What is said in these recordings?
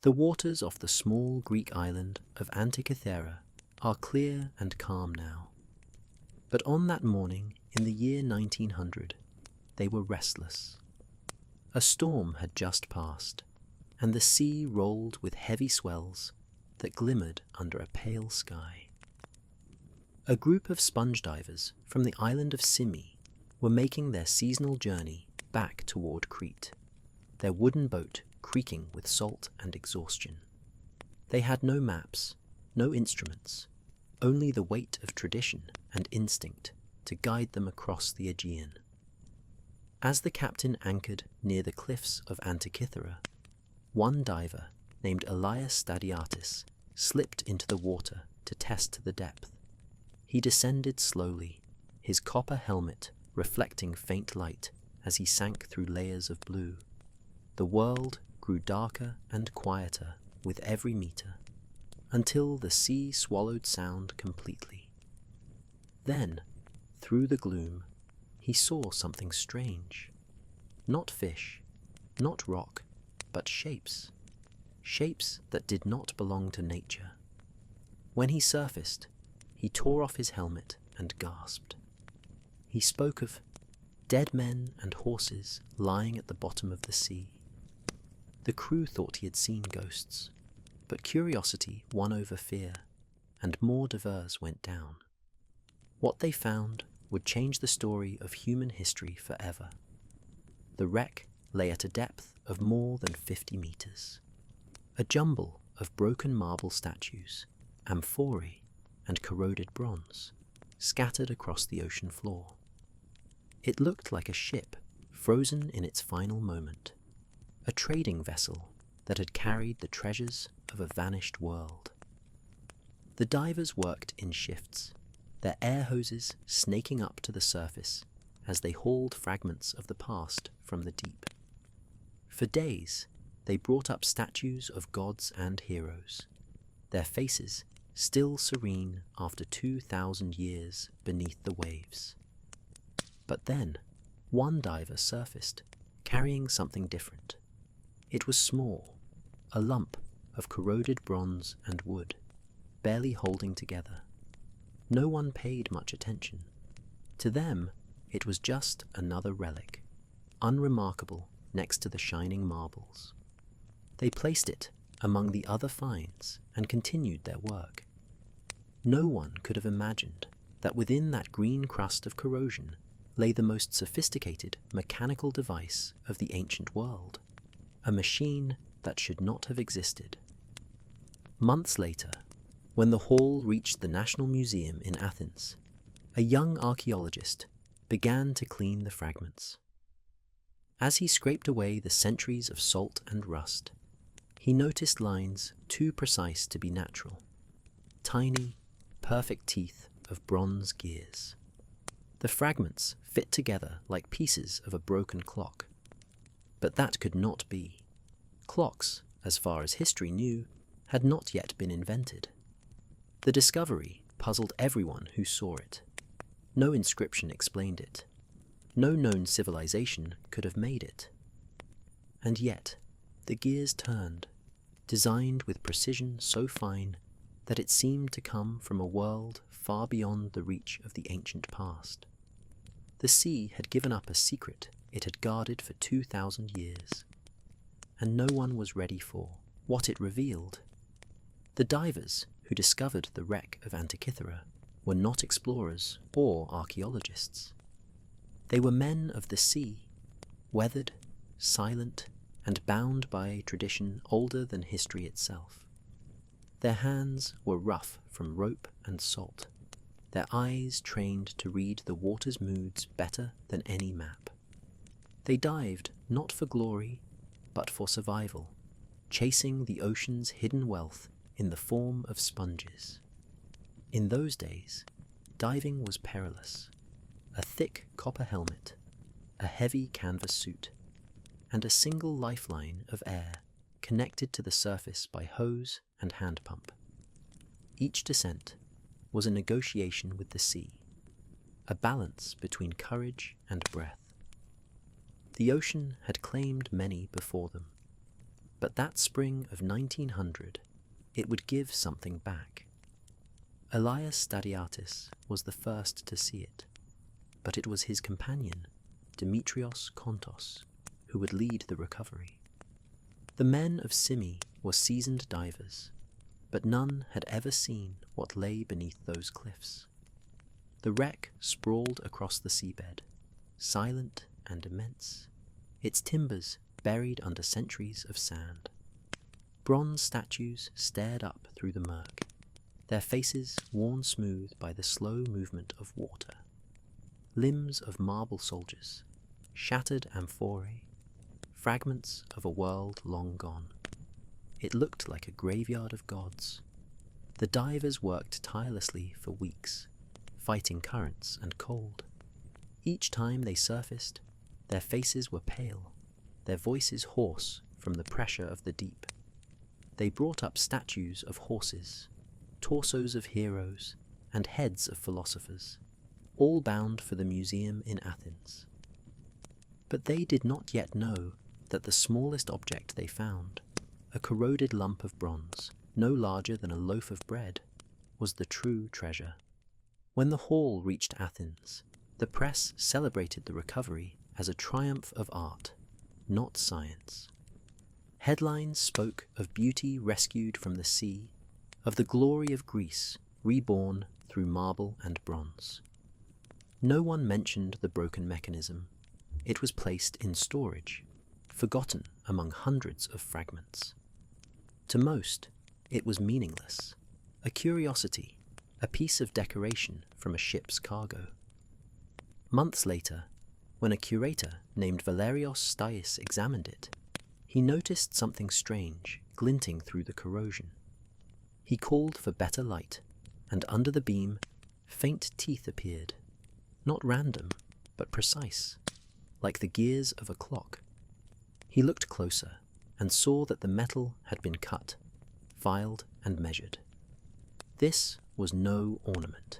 The waters off the small Greek island of Antikythera are clear and calm now. But on that morning in the year 1900, they were restless. A storm had just passed, and the sea rolled with heavy swells that glimmered under a pale sky. A group of sponge divers from the island of Simi were making their seasonal journey back toward Crete, their wooden boat creaking with salt and exhaustion. They had no maps, no instruments, only the weight of tradition and instinct to guide them across the Aegean. As the captain anchored near the cliffs of Antikythera, one diver named Elias Stadiatis slipped into the water to test the depth. He descended slowly, his copper helmet reflecting faint light as he sank through layers of blue. The world grew darker and quieter with every meter, until the sea swallowed sound completely. Then, through the gloom, he saw something strange. Not fish, not rock, but shapes. Shapes that did not belong to nature. When he surfaced, he tore off his helmet and gasped. He spoke of dead men and horses lying at the bottom of the sea. The crew thought he had seen ghosts, but curiosity won over fear, and more divers went down. What they found would change the story of human history forever. The wreck lay at a depth of more than 50 meters. A jumble of broken marble statues, amphorae, and corroded bronze scattered across the ocean floor. It looked like a ship frozen in its final moment, a trading vessel that had carried the treasures of a vanished world. The divers worked in shifts, their air hoses snaking up to the surface as they hauled fragments of the past from the deep. For days, they brought up statues of gods and heroes, their faces still serene after 2,000 years beneath the waves. But then, one diver surfaced, carrying something different. It was small, a lump of corroded bronze and wood, barely holding together. No one paid much attention. To them, it was just another relic, unremarkable next to the shining marbles. They placed it among the other finds and continued their work. No one could have imagined that within that green crust of corrosion lay the most sophisticated mechanical device of the ancient world, a machine that should not have existed. Months later, when the haul reached the National Museum in Athens, a young archaeologist began to clean the fragments. As he scraped away the centuries of salt and rust, he noticed lines too precise to be natural, tiny, perfect teeth of bronze gears. The fragments fit together like pieces of a broken clock. But that could not be. Clocks, as far as history knew, had not yet been invented. The discovery puzzled everyone who saw it. No inscription explained it. No known civilization could have made it. And yet, the gears turned, designed with precision so fine that it seemed to come from a world far beyond the reach of the ancient past. The sea had given up a secret it had guarded for 2,000 years, and no one was ready for what it revealed. The divers who discovered the wreck of Antikythera were not explorers or archaeologists. They were men of the sea, weathered, silent, and bound by a tradition older than history itself. Their hands were rough from rope and salt, their eyes trained to read the water's moods better than any map. They dived not for glory, but for survival, chasing the ocean's hidden wealth in the form of sponges. In those days, diving was perilous. A thick copper helmet, a heavy canvas suit, and a single lifeline of air connected to the surface by hose and hand pump. Each descent was a negotiation with the sea, a balance between courage and breath. The ocean had claimed many before them. But that spring of 1900, it would give something back. Elias Stadiatis was the first to see it, but it was his companion, Dimitrios Kontos, who would lead the recovery. The men of Simi were seasoned divers, but none had ever seen what lay beneath those cliffs. The wreck sprawled across the seabed, silent and immense, its timbers buried under centuries of sand. Bronze statues stared up through the murk, their faces worn smooth by the slow movement of water. Limbs of marble soldiers, shattered amphorae, fragments of a world long gone. It looked like a graveyard of gods. The divers worked tirelessly for weeks, fighting currents and cold. Each time they surfaced, their faces were pale, their voices hoarse from the pressure of the deep. They brought up statues of horses, torsos of heroes, and heads of philosophers, all bound for the museum in Athens. But they did not yet know that the smallest object they found, a corroded lump of bronze, no larger than a loaf of bread, was the true treasure. When the haul reached Athens, the press celebrated the recovery as a triumph of art, not science. Headlines spoke of beauty rescued from the sea, of the glory of Greece reborn through marble and bronze. No one mentioned the broken mechanism. It was placed in storage, forgotten among hundreds of fragments. To most, it was meaningless, a curiosity, a piece of decoration from a ship's cargo. Months later, when a curator named Valerios Stais examined it, he noticed something strange glinting through the corrosion. He called for better light, and under the beam, faint teeth appeared, not random, but precise, like the gears of a clock. He looked closer and saw that the metal had been cut, filed, and measured. This was no ornament.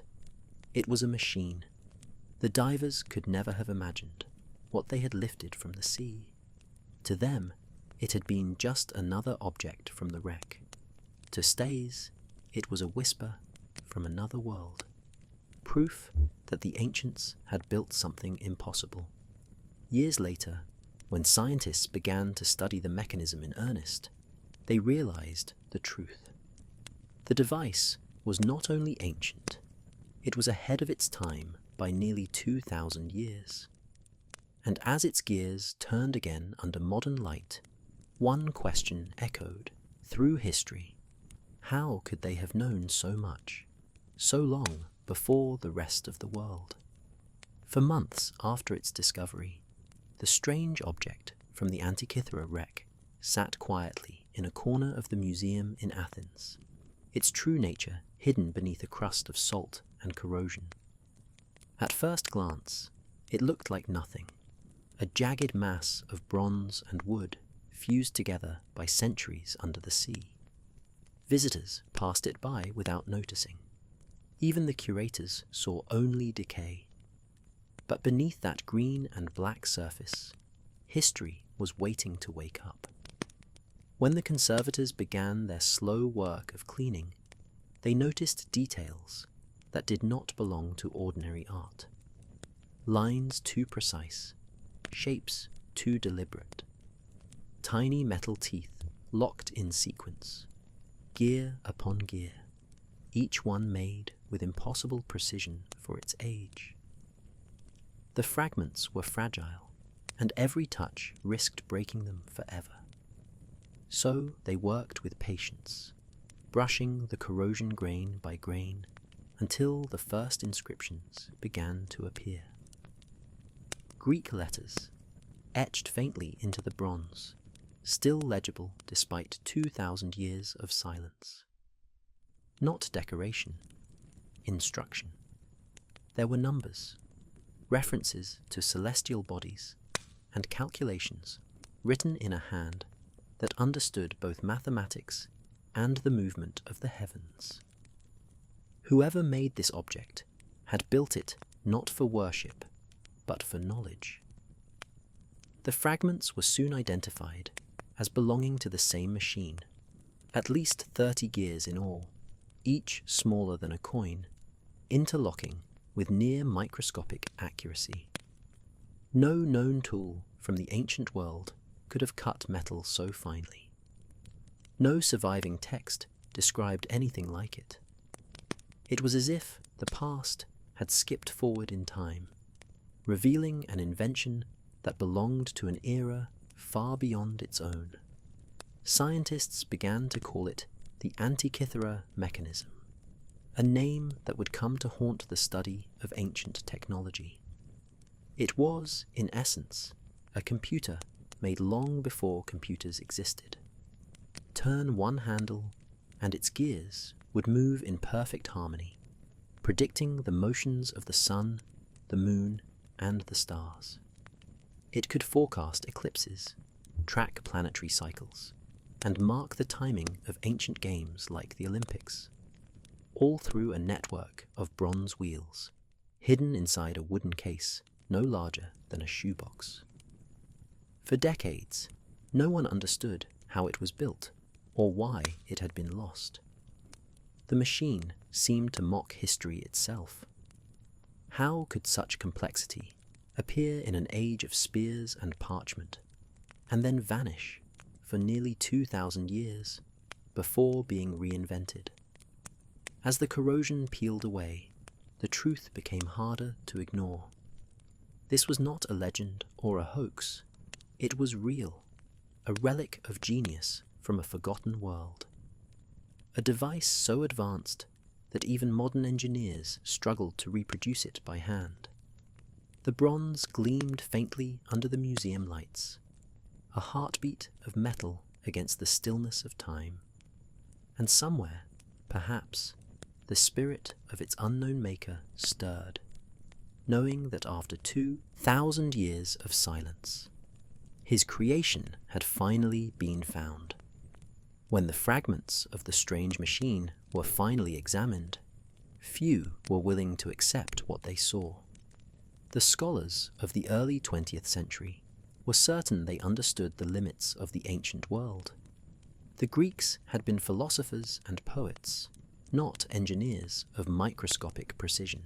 It was a machine. The divers could never have imagined what they had lifted from the sea. To them, it had been just another object from the wreck. To Stais, it was a whisper from another world, proof that the ancients had built something impossible. Years later, when scientists began to study the mechanism in earnest, they realized the truth. The device was not only ancient, it was ahead of its time by nearly 2,000 years. And as its gears turned again under modern light, one question echoed through history. How could they have known so much, so long before the rest of the world? For months after its discovery, the strange object from the Antikythera wreck sat quietly in a corner of the museum in Athens, its true nature hidden beneath a crust of salt and corrosion. At first glance, it looked like nothing, a jagged mass of bronze and wood fused together by centuries under the sea. Visitors passed it by without noticing. Even the curators saw only decay. But beneath that green and black surface, history was waiting to wake up. When the conservators began their slow work of cleaning, they noticed details that did not belong to ordinary art. Lines too precise, shapes too deliberate. Tiny metal teeth locked in sequence, gear upon gear, each one made with impossible precision for its age. The fragments were fragile, and every touch risked breaking them forever. So they worked with patience, brushing the corrosion grain by grain until the first inscriptions began to appear. Greek letters, etched faintly into the bronze, still legible despite 2,000 years of silence. Not decoration, instruction. There were numbers, references to celestial bodies, and calculations written in a hand that understood both mathematics and the movement of the heavens. Whoever made this object had built it not for worship, but for knowledge. The fragments were soon identified as belonging to the same machine, at least 30 gears in all, each smaller than a coin, interlocking with near microscopic accuracy. No known tool from the ancient world could have cut metal so finely. No surviving text described anything like it. It was as if the past had skipped forward in time, revealing an invention that belonged to an era far beyond its own. Scientists began to call it the Antikythera mechanism, a name that would come to haunt the study of ancient technology. It was, in essence, a computer made long before computers existed. Turn one handle, and its gears would move in perfect harmony, predicting the motions of the sun, the moon, and the stars. It could forecast eclipses, track planetary cycles, and mark the timing of ancient games like the Olympics, all through a network of bronze wheels, hidden inside a wooden case no larger than a shoebox. For decades, no one understood how it was built or why it had been lost. The machine seemed to mock history itself. How could such complexity appear in an age of spears and parchment, and then vanish for nearly 2,000 years before being reinvented? As the corrosion peeled away, the truth became harder to ignore. This was not a legend or a hoax. It was real, a relic of genius from a forgotten world. A device so advanced that even modern engineers struggled to reproduce it by hand. The bronze gleamed faintly under the museum lights, a heartbeat of metal against the stillness of time. And somewhere, perhaps, the spirit of its unknown maker stirred, knowing that after 2,000 years of silence, his creation had finally been found. When the fragments of the strange machine were finally examined, few were willing to accept what they saw. The scholars of the early 20th century were certain they understood the limits of the ancient world. The Greeks had been philosophers and poets, not engineers of microscopic precision.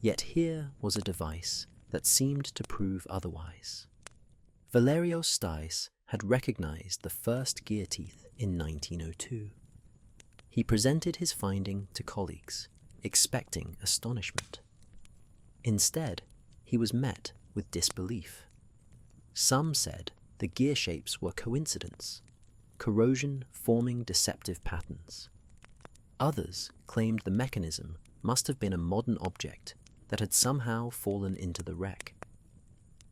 Yet here was a device that seemed to prove otherwise. Valerios Stais had recognized the first gear teeth in 1902. He presented his finding to colleagues, expecting astonishment. Instead, he was met with disbelief. Some said the gear shapes were coincidence, corrosion forming deceptive patterns. Others claimed the mechanism must have been a modern object that had somehow fallen into the wreck.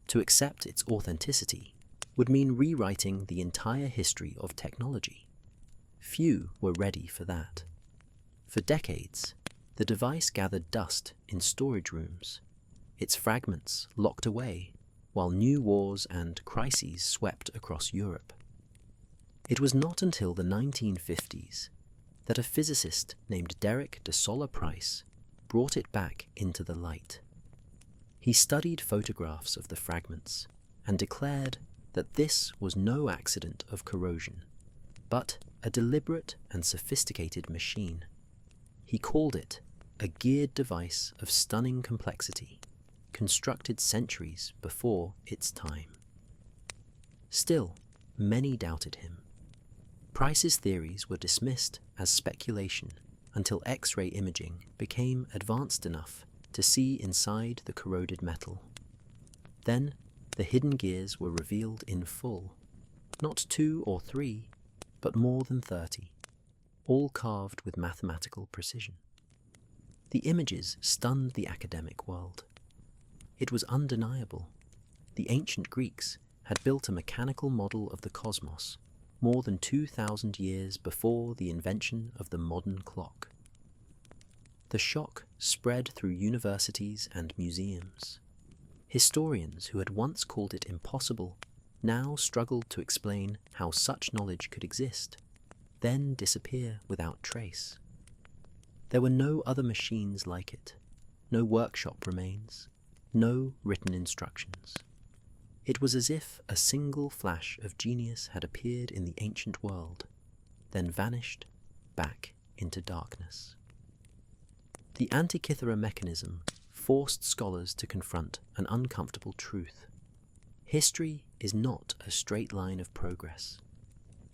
To accept its authenticity would mean rewriting the entire history of technology. Few were ready for that. For decades, the device gathered dust in storage rooms, its fragments locked away while new wars and crises swept across Europe. It was not until the 1950s that a physicist named Derek de Solla Price brought it back into the light. He studied photographs of the fragments and declared that this was no accident of corrosion, but a deliberate and sophisticated machine. He called it a geared device of stunning complexity, constructed centuries before its time. Still, many doubted him. Price's theories were dismissed as speculation until X-ray imaging became advanced enough to see inside the corroded metal. Then, the hidden gears were revealed in full, not 2 or 3, but more than 30, all carved with mathematical precision. The images stunned the academic world. It was undeniable. The ancient Greeks had built a mechanical model of the cosmos more than 2,000 years before the invention of the modern clock. The shock spread through universities and museums. Historians who had once called it impossible now struggled to explain how such knowledge could exist, then disappear without trace. There were no other machines like it, no workshop remains, no written instructions. It was as if a single flash of genius had appeared in the ancient world, then vanished back into darkness. The Antikythera mechanism forced scholars to confront an uncomfortable truth. History is not a straight line of progress.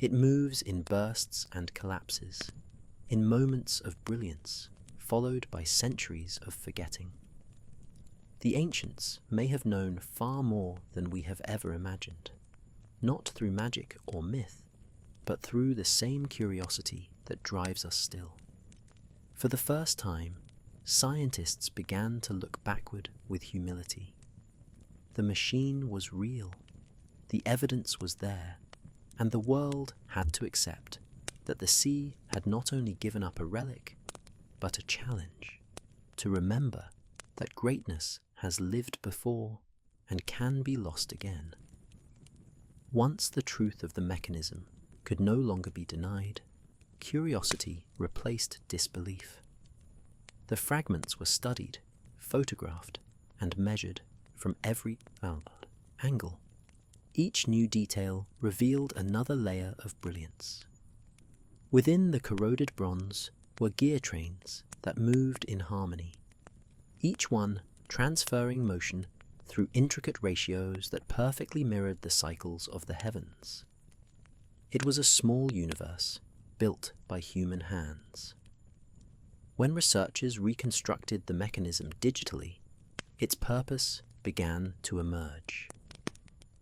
It moves in bursts and collapses, in moments of brilliance, followed by centuries of forgetting. The ancients may have known far more than we have ever imagined, not through magic or myth, but through the same curiosity that drives us still. For the first time, scientists began to look backward with humility. The machine was real, the evidence was there, and the world had to accept that the sea had not only given up a relic, but a challenge to remember that greatness has lived before and can be lost again. Once the truth of the mechanism could no longer be denied, curiosity replaced disbelief. The fragments were studied, photographed, and measured from every angle. Each new detail revealed another layer of brilliance. Within the corroded bronze were gear trains that moved in harmony, each one transferring motion through intricate ratios that perfectly mirrored the cycles of the heavens. It was a small universe built by human hands. When researchers reconstructed the mechanism digitally, its purpose began to emerge.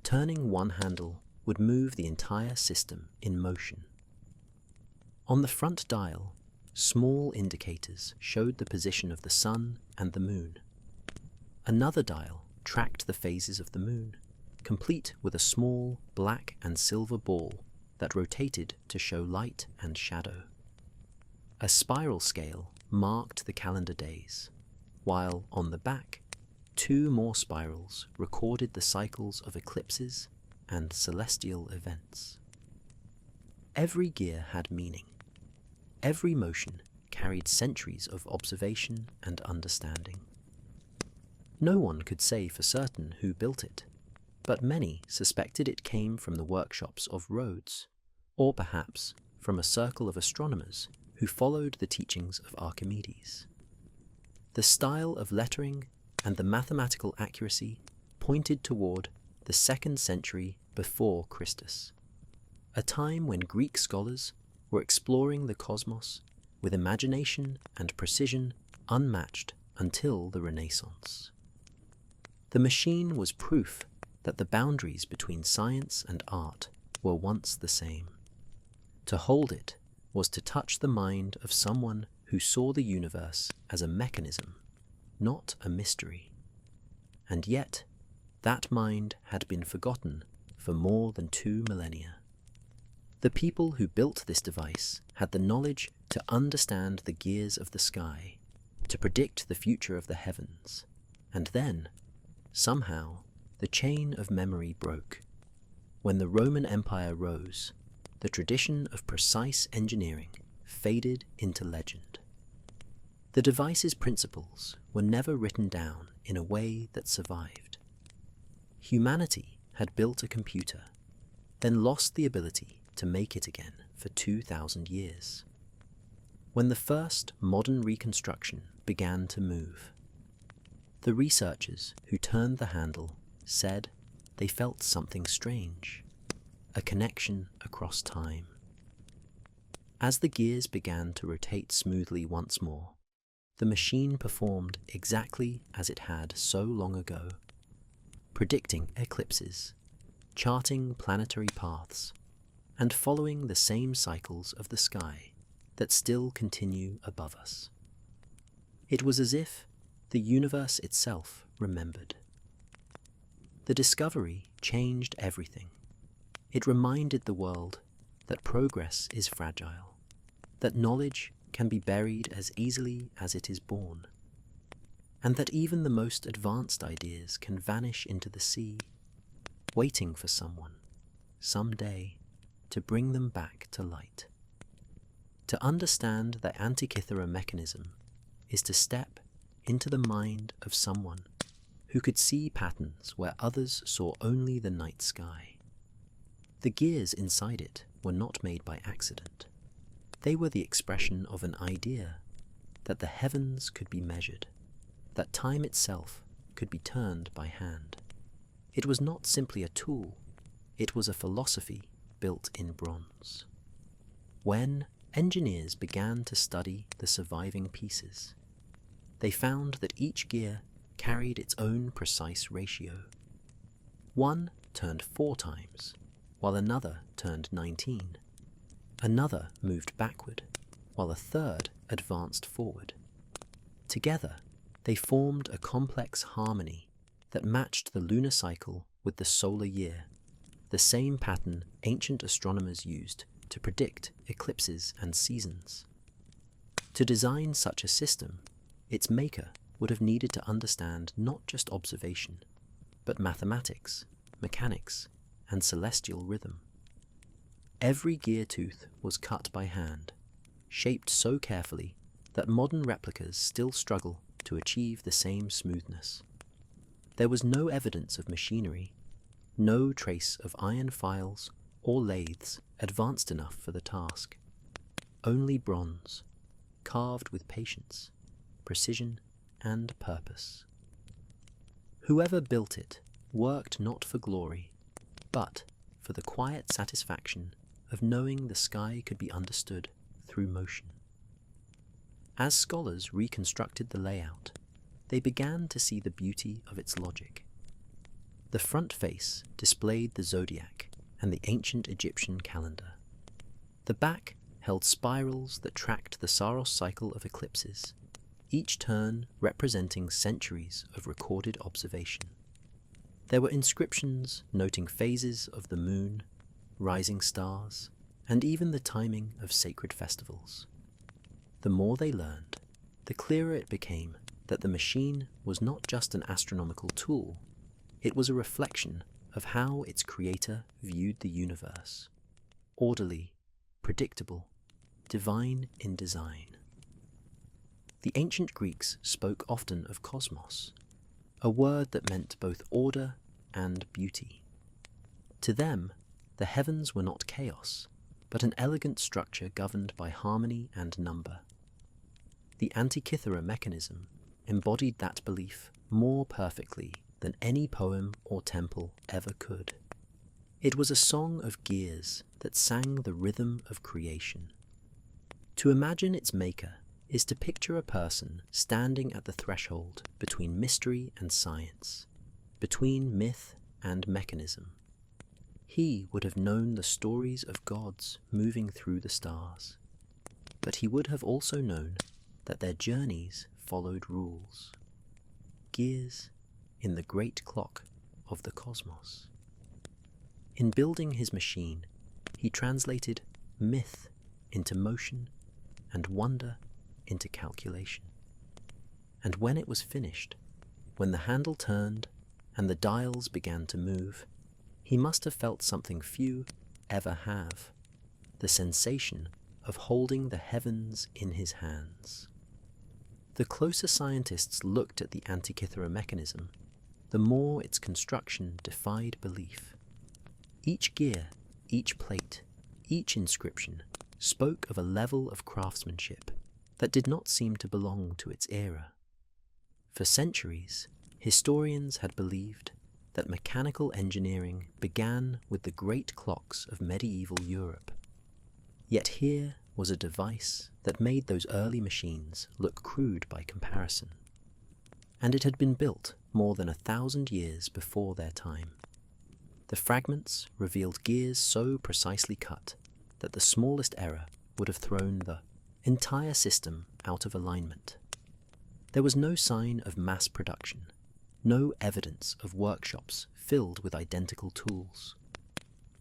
Turning one handle would move the entire system in motion. On the front dial, small indicators showed the position of the sun and the moon. Another dial tracked the phases of the moon, complete with a small black and silver ball that rotated to show light and shadow. A spiral scale marked the calendar days, while on the back, 2 more spirals recorded the cycles of eclipses and celestial events. Every gear had meaning. Every motion carried centuries of observation and understanding. No one could say for certain who built it, but many suspected it came from the workshops of Rhodes, or perhaps from a circle of astronomers who followed the teachings of Archimedes. The style of lettering and the mathematical accuracy pointed toward the 2nd century before Christus, a time when Greek scholars were exploring the cosmos with imagination and precision unmatched until the Renaissance. The machine was proof that the boundaries between science and art were once the same. To hold it was to touch the mind of someone who saw the universe as a mechanism, not a mystery. And yet, that mind had been forgotten for more than 2 millennia. The people who built this device had the knowledge to understand the gears of the sky, to predict the future of the heavens, and then, somehow, the chain of memory broke. When the Roman Empire rose, the tradition of precise engineering faded into legend. The device's principles were never written down in a way that survived. Humanity had built a computer, then lost the ability to make it again for 2,000 years. When the first modern reconstruction began to move, the researchers who turned the handle said they felt something strange, a connection across time. As the gears began to rotate smoothly once more, the machine performed exactly as it had so long ago, predicting eclipses, charting planetary paths, and following the same cycles of the sky that still continue above us. It was as if the universe itself remembered. The discovery changed everything. It reminded the world that progress is fragile, that knowledge can be buried as easily as it is born, and that even the most advanced ideas can vanish into the sea, waiting for someone, someday, to bring them back to light. To understand the Antikythera mechanism is to step into the mind of someone who could see patterns where others saw only the night sky. The gears inside it were not made by accident. They were the expression of an idea that the heavens could be measured, that time itself could be turned by hand. It was not simply a tool, it was a philosophy built in bronze. When engineers began to study the surviving pieces, they found that each gear carried its own precise ratio. One turned 4 times, while another turned 19. Another moved backward, while a third advanced forward. Together, they formed a complex harmony that matched the lunar cycle with the solar year, the same pattern ancient astronomers used to predict eclipses and seasons. To design such a system, its maker would have needed to understand not just observation, but mathematics, mechanics, and celestial rhythm. Every gear tooth was cut by hand, shaped so carefully that modern replicas still struggle to achieve the same smoothness. There was no evidence of machinery, no trace of iron files or lathes advanced enough for the task. Only bronze, carved with patience, precision, and purpose. Whoever built it worked not for glory, but for the quiet satisfaction of knowing the sky could be understood through motion. As scholars reconstructed the layout, they began to see the beauty of its logic. The front face displayed the zodiac and the ancient Egyptian calendar. The back held spirals that tracked the Saros cycle of eclipses, each turn representing centuries of recorded observation. There were inscriptions noting phases of the moon, rising stars, and even the timing of sacred festivals. The more they learned, the clearer it became that the machine was not just an astronomical tool, it was a reflection of how its creator viewed the universe: orderly, predictable, divine in design. The ancient Greeks spoke often of cosmos, a word that meant both order and beauty. To them, the heavens were not chaos, but an elegant structure governed by harmony and number. The Antikythera mechanism embodied that belief more perfectly than any poem or temple ever could. It was a song of gears that sang the rhythm of creation. To imagine its maker is to picture a person standing at the threshold between mystery and science, between myth and mechanism. He would have known the stories of gods moving through the stars, but he would have also known that their journeys followed rules, gears in the great clock of the cosmos. In building his machine, he translated myth into motion and wonder into calculation. And when it was finished, when the handle turned and the dials began to move, he must have felt something few ever have: the sensation of holding the heavens in his hands. The closer scientists looked at the Antikythera mechanism, the more its construction defied belief. Each gear, each plate, each inscription spoke of a level of craftsmanship that did not seem to belong to its era. For centuries, historians had believed that mechanical engineering began with the great clocks of medieval Europe. Yet here was a device that made those early machines look crude by comparison. And it had been built more than 1,000 years before their time. The fragments revealed gears so precisely cut that the smallest error would have thrown the entire system out of alignment. There was no sign of mass production, no evidence of workshops filled with identical tools.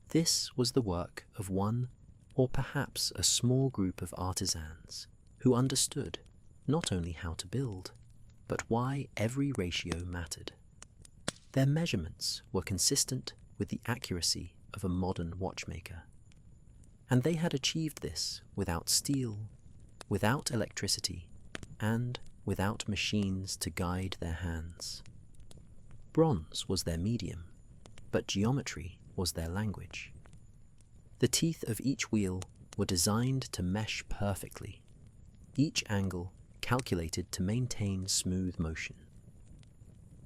This was the work of one, or perhaps a small group of artisans who understood not only how to build, but why every ratio mattered. Their measurements were consistent with the accuracy of a modern watchmaker. And they had achieved this without steel, without electricity, and without machines to guide their hands. Bronze was their medium, but geometry was their language. The teeth of each wheel were designed to mesh perfectly, each angle calculated to maintain smooth motion.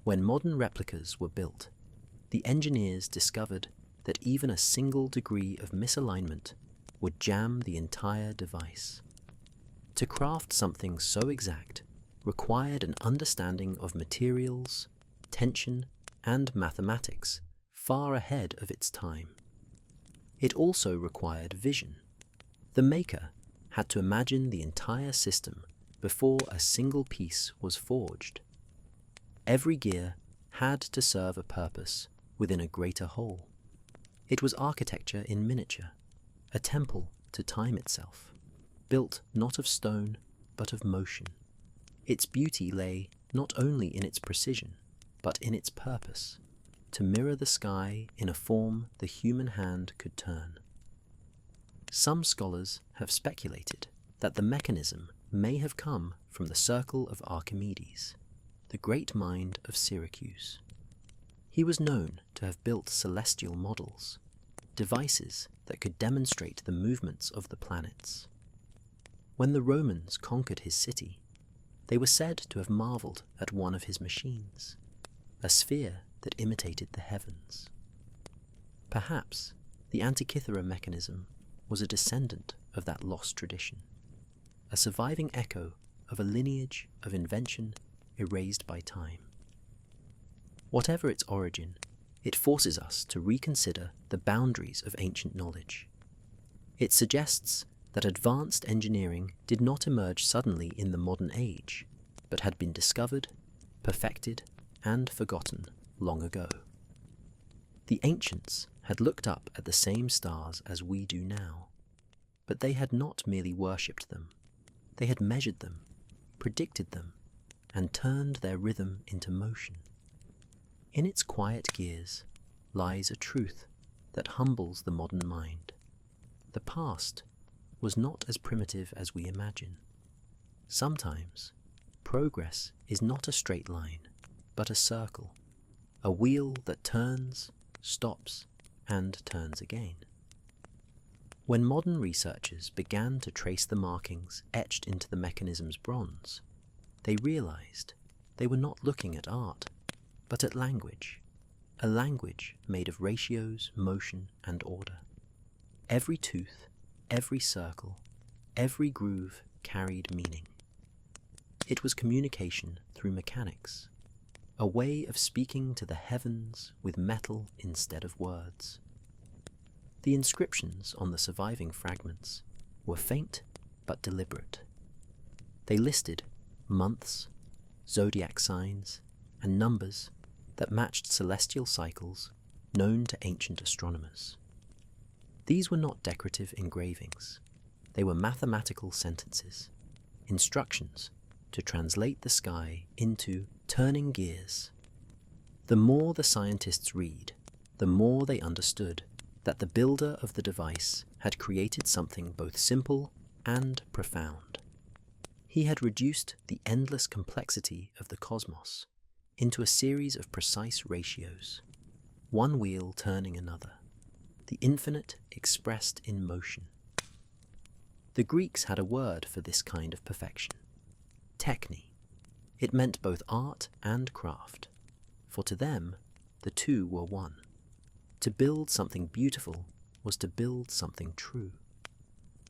When modern replicas were built, the engineers discovered that even a single degree of misalignment would jam the entire device. To craft something so exact required an understanding of materials, tension, and mathematics far ahead of its time. It also required vision. The maker had to imagine the entire system before a single piece was forged. Every gear had to serve a purpose within a greater whole. It was architecture in miniature, a temple to time itself, built not of stone but of motion. Its beauty lay not only in its precision, but in its purpose, to mirror the sky in a form the human hand could turn. Some scholars have speculated that the mechanism may have come from the circle of Archimedes, the great mind of Syracuse. He was known to have built celestial models, devices that could demonstrate the movements of the planets. When the Romans conquered his city, they were said to have marveled at one of his machines, a sphere that imitated the heavens. Perhaps the Antikythera mechanism was a descendant of that lost tradition, a surviving echo of a lineage of invention erased by time. Whatever its origin, it forces us to reconsider the boundaries of ancient knowledge. It suggests that advanced engineering did not emerge suddenly in the modern age, but had been discovered, perfected, and forgotten long ago. The ancients had looked up at the same stars as we do now, but they had not merely worshipped them. They had measured them, predicted them, and turned their rhythm into motion. In its quiet gears lies a truth that humbles the modern mind. The past was not as primitive as we imagine. Sometimes, progress is not a straight line, but a circle, a wheel that turns, stops, and turns again. When modern researchers began to trace the markings etched into the mechanism's bronze, they realized they were not looking at art, but at language, a language made of ratios, motion, and order. Every tooth, every circle, every groove carried meaning. It was communication through mechanics, a way of speaking to the heavens with metal instead of words. The inscriptions on the surviving fragments were faint but deliberate. They listed months, zodiac signs, and numbers that matched celestial cycles known to ancient astronomers. These were not decorative engravings. They were mathematical sentences, instructions to translate the sky into turning gears. The more the scientists read, the more they understood that the builder of the device had created something both simple and profound. He had reduced the endless complexity of the cosmos into a series of precise ratios, one wheel turning another, the infinite expressed in motion. The Greeks had a word for this kind of perfection, techne. It meant both art and craft, for to them the two were one. To build something beautiful was to build something true.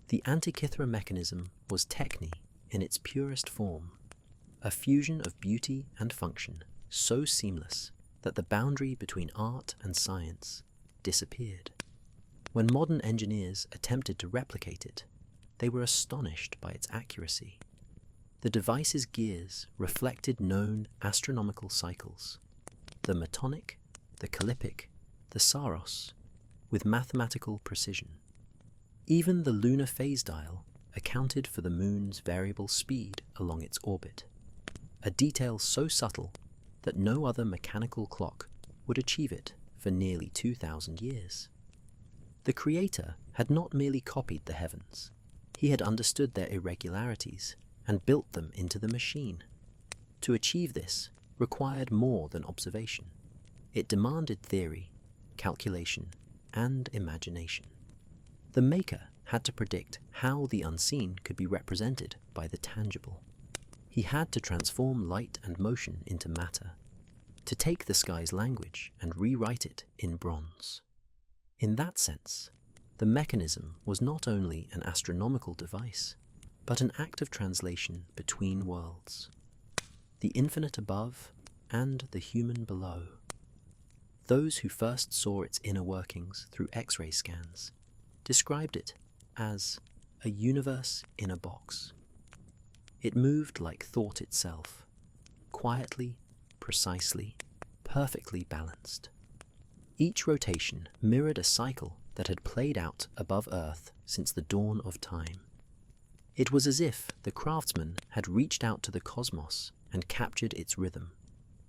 The Antikythera mechanism was techne in its purest form, a fusion of beauty and function so seamless that the boundary between art and science disappeared. When modern engineers attempted to replicate it, they were astonished by its accuracy. The device's gears reflected known astronomical cycles, the metonic, the callippic, the saros, with mathematical precision. Even the lunar phase dial accounted for the moon's variable speed along its orbit, a detail so subtle that no other mechanical clock would achieve it for nearly 2,000 years. The Creator had not merely copied the heavens, he had understood their irregularities and built them into the machine. To achieve this required more than observation. It demanded theory, calculation, and imagination. The maker had to predict how the unseen could be represented by the tangible. He had to transform light and motion into matter, to take the sky's language and rewrite it in bronze. In that sense, the mechanism was not only an astronomical device, but an act of translation between worlds, the infinite above and the human below. Those who first saw its inner workings through X-ray scans described it as a universe in a box. It moved like thought itself, quietly, precisely, perfectly balanced. Each rotation mirrored a cycle that had played out above Earth since the dawn of time. It was as if the craftsman had reached out to the cosmos and captured its rhythm,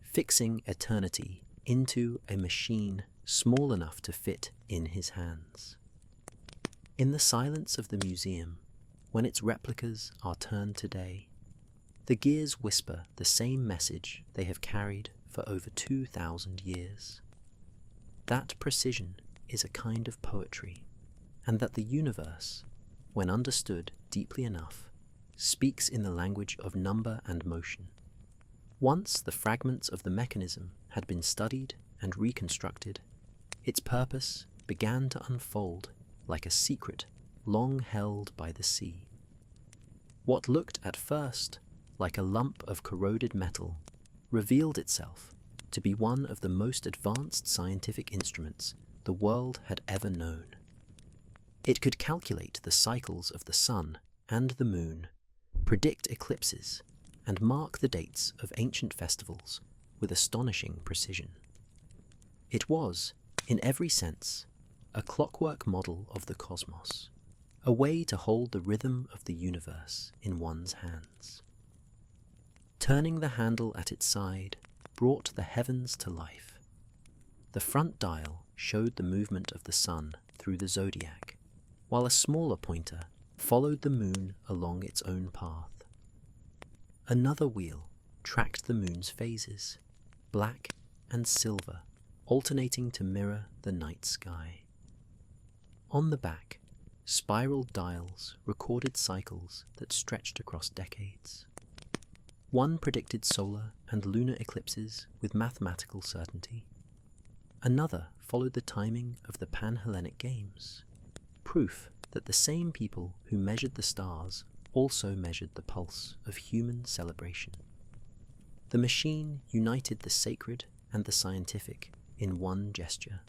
fixing eternity into a machine small enough to fit in his hands. In the silence of the museum, when its replicas are turned today, the gears whisper the same message they have carried for over 2,000 years. That precision is a kind of poetry, and that the universe, when understood deeply enough, speaks in the language of number and motion. Once the fragments of the mechanism had been studied and reconstructed, its purpose began to unfold like a secret long held by the sea. What looked at first like a lump of corroded metal revealed itself to be one of the most advanced scientific instruments the world had ever known. It could calculate the cycles of the sun and the moon, predict eclipses, and mark the dates of ancient festivals with astonishing precision. It was, in every sense, a clockwork model of the cosmos, a way to hold the rhythm of the universe in one's hands. Turning the handle at its side brought the heavens to life. The front dial showed the movement of the sun through the zodiac, while a smaller pointer followed the moon along its own path. Another wheel tracked the moon's phases, black and silver, alternating to mirror the night sky. On the back, spiral dials recorded cycles that stretched across decades. One predicted solar and lunar eclipses with mathematical certainty. Another followed the timing of the Pan-Hellenic Games, proof that the same people who measured the stars also measured the pulse of human celebration. The machine united the sacred and the scientific in one gesture.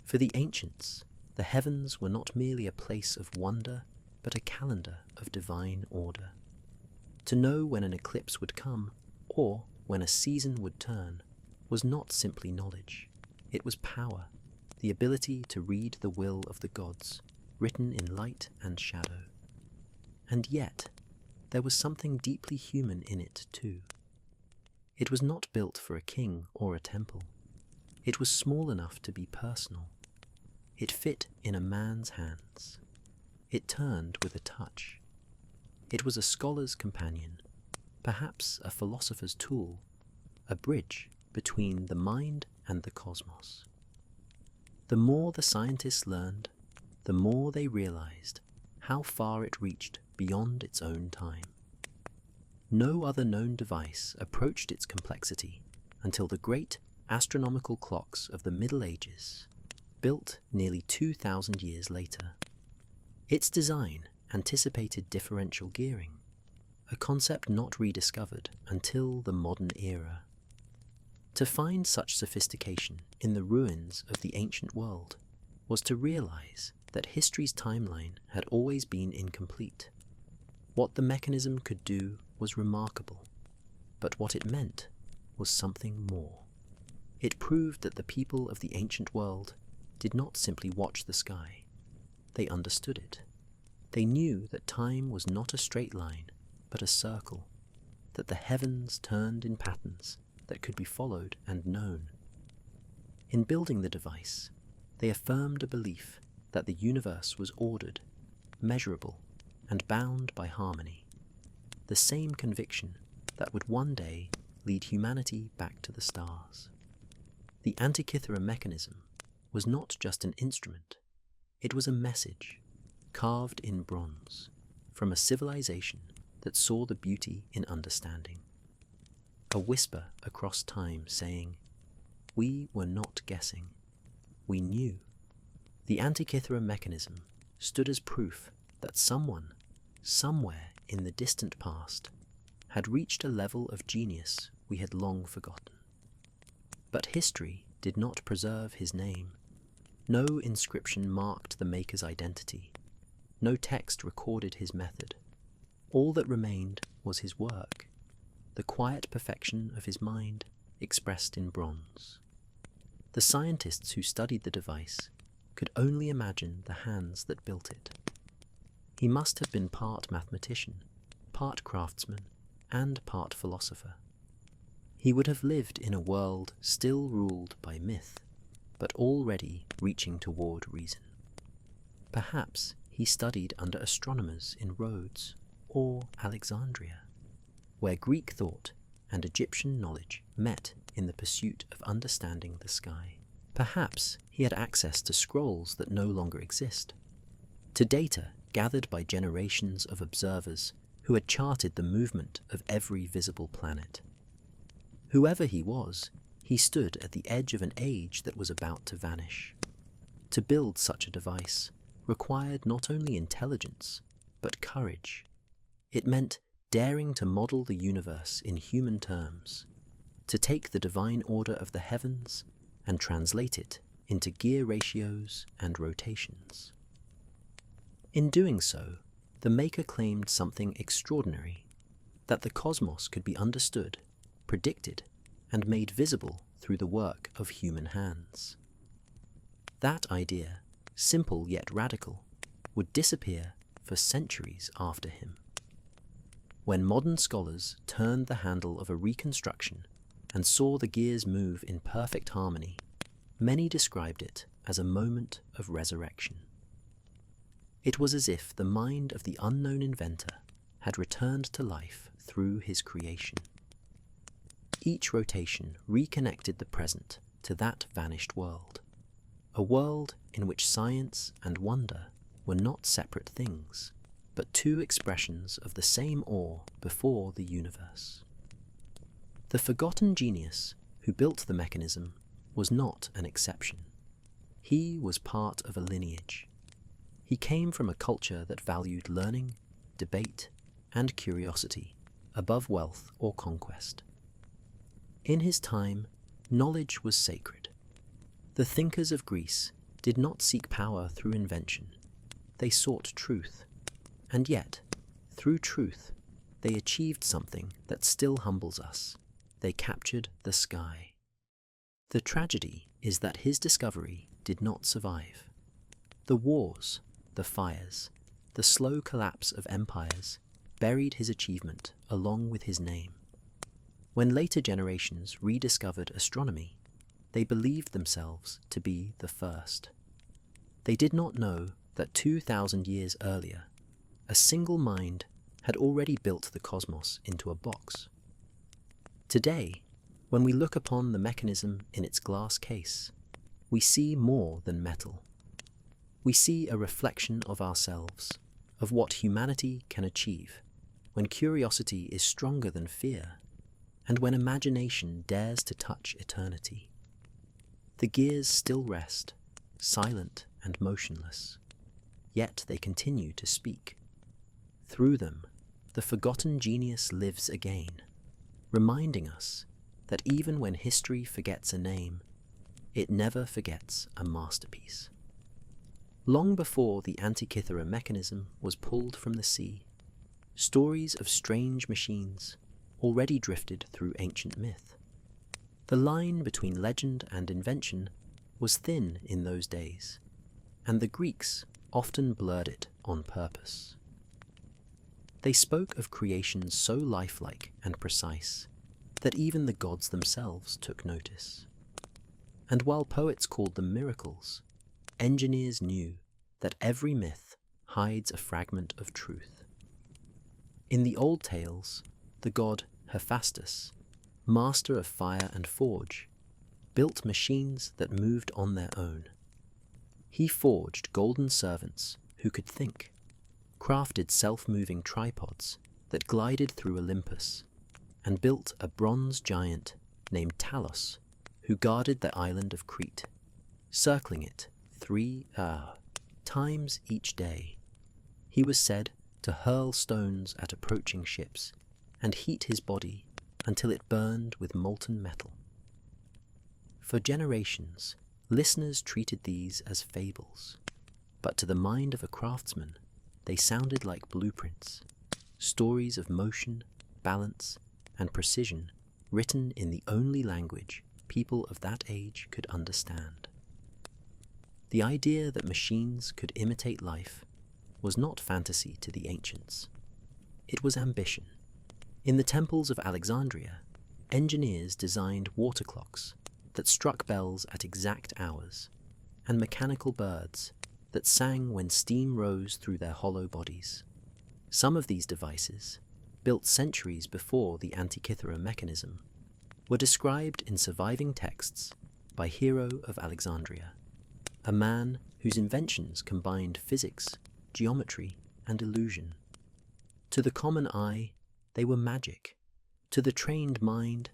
For the ancients, the heavens were not merely a place of wonder, but a calendar of divine order. To know when an eclipse would come, or when a season would turn, was not simply knowledge. It was power, the ability to read the will of the gods, written in light and shadow. And yet, there was something deeply human in it too. It was not built for a king or a temple. It was small enough to be personal. It fit in a man's hands. It turned with a touch. It was a scholar's companion, perhaps a philosopher's tool, a bridge between the mind and the cosmos. The more the scientists learned, the more they realized how far it reached beyond its own time. No other known device approached its complexity until the great astronomical clocks of the Middle Ages, built nearly 2,000 years later. Its design anticipated differential gearing, a concept not rediscovered until the modern era. To find such sophistication in the ruins of the ancient world was to realize that history's timeline had always been incomplete. What the mechanism could do was remarkable, but what it meant was something more. It proved that the people of the ancient world did not simply watch the sky. They understood it. They knew that time was not a straight line, but a circle, that the heavens turned in patterns that could be followed and known. In building the device, they affirmed a belief that the universe was ordered, measurable, and bound by harmony, the same conviction that would one day lead humanity back to the stars. The Antikythera mechanism was not just an instrument, it was a message, carved in bronze, from a civilization that saw the beauty in understanding. A whisper across time saying, "We were not guessing, we knew." The Antikythera mechanism stood as proof that someone, somewhere in the distant past, had reached a level of genius we had long forgotten. But history did not preserve his name. No inscription marked the maker's identity. No text recorded his method. All that remained was his work, the quiet perfection of his mind expressed in bronze. The scientists who studied the device could only imagine the hands that built it. He must have been part mathematician, part craftsman, and part philosopher. He would have lived in a world still ruled by myth, but already reaching toward reason. Perhaps he studied under astronomers in Rhodes or Alexandria, where Greek thought and Egyptian knowledge met in the pursuit of understanding the sky. Perhaps he had access to scrolls that no longer exist, to data gathered by generations of observers who had charted the movement of every visible planet. Whoever he was, he stood at the edge of an age that was about to vanish. To build such a device required not only intelligence, but courage. It meant daring to model the universe in human terms, to take the divine order of the heavens and translate it into gear ratios and rotations. In doing so, the maker claimed something extraordinary, that the cosmos could be understood, predicted, and made visible through the work of human hands. That idea, simple yet radical, would disappear for centuries after him. When modern scholars turned the handle of a reconstruction and saw the gears move in perfect harmony, many described it as a moment of resurrection. It was as if the mind of the unknown inventor had returned to life through his creation. Each rotation reconnected the present to that vanished world, a world in which science and wonder were not separate things, but two expressions of the same awe before the universe. The forgotten genius who built the mechanism was not an exception. He was part of a lineage. He came from a culture that valued learning, debate, and curiosity above wealth or conquest. In his time, knowledge was sacred. The thinkers of Greece did not seek power through invention. They sought truth. And yet, through truth, they achieved something that still humbles us. They captured the sky. The tragedy is that his discovery did not survive. The wars, the fires, the slow collapse of empires buried his achievement along with his name. When later generations rediscovered astronomy, they believed themselves to be the first. They did not know that 2,000 years earlier, a single mind had already built the cosmos into a box. Today, when we look upon the mechanism in its glass case, we see more than metal. We see a reflection of ourselves, of what humanity can achieve when curiosity is stronger than fear, and when imagination dares to touch eternity. The gears still rest, silent and motionless, yet they continue to speak. Through them, the forgotten genius lives again, reminding us that even when history forgets a name, it never forgets a masterpiece. Long before the Antikythera mechanism was pulled from the sea, stories of strange machines already drifted through ancient myth. The line between legend and invention was thin in those days, and the Greeks often blurred it on purpose. They spoke of creations so lifelike and precise that even the gods themselves took notice. And while poets called them miracles, engineers knew that every myth hides a fragment of truth. In the old tales, the god Hephaestus, master of fire and forge, built machines that moved on their own. He forged golden servants who could think, crafted self-moving tripods that glided through Olympus, and built a bronze giant named Talos who guarded the island of Crete, circling it 3 times each day. He was said to hurl stones at approaching ships and heat his body until it burned with molten metal. For generations, listeners treated these as fables, but to the mind of a craftsman, they sounded like blueprints, stories of motion, balance, and precision written in the only language people of that age could understand. The idea that machines could imitate life was not fantasy to the ancients. It was ambition. In the temples of Alexandria, engineers designed water clocks that struck bells at exact hours, and mechanical birds that sang when steam rose through their hollow bodies. Some of these devices, built centuries before the Antikythera mechanism, were described in surviving texts by Hero of Alexandria, a man whose inventions combined physics, geometry, and illusion. To the common eye, they were magic. To the trained mind,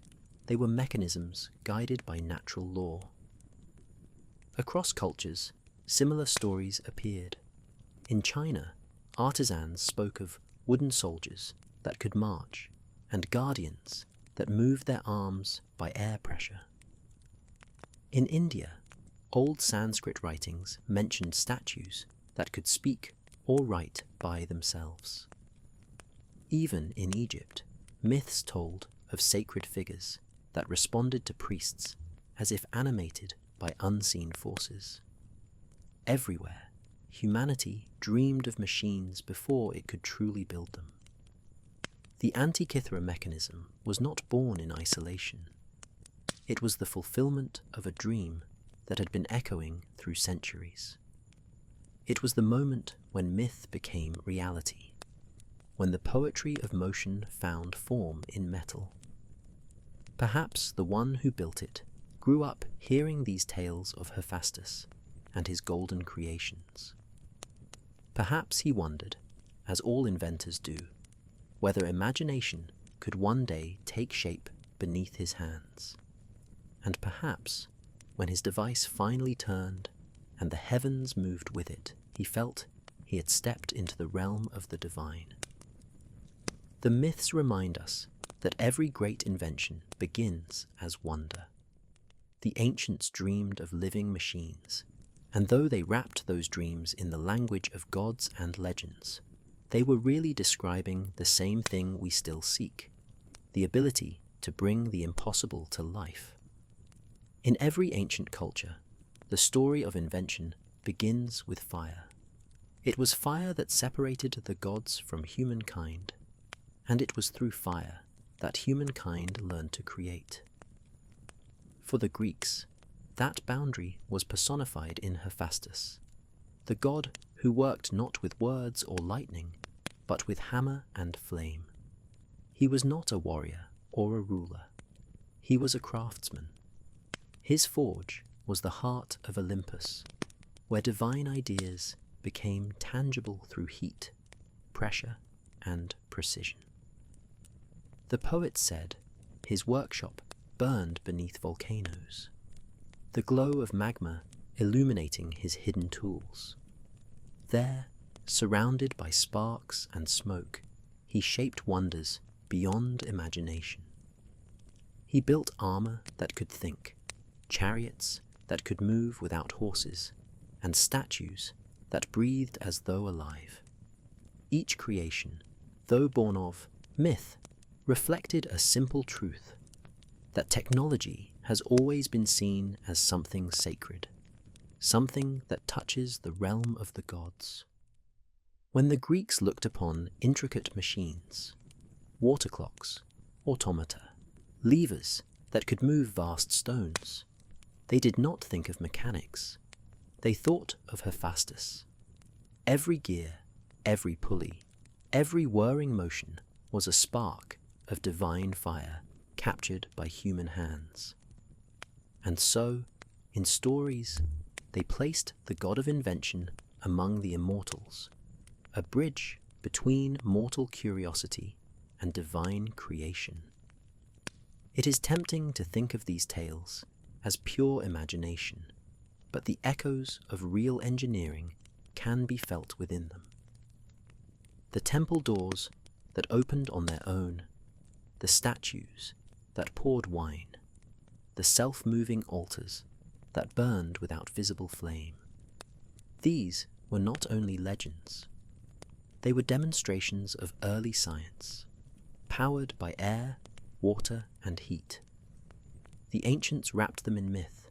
they were mechanisms guided by natural law. Across cultures, similar stories appeared. In China, artisans spoke of wooden soldiers that could march, and guardians that moved their arms by air pressure. In India, old Sanskrit writings mentioned statues that could speak or write by themselves. Even in Egypt, myths told of sacred figures that responded to priests as if animated by unseen forces. Everywhere, humanity dreamed of machines before it could truly build them. The Antikythera mechanism was not born in isolation. It was the fulfillment of a dream that had been echoing through centuries. It was the moment when myth became reality, when the poetry of motion found form in metal. Perhaps the one who built it grew up hearing these tales of Hephaestus and his golden creations. Perhaps he wondered, as all inventors do, whether imagination could one day take shape beneath his hands. And perhaps, when his device finally turned and the heavens moved with it, he felt he had stepped into the realm of the divine. The myths remind us that every great invention begins as wonder. The ancients dreamed of living machines, and though they wrapped those dreams in the language of gods and legends, they were really describing the same thing we still seek, the ability to bring the impossible to life. In every ancient culture, the story of invention begins with fire. It was fire that separated the gods from humankind, and it was through fire that humankind learned to create. For the Greeks, that boundary was personified in Hephaestus, the god who worked not with words or lightning, but with hammer and flame. He was not a warrior or a ruler. He was a craftsman. His forge was the heart of Olympus, where divine ideas became tangible through heat, pressure, and precision. The poet said his workshop burned beneath volcanoes, the glow of magma illuminating his hidden tools. There, surrounded by sparks and smoke, he shaped wonders beyond imagination. He built armor that could think, chariots that could move without horses, and statues that breathed as though alive. Each creation, though born of myth, reflected a simple truth, that technology has always been seen as something sacred, something that touches the realm of the gods. When the Greeks looked upon intricate machines, water clocks, automata, levers that could move vast stones, they did not think of mechanics. They thought of Hephaestus. Every gear, every pulley, every whirring motion was a spark of divine fire captured by human hands. And so, in stories, they placed the god of invention among the immortals, a bridge between mortal curiosity and divine creation. It is tempting to think of these tales as pure imagination, but the echoes of real engineering can be felt within them. The temple doors that opened on their own, the statues that poured wine, the self-moving altars that burned without visible flame. These were not only legends, they were demonstrations of early science, powered by air, water, and heat. The ancients wrapped them in myth,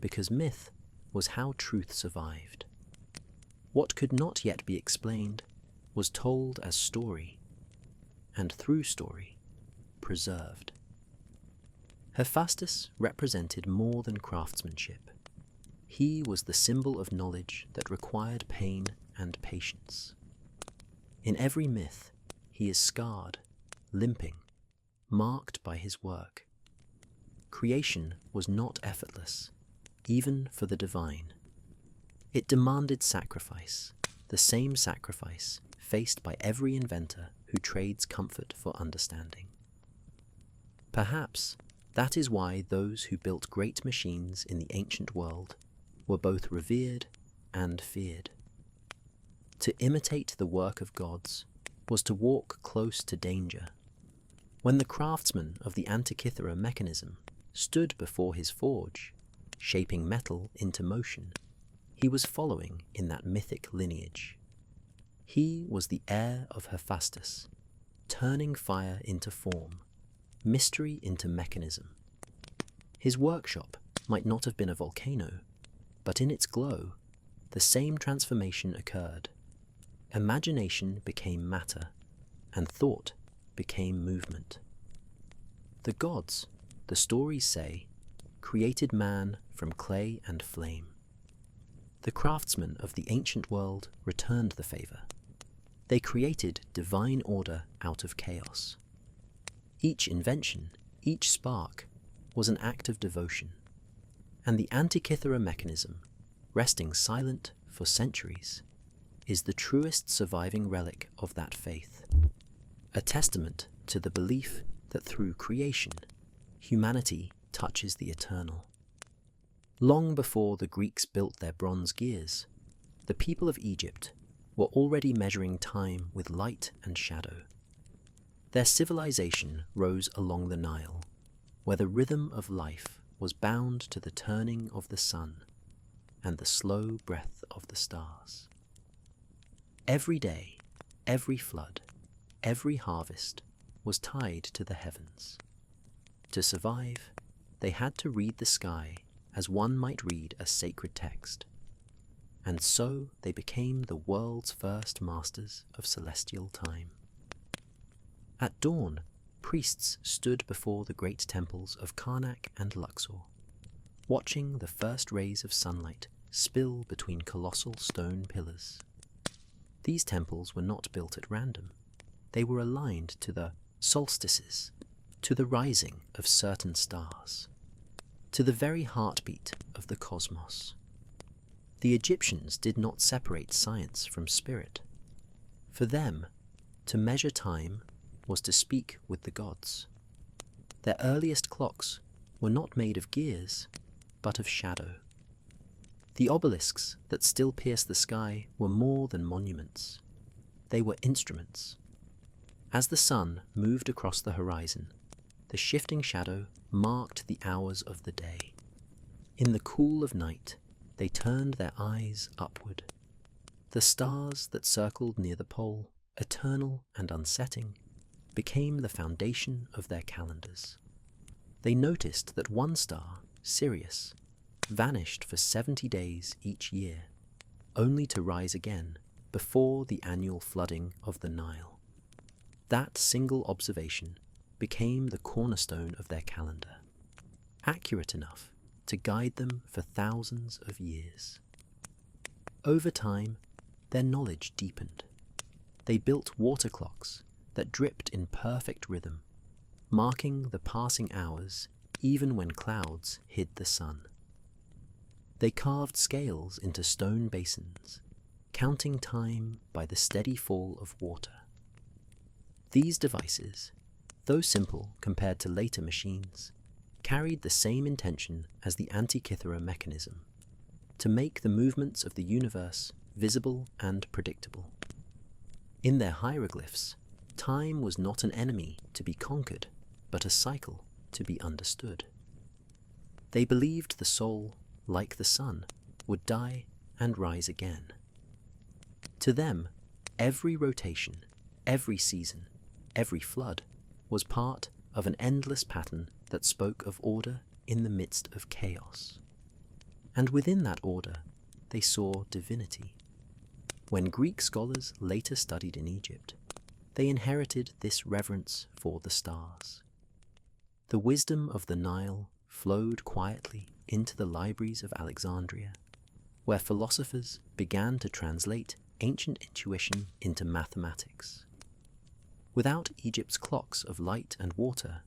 because myth was how truth survived. What could not yet be explained was told as story, and through story, preserved. Hephaestus represented more than craftsmanship. He was the symbol of knowledge that required pain and patience. In every myth, he is scarred, limping, marked by his work. Creation was not effortless, even for the divine. It demanded sacrifice, the same sacrifice faced by every inventor who trades comfort for understanding. Perhaps that is why those who built great machines in the ancient world were both revered and feared. To imitate the work of gods was to walk close to danger. When the craftsman of the Antikythera mechanism stood before his forge, shaping metal into motion, he was following in that mythic lineage. He was the heir of Hephaestus, turning fire into form, mystery into mechanism. His workshop might not have been a volcano, but in its glow, the same transformation occurred. Imagination became matter, and thought became movement. The gods, the stories say, created man from clay and flame. The craftsmen of the ancient world returned the favor. They created divine order out of chaos. Each invention, each spark, was an act of devotion. And the Antikythera mechanism, resting silent for centuries, is the truest surviving relic of that faith, a testament to the belief that through creation, humanity touches the eternal. Long before the Greeks built their bronze gears, the people of Egypt were already measuring time with light and shadow. Their civilization rose along the Nile, where the rhythm of life was bound to the turning of the sun and the slow breath of the stars. Every day, every flood, every harvest was tied to the heavens. To survive, they had to read the sky as one might read a sacred text, and so they became the world's first masters of celestial time. At dawn, priests stood before the great temples of Karnak and Luxor, watching the first rays of sunlight spill between colossal stone pillars. These temples were not built at random. They were aligned to the solstices, to the rising of certain stars, to the very heartbeat of the cosmos. The Egyptians did not separate science from spirit. For them, to measure time was to speak with the gods. Their earliest clocks were not made of gears, but of shadow. The obelisks that still pierce the sky were more than monuments. They were instruments. As the sun moved across the horizon, the shifting shadow marked the hours of the day. In the cool of night, they turned their eyes upward. The stars that circled near the pole, eternal and unsetting, became the foundation of their calendars. They noticed that one star, Sirius, vanished for 70 days each year, only to rise again before the annual flooding of the Nile. That single observation became the cornerstone of their calendar, accurate enough to guide them for thousands of years. Over time, their knowledge deepened. They built water clocks that dripped in perfect rhythm, marking the passing hours even when clouds hid the sun. They carved scales into stone basins, counting time by the steady fall of water. These devices, though simple compared to later machines, carried the same intention as the Antikythera mechanism, to make the movements of the universe visible and predictable. In their hieroglyphs, time was not an enemy to be conquered, but a cycle to be understood. They believed the soul, like the sun, would die and rise again. To them, every rotation, every season, every flood was part of an endless pattern that spoke of order in the midst of chaos. And within that order, they saw divinity. When Greek scholars later studied in Egypt, they inherited this reverence for the stars. The wisdom of the Nile flowed quietly into the libraries of Alexandria, where philosophers began to translate ancient intuition into mathematics. Without Egypt's clocks of light and water,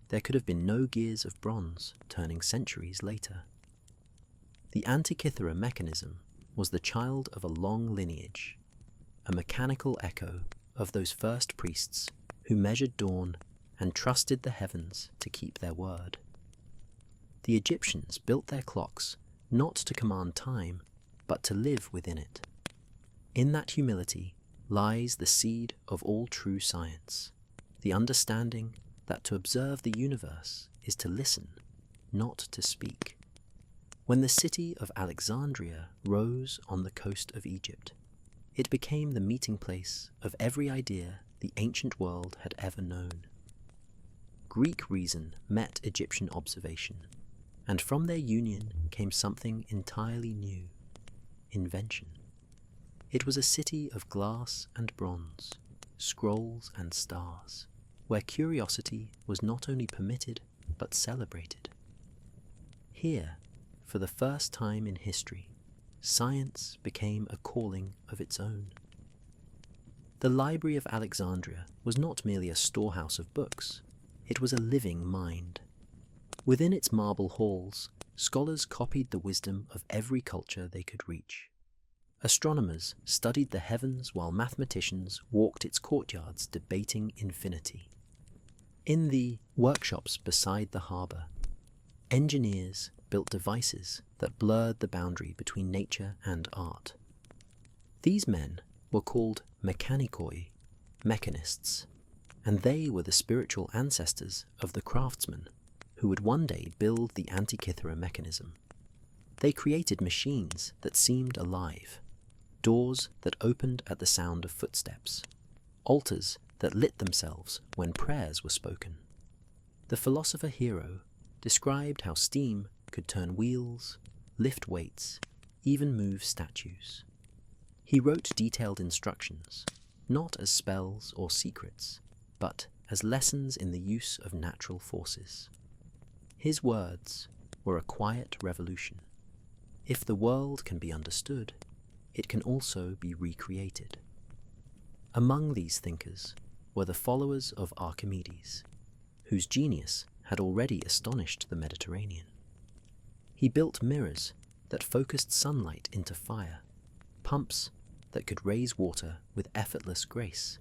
there could have been no gears of bronze turning centuries later. The Antikythera mechanism was the child of a long lineage, a mechanical echo of those first priests who measured dawn and trusted the heavens to keep their word. The Egyptians built their clocks not to command time, but to live within it. In that humility lies the seed of all true science, the understanding that to observe the universe is to listen, not to speak. When the city of Alexandria rose on the coast of Egypt, it became the meeting place of every idea the ancient world had ever known. Greek reason met Egyptian observation, and from their union came something entirely new: invention. It was a city of glass and bronze, scrolls and stars, where curiosity was not only permitted but celebrated. Here, for the first time in history, science became a calling of its own. The Library of Alexandria was not merely a storehouse of books, it was a living mind. Within its marble halls, scholars copied the wisdom of every culture they could reach. Astronomers studied the heavens while mathematicians walked its courtyards debating infinity. In the workshops beside the harbour, engineers built devices that blurred the boundary between nature and art. These men were called mechanikoi, mechanists, and they were the spiritual ancestors of the craftsmen who would one day build the Antikythera mechanism. They created machines that seemed alive, doors that opened at the sound of footsteps, altars that lit themselves when prayers were spoken. The philosopher Hero described how steam could turn wheels, lift weights, even move statues. He wrote detailed instructions, not as spells or secrets, but as lessons in the use of natural forces. His words were a quiet revolution. If the world can be understood, it can also be recreated. Among these thinkers were the followers of Archimedes, whose genius had already astonished the Mediterranean. He built mirrors that focused sunlight into fire, pumps that could raise water with effortless grace,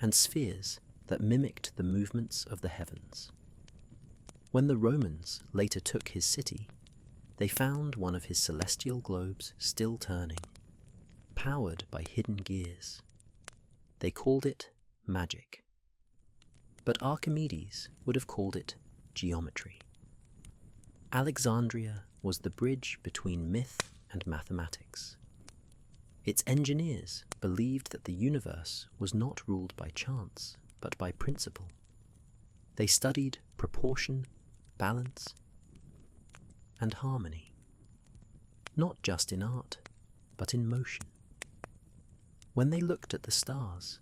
and spheres that mimicked the movements of the heavens. When the Romans later took his city, they found one of his celestial globes still turning, powered by hidden gears. They called it magic. But Archimedes would have called it geometry. Alexandria was the bridge between myth and mathematics. Its engineers believed that the universe was not ruled by chance, but by principle. They studied proportion, balance, and harmony, not just in art, but in motion. When they looked at the stars,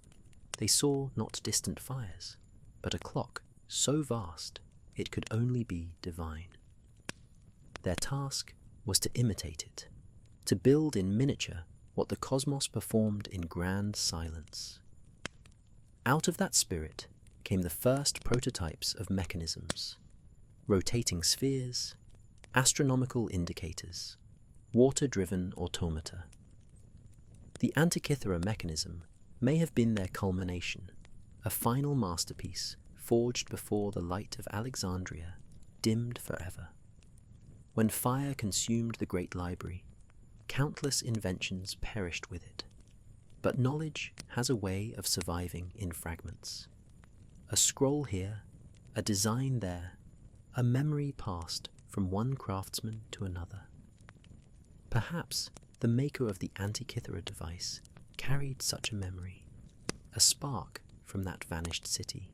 they saw not distant fires, but a clock so vast it could only be divine. Their task was to imitate it, to build in miniature what the cosmos performed in grand silence. Out of that spirit came the first prototypes of mechanisms, rotating spheres, astronomical indicators, water-driven automata. The Antikythera mechanism may have been their culmination, a final masterpiece forged before the light of Alexandria dimmed forever. When fire consumed the great library, countless inventions perished with it. But knowledge has a way of surviving in fragments. A scroll here, a design there, a memory passed from one craftsman to another. Perhaps the maker of the Antikythera device carried such a memory, a spark from that vanished city.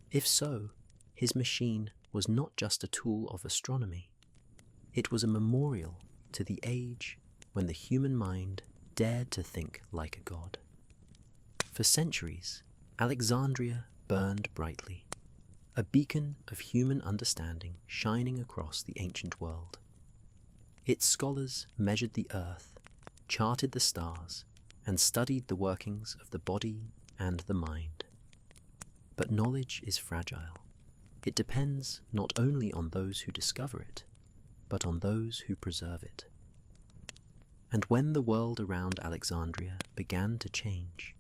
If so, his machine was not just a tool of astronomy. It was a memorial to the age when the human mind dared to think like a god. For centuries, Alexandria burned brightly, a beacon of human understanding shining across the ancient world. Its scholars measured the earth, charted the stars, and studied the workings of the body and the mind. But knowledge is fragile. It depends not only on those who discover it, but on those who preserve it. And when the world around Alexandria began to change,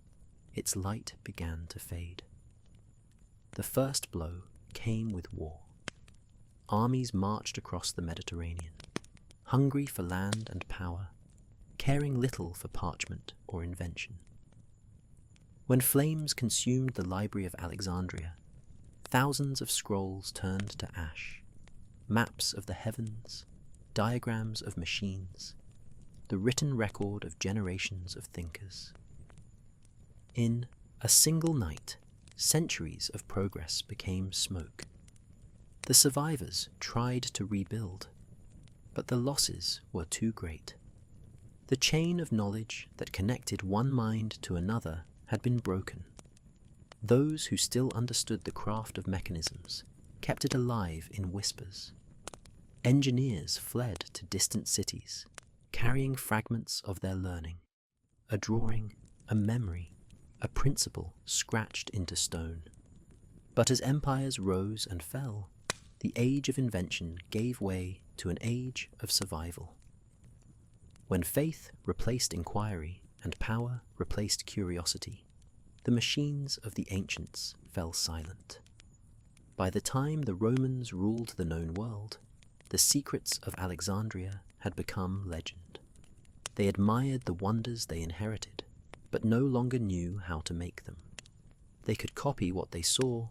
its light began to fade. The first blow came with war. Armies marched across the Mediterranean, hungry for land and power, caring little for parchment or invention. When flames consumed the library of Alexandria, thousands of scrolls turned to ash, maps of the heavens, diagrams of machines, the written record of generations of thinkers. In a single night, centuries of progress became smoke. The survivors tried to rebuild, but the losses were too great. The chain of knowledge that connected one mind to another had been broken. Those who still understood the craft of mechanisms kept it alive in whispers. Engineers fled to distant cities, carrying fragments of their learning, a drawing, a memory, a principle scratched into stone. But as empires rose and fell, the age of invention gave way to an age of survival. When faith replaced inquiry and power replaced curiosity, the machines of the ancients fell silent. By the time the Romans ruled the known world, the secrets of Alexandria had become legend. They admired the wonders they inherited, but no longer knew how to make them. They could copy what they saw,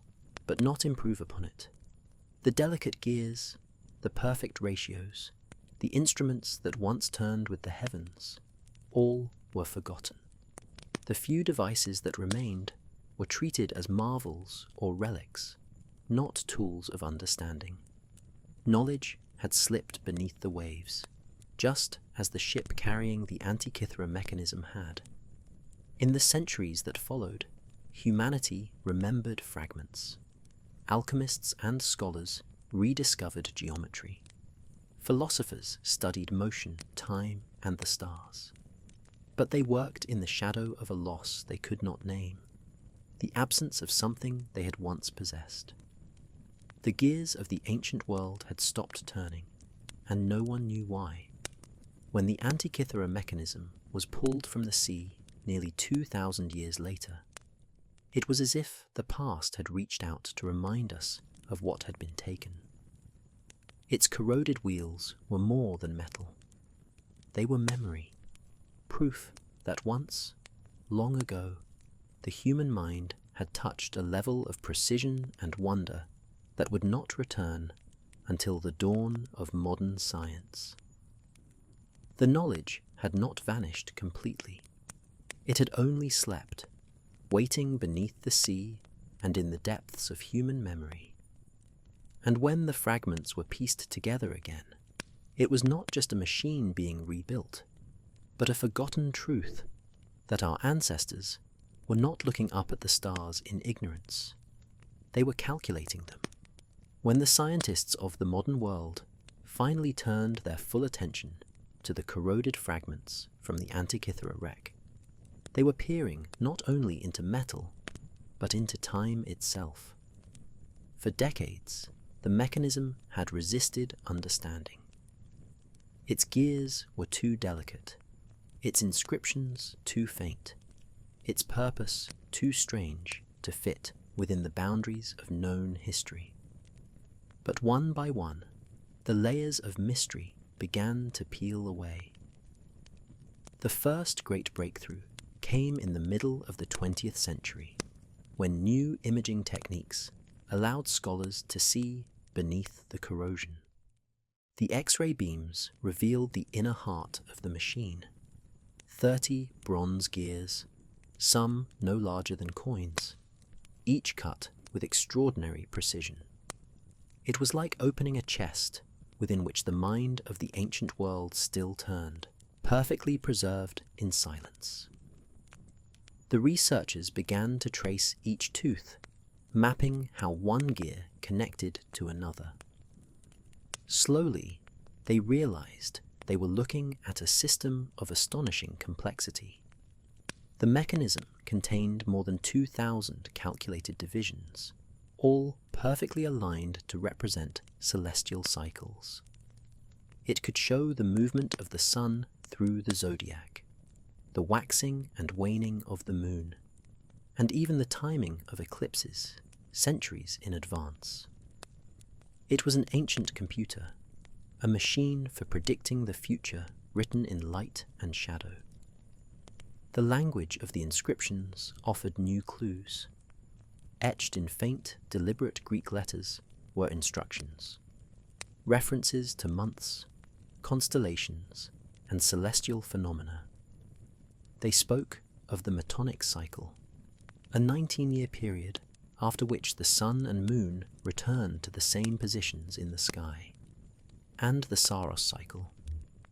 but not improve upon it. The delicate gears, the perfect ratios, the instruments that once turned with the heavens, all were forgotten. The few devices that remained were treated as marvels or relics, not tools of understanding. Knowledge had slipped beneath the waves, just as the ship carrying the Antikythera mechanism had. In the centuries that followed, humanity remembered fragments. Alchemists and scholars rediscovered geometry. Philosophers studied motion, time, and the stars. But they worked in the shadow of a loss they could not name, the absence of something they had once possessed. The gears of the ancient world had stopped turning, and no one knew why. When the Antikythera mechanism was pulled from the sea nearly 2,000 years later, it was as if the past had reached out to remind us of what had been taken. Its corroded wheels were more than metal. They were memory, proof that once, long ago, the human mind had touched a level of precision and wonder that would not return until the dawn of modern science. The knowledge had not vanished completely. It had only slept, waiting beneath the sea and in the depths of human memory. And when the fragments were pieced together again, it was not just a machine being rebuilt, but a forgotten truth that our ancestors were not looking up at the stars in ignorance. They were calculating them. When the scientists of the modern world finally turned their full attention to the corroded fragments from the Antikythera wreck, they were peering not only into metal, but into time itself. For decades, the mechanism had resisted understanding. Its gears were too delicate, its inscriptions too faint, its purpose too strange to fit within the boundaries of known history. But one by one, the layers of mystery began to peel away. The first great breakthrough came in the middle of the 20th century, when new imaging techniques allowed scholars to see beneath the corrosion. The X-ray beams revealed the inner heart of the machine. 30 bronze gears, some no larger than coins, each cut with extraordinary precision. It was like opening a chest within which the mind of the ancient world still turned, perfectly preserved in silence. The researchers began to trace each tooth, mapping how one gear connected to another. Slowly, they realized they were looking at a system of astonishing complexity. The mechanism contained more than 2,000 calculated divisions, all perfectly aligned to represent celestial cycles. It could show the movement of the sun through the zodiac, the waxing and waning of the moon, and even the timing of eclipses, centuries in advance. It was an ancient computer, a machine for predicting the future written in light and shadow. The language of the inscriptions offered new clues. Etched in faint, deliberate Greek letters were instructions, references to months, constellations, and celestial phenomena. They spoke of the Metonic cycle, a 19-year period after which the sun and moon returned to the same positions in the sky, and the Saros cycle,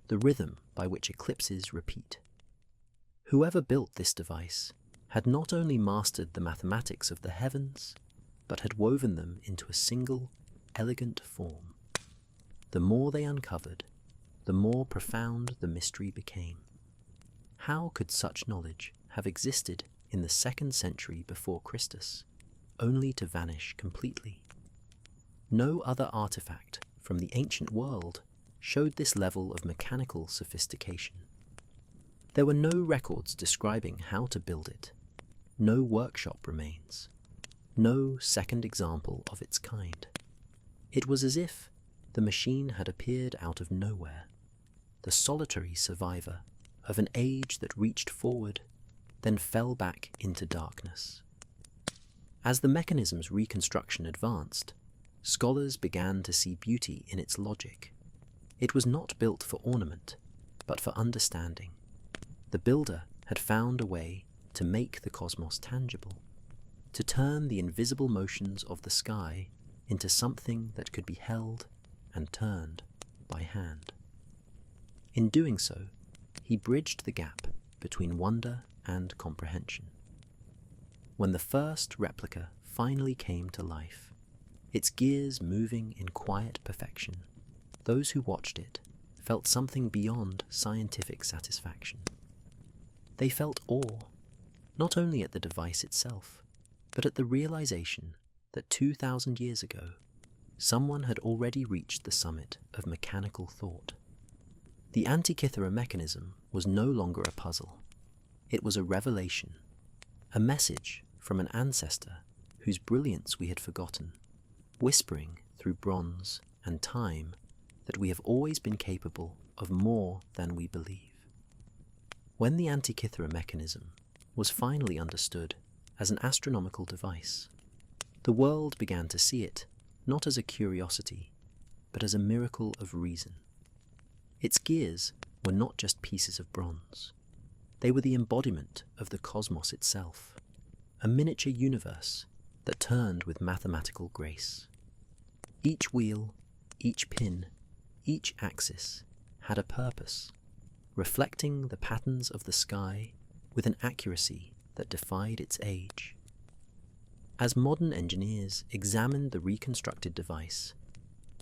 the rhythm by which eclipses repeat. Whoever built this device had not only mastered the mathematics of the heavens, but had woven them into a single, elegant form. The more they uncovered, the more profound the mystery became. How could such knowledge have existed in the 2nd century before Christus, only to vanish completely? No other artifact from the ancient world showed this level of mechanical sophistication. There were no records describing how to build it. No workshop remains. No second example of its kind. It was as if the machine had appeared out of nowhere, the solitary survivor of an age that reached forward, then fell back into darkness. As the mechanism's reconstruction advanced, scholars began to see beauty in its logic. It was not built for ornament, but for understanding. The builder had found a way to make the cosmos tangible, to turn the invisible motions of the sky into something that could be held and turned by hand. In doing so, he bridged the gap between wonder and comprehension. When the first replica finally came to life, its gears moving in quiet perfection, those who watched it felt something beyond scientific satisfaction. They felt awe, not only at the device itself, but at the realization that 2,000 years ago, someone had already reached the summit of mechanical thought. The Antikythera mechanism was no longer a puzzle. It was a revelation, a message from an ancestor whose brilliance we had forgotten, whispering through bronze and time that we have always been capable of more than we believe. When the Antikythera mechanism was finally understood as an astronomical device, the world began to see it not as a curiosity, but as a miracle of reason. Its gears were not just pieces of bronze. They were the embodiment of the cosmos itself, a miniature universe that turned with mathematical grace. Each wheel, each pin, each axis had a purpose, reflecting the patterns of the sky with an accuracy that defied its age. As modern engineers examined the reconstructed device,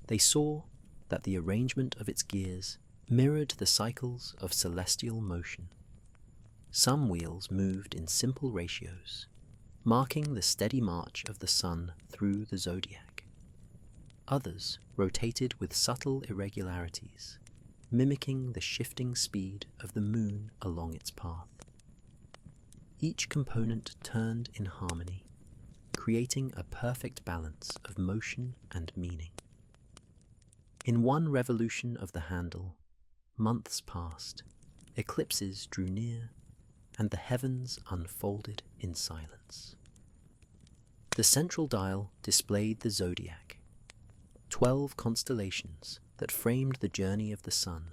they saw that the arrangement of its gears mirrored the cycles of celestial motion. Some wheels moved in simple ratios, marking the steady march of the sun through the zodiac. Others rotated with subtle irregularities, mimicking the shifting speed of the moon along its path. Each component turned in harmony, creating a perfect balance of motion and meaning. In one revolution of the handle, months passed, eclipses drew near, and the heavens unfolded in silence. The central dial displayed the zodiac, 12 constellations that framed the journey of the sun.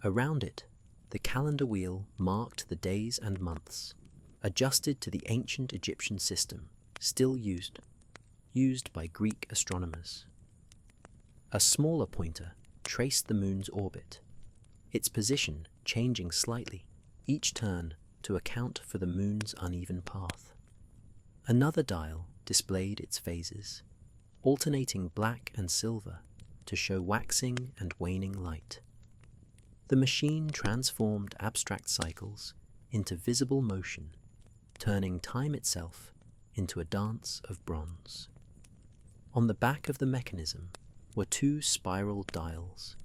Around it, the calendar wheel marked the days and months, adjusted to the ancient Egyptian system still used by Greek astronomers. A smaller pointer traced the moon's orbit, its position changing slightly each turn to account for the moon's uneven path. Another dial displayed its phases, alternating black and silver to show waxing and waning light. The machine transformed abstract cycles into visible motion, turning time itself into a dance of bronze. On the back of the mechanism were 2 spiral dials,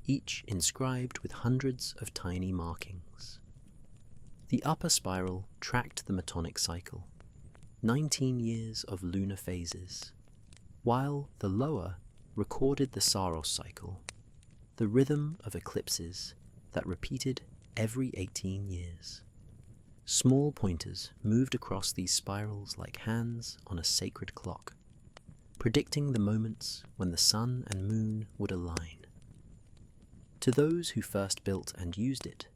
each inscribed with hundreds of tiny markings. The upper spiral tracked the Metonic cycle, 19 years of lunar phases, while the lower recorded the Saros cycle, the rhythm of eclipses that repeated every 18 years. Small pointers moved across these spirals like hands on a sacred clock, predicting the moments when the sun and moon would align. To those who first built and used it,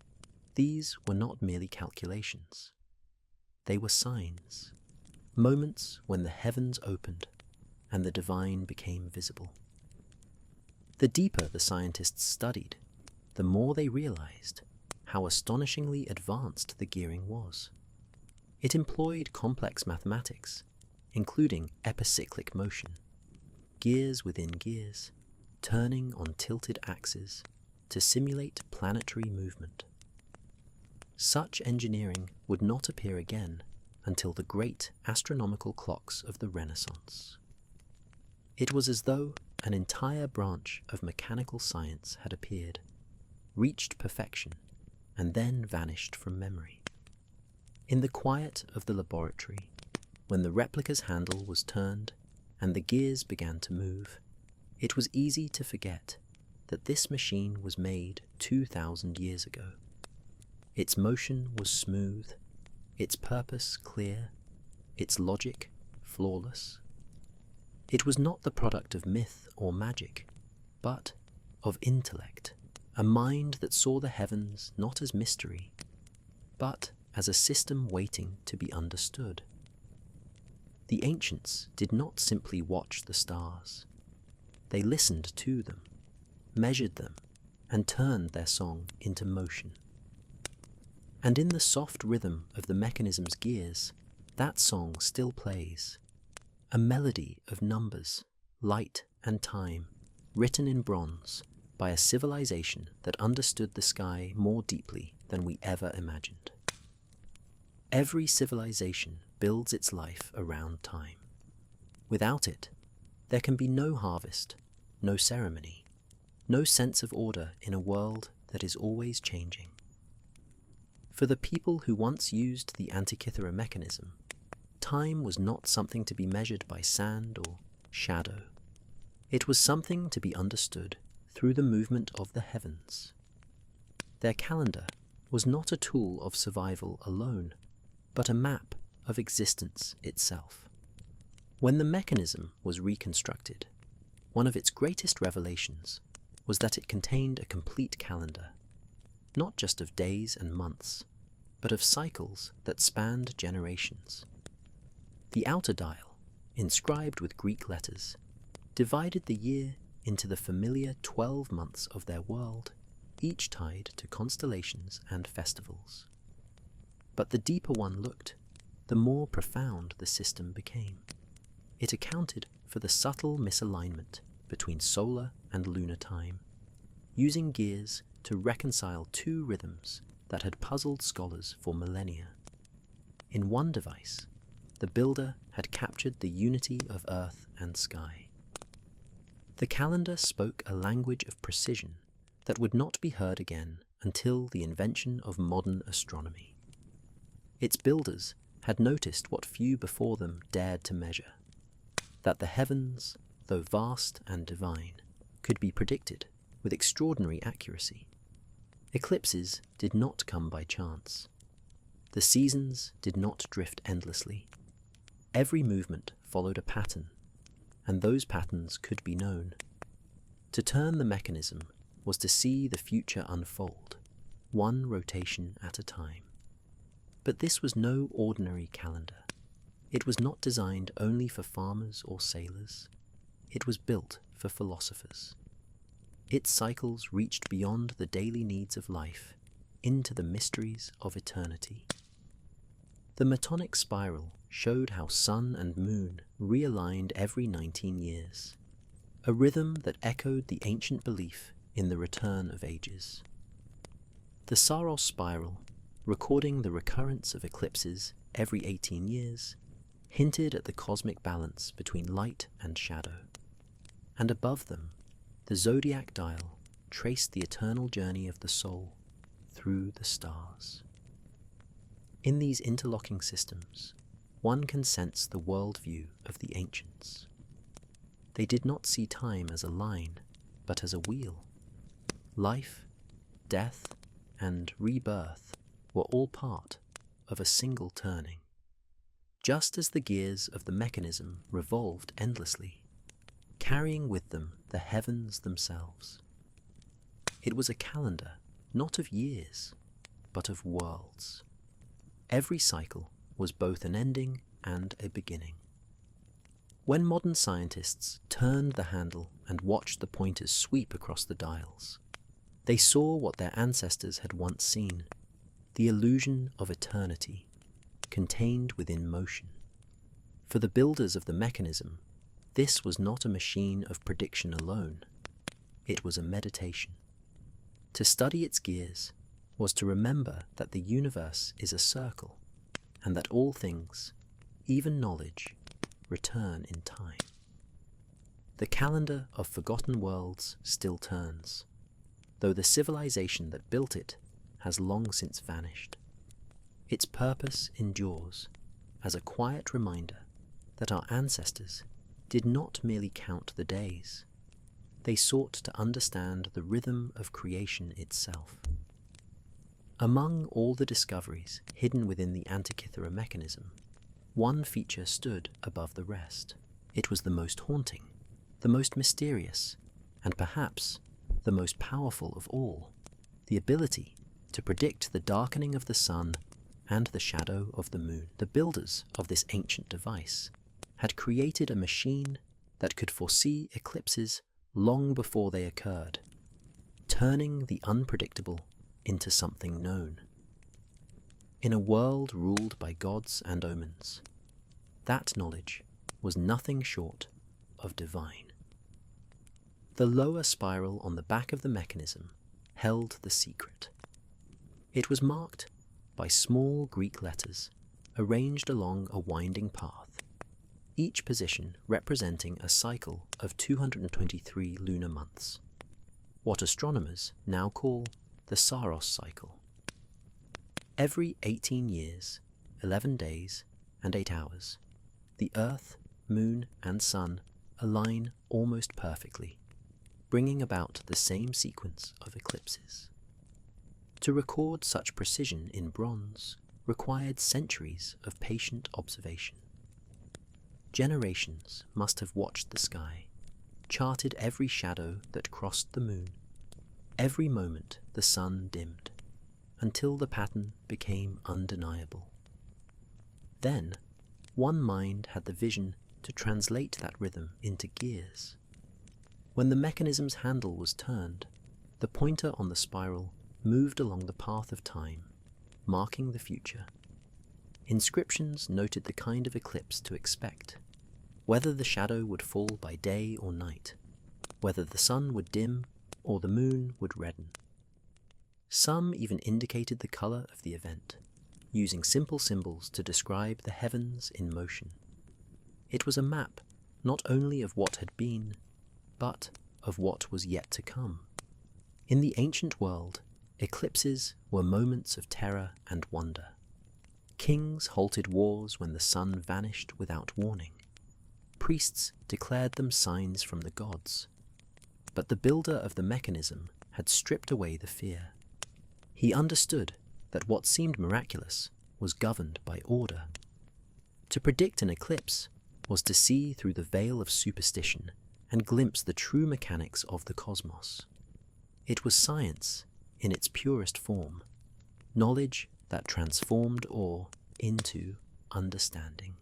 these were not merely calculations. They were signs, moments when the heavens opened and the divine became visible. The deeper the scientists studied, the more they realized how astonishingly advanced the gearing was. It employed complex mathematics, including epicyclic motion, gears within gears, turning on tilted axes to simulate planetary movement. Such engineering would not appear again until the great astronomical clocks of the Renaissance. It was as though an entire branch of mechanical science had appeared, reached perfection, and then vanished from memory. In the quiet of the laboratory, when the replica's handle was turned and the gears began to move, it was easy to forget that this machine was made 2,000 years ago. Its motion was smooth, its purpose clear, its logic flawless. It was not the product of myth or magic, but of intellect, a mind that saw the heavens not as mystery, but as a system waiting to be understood. The ancients did not simply watch the stars. They listened to them, measured them, and turned their song into motion. And in the soft rhythm of the mechanism's gears, that song still plays, a melody of numbers, light and time, written in bronze by a civilization that understood the sky more deeply than we ever imagined. Every civilization builds its life around time. Without it, there can be no harvest, no ceremony, no sense of order in a world that is always changing. For the people who once used the Antikythera mechanism, time was not something to be measured by sand or shadow. It was something to be understood through the movement of the heavens. Their calendar was not a tool of survival alone, but a map of existence itself. When the mechanism was reconstructed, one of its greatest revelations was that it contained a complete calendar, not just of days and months, but of cycles that spanned generations. The outer dial, inscribed with Greek letters, divided the year into the familiar 12 months of their world, each tied to constellations and festivals. But the deeper one looked, the more profound the system became. It accounted for the subtle misalignment between solar and lunar time, using gears to reconcile 2 rhythms that had puzzled scholars for millennia. In one device, the builder had captured the unity of earth and sky. The calendar spoke a language of precision that would not be heard again until the invention of modern astronomy. Its builders had noticed what few before them dared to measure, that the heavens, though vast and divine, could be predicted with extraordinary accuracy. Eclipses did not come by chance. The seasons did not drift endlessly. Every movement followed a pattern, and those patterns could be known. To turn the mechanism was to see the future unfold, one rotation at a time. But this was no ordinary calendar. It was not designed only for farmers or sailors. It was built for philosophers. Its cycles reached beyond the daily needs of life into the mysteries of eternity. The Metonic spiral showed how sun and moon realigned every 19 years, a rhythm that echoed the ancient belief in the return of ages. The Saros spiral, recording the recurrence of eclipses every 18 years, hinted at the cosmic balance between light and shadow. And above them, the zodiac dial traced the eternal journey of the soul through the stars. In these interlocking systems, one can sense the worldview of the ancients. They did not see time as a line, but as a wheel. Life, death, and rebirth were all part of a single turning. Just as the gears of the mechanism revolved endlessly, carrying with them the heavens themselves. It was a calendar, not of years, but of worlds. Every cycle was both an ending and a beginning. When modern scientists turned the handle and watched the pointers sweep across the dials, they saw what their ancestors had once seen, the illusion of eternity, contained within motion. For the builders of the mechanism, this was not a machine of prediction alone. It was a meditation. To study its gears was to remember that the universe is a circle, and that all things, even knowledge, return in time. The calendar of forgotten worlds still turns, though the civilization that built it has long since vanished. Its purpose endures as a quiet reminder that our ancestors did not merely count the days. They sought to understand the rhythm of creation itself. Among all the discoveries hidden within the Antikythera mechanism, one feature stood above the rest. It was the most haunting, the most mysterious, and perhaps the most powerful of all, the ability to predict the darkening of the sun and the shadow of the moon. The builders of this ancient device had created a machine that could foresee eclipses long before they occurred, turning the unpredictable into something known. In a world ruled by gods and omens, that knowledge was nothing short of divine. The lower spiral on the back of the mechanism held the secret. It was marked by small Greek letters arranged along a winding path, each position representing a cycle of 223 lunar months, what astronomers now call the Saros cycle. Every 18 years, 11 days, and 8 hours, the Earth, Moon, and Sun align almost perfectly, bringing about the same sequence of eclipses. To record such precision in bronze required centuries of patient observation. Generations must have watched the sky, charted every shadow that crossed the moon, every moment the sun dimmed, until the pattern became undeniable. Then, one mind had the vision to translate that rhythm into gears. When the mechanism's handle was turned, the pointer on the spiral moved along the path of time, marking the future. Inscriptions noted the kind of eclipse to expect, whether the shadow would fall by day or night, whether the sun would dim or the moon would redden. Some even indicated the color of the event, using simple symbols to describe the heavens in motion. It was a map not only of what had been, but of what was yet to come. In the ancient world, eclipses were moments of terror and wonder. Kings halted wars when the sun vanished without warning. Priests declared them signs from the gods. But the builder of the mechanism had stripped away the fear. He understood that what seemed miraculous was governed by order. To predict an eclipse was to see through the veil of superstition and glimpse the true mechanics of the cosmos. It was science in its purest form, knowledge that transformed awe into understanding.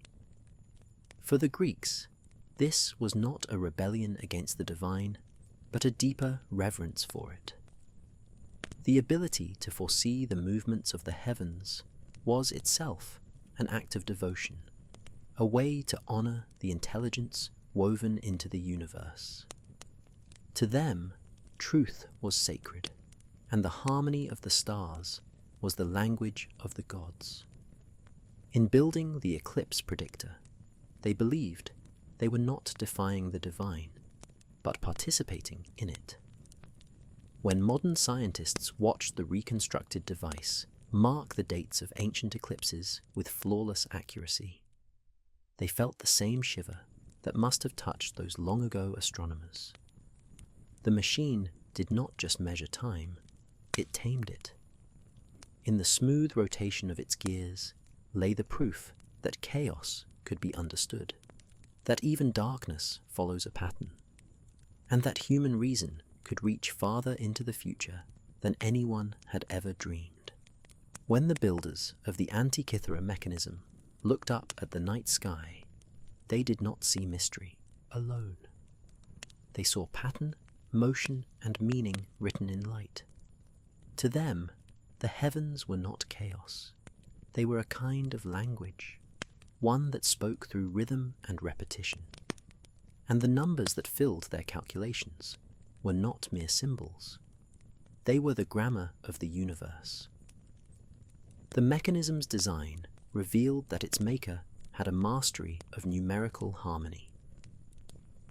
For the Greeks, this was not a rebellion against the divine, but a deeper reverence for it. The ability to foresee the movements of the heavens was itself an act of devotion, a way to honor the intelligence woven into the universe. To them, truth was sacred, and the harmony of the stars was the language of the gods. In building the eclipse predictor, they believed they were not defying the divine, but participating in it. When modern scientists watched the reconstructed device mark the dates of ancient eclipses with flawless accuracy, they felt the same shiver that must have touched those long-ago astronomers. The machine did not just measure time, it tamed it. In the smooth rotation of its gears lay the proof that chaos could be understood, that even darkness follows a pattern, and that human reason could reach farther into the future than anyone had ever dreamed. When the builders of the Antikythera mechanism looked up at the night sky, they did not see mystery alone. They saw pattern, motion, and meaning written in light. To them, the heavens were not chaos. They were a kind of language, one that spoke through rhythm and repetition. And the numbers that filled their calculations were not mere symbols. They were the grammar of the universe. The mechanism's design revealed that its maker had a mastery of numerical harmony.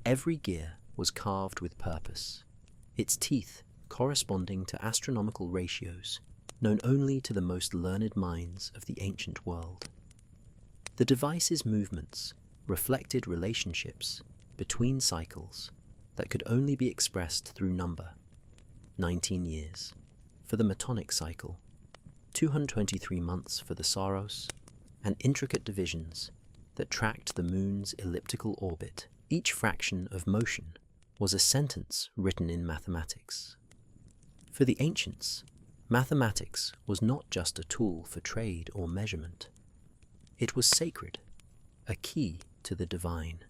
Every gear was carved with purpose, its teeth corresponding to astronomical ratios known only to the most learned minds of the ancient world. The device's movements reflected relationships between cycles that could only be expressed through number: 19 years for the Metonic cycle, 223 months for the Saros, and intricate divisions that tracked the moon's elliptical orbit. Each fraction of motion was a sentence written in mathematics. For the ancients, mathematics was not just a tool for trade or measurement. It was sacred, a key to the divine.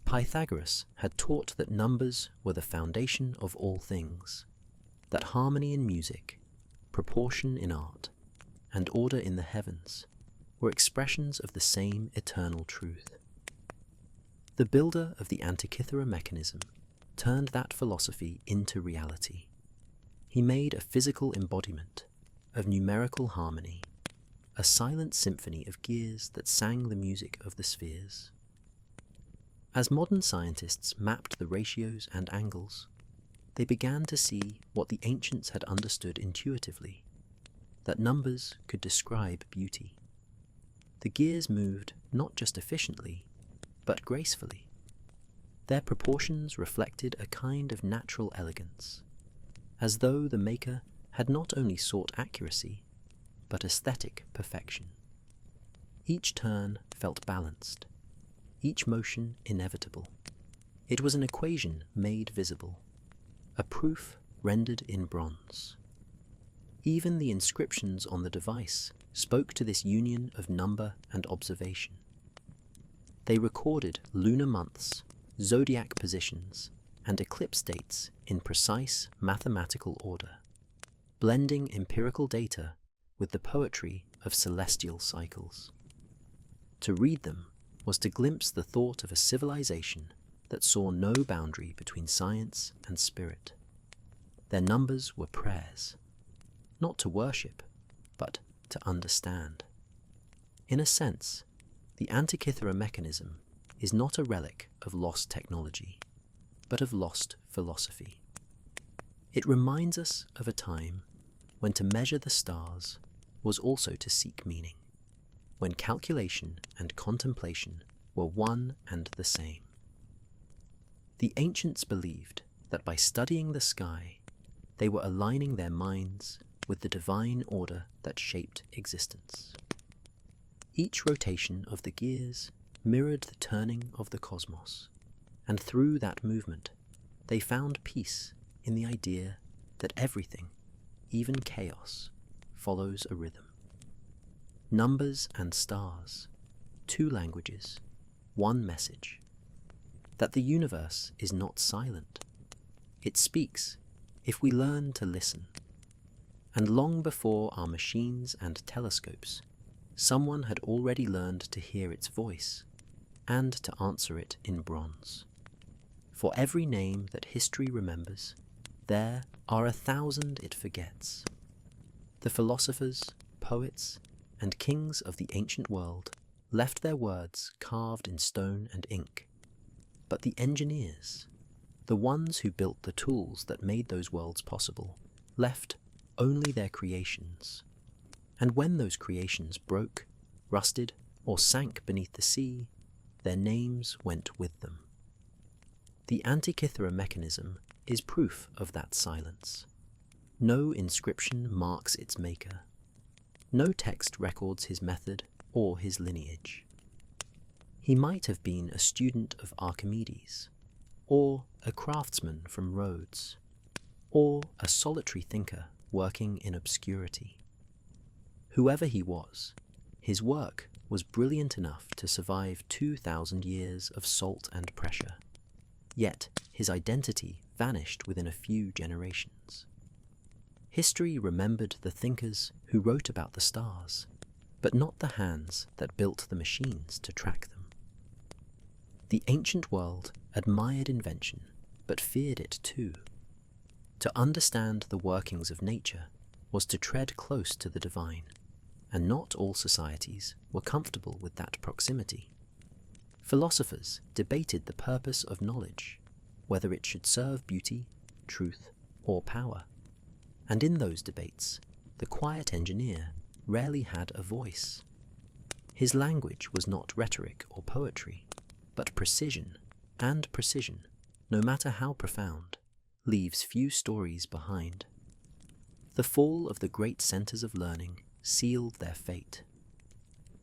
Pythagoras had taught that numbers were the foundation of all things, that harmony in music, proportion in art, and order in the heavens were expressions of the same eternal truth. The builder of the Antikythera mechanism turned that philosophy into reality. He made a physical embodiment of numerical harmony, a silent symphony of gears that sang the music of the spheres. As modern scientists mapped the ratios and angles, they began to see what the ancients had understood intuitively, that numbers could describe beauty. The gears moved not just efficiently, but gracefully. Their proportions reflected a kind of natural elegance, as though the maker had not only sought accuracy, but aesthetic perfection. Each turn felt balanced, each motion inevitable. It was an equation made visible, a proof rendered in bronze. Even the inscriptions on the device spoke to this union of number and observation. They recorded lunar months, zodiac positions, and eclipse dates in precise mathematical order, blending empirical data with the poetry of celestial cycles. To read them was to glimpse the thought of a civilization that saw no boundary between science and spirit. Their numbers were prayers, not to worship, but to understand. In a sense, the Antikythera mechanism is not a relic of lost technology. but of lost philosophy. It reminds us of a time when to measure the stars was also to seek meaning, when calculation and contemplation were one and the same. The ancients believed that by studying the sky, they were aligning their minds with the divine order that shaped existence. Each rotation of the gears mirrored the turning of the cosmos, and through that movement, they found peace in the idea that everything, even chaos, follows a rhythm. Numbers and stars, two languages, one message. That the universe is not silent. It speaks if we learn to listen. And long before our machines and telescopes, someone had already learned to hear its voice and to answer it in bronze. For every name that history remembers, there are 1,000 it forgets. The philosophers, poets, and kings of the ancient world left their words carved in stone and ink. But the engineers, the ones who built the tools that made those worlds possible, left only their creations. And when those creations broke, rusted, or sank beneath the sea, their names went with them. The Antikythera mechanism is proof of that silence. No inscription marks its maker. No text records his method or his lineage. He might have been a student of Archimedes, or a craftsman from Rhodes, or a solitary thinker working in obscurity. Whoever he was, his work was brilliant enough to survive 2,000 years of salt and pressure. Yet his identity vanished within a few generations. History remembered the thinkers who wrote about the stars, but not the hands that built the machines to track them. The ancient world admired invention, but feared it too. To understand the workings of nature was to tread close to the divine, and not all societies were comfortable with that proximity. Philosophers debated the purpose of knowledge, whether it should serve beauty, truth, or power. And in those debates, the quiet engineer rarely had a voice. His language was not rhetoric or poetry, but precision, and precision, no matter how profound, leaves few stories behind. The fall of the great centers of learning sealed their fate.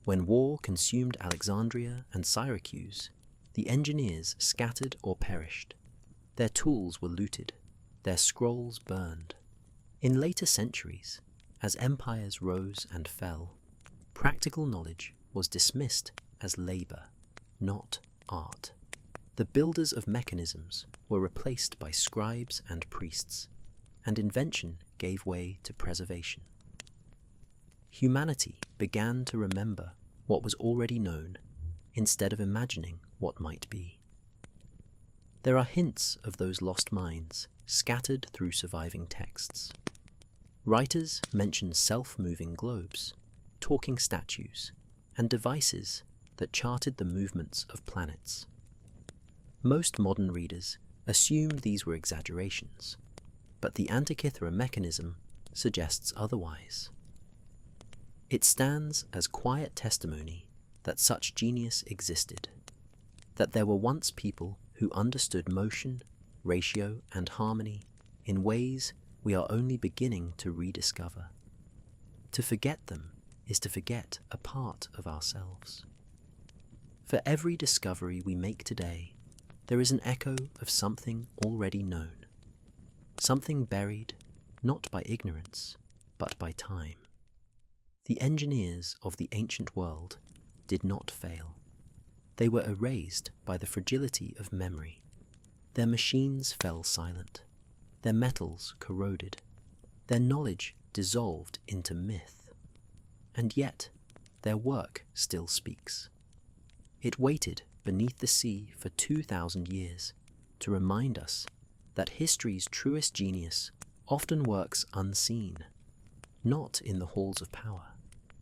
When war consumed Alexandria and Syracuse, the engineers scattered or perished. Their tools were looted, their scrolls burned. In later centuries, as empires rose and fell, practical knowledge was dismissed as labor, not art. The builders of mechanisms were replaced by scribes and priests, and invention gave way to preservation. Humanity began to remember what was already known, instead of imagining what might be. There are hints of those lost minds scattered through surviving texts. Writers mention self-moving globes, talking statues, and devices that charted the movements of planets. Most modern readers assumed these were exaggerations, but the Antikythera mechanism suggests otherwise. It stands as quiet testimony that such genius existed, that there were once people who understood motion, ratio, and harmony in ways we are only beginning to rediscover. To forget them is to forget a part of ourselves. For every discovery we make today, there is an echo of something already known, something buried not by ignorance, but by time. The engineers of the ancient world did not fail. They were erased by the fragility of memory. Their machines fell silent, their metals corroded, their knowledge dissolved into myth. And yet, their work still speaks. It waited beneath the sea for 2,000 years to remind us that history's truest genius often works unseen, not in the halls of power,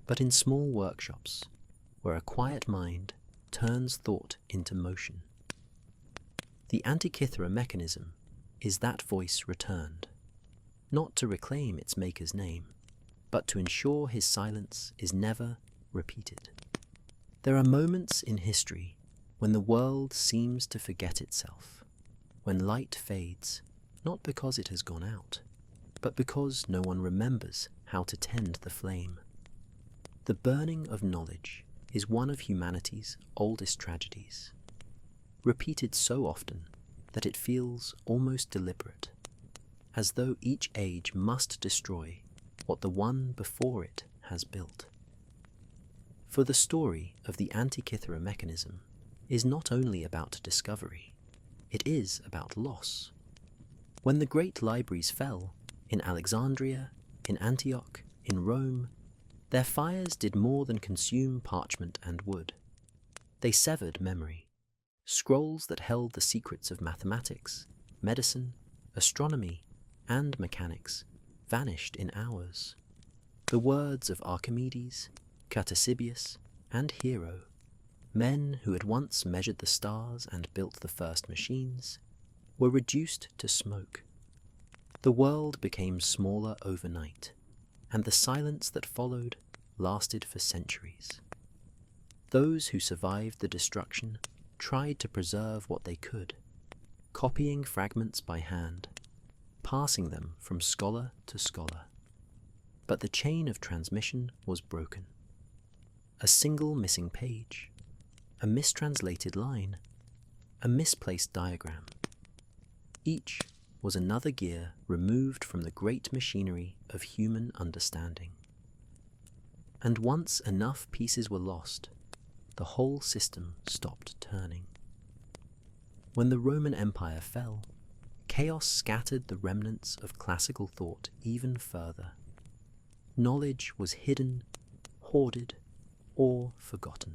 but in small workshops, where a quiet mind turns thought into motion. The Antikythera mechanism is that voice returned, not to reclaim its maker's name, but to ensure his silence is never repeated. There are moments in history when the world seems to forget itself, when light fades, not because it has gone out, but because no one remembers how to tend the flame. The burning of knowledge is one of humanity's oldest tragedies, repeated so often that it feels almost deliberate, as though each age must destroy what the one before it has built. For the story of the Antikythera mechanism is not only about discovery, it is about loss. When the great libraries fell, in Alexandria, in Antioch, in Rome, their fires did more than consume parchment and wood. They severed memory. Scrolls that held the secrets of mathematics, medicine, astronomy, and mechanics vanished in hours. The words of Archimedes, Ctesibius, and Hero, men who had once measured the stars and built the first machines, were reduced to smoke. The world became smaller overnight, and the silence that followed lasted for centuries. Those who survived the destruction tried to preserve what they could, copying fragments by hand, passing them from scholar to scholar. But the chain of transmission was broken. A single missing page, a mistranslated line, a misplaced diagram. Each was another gear removed from the great machinery of human understanding. And once enough pieces were lost, the whole system stopped turning. When the Roman Empire fell, chaos scattered the remnants of classical thought even further. Knowledge was hidden, hoarded, or forgotten.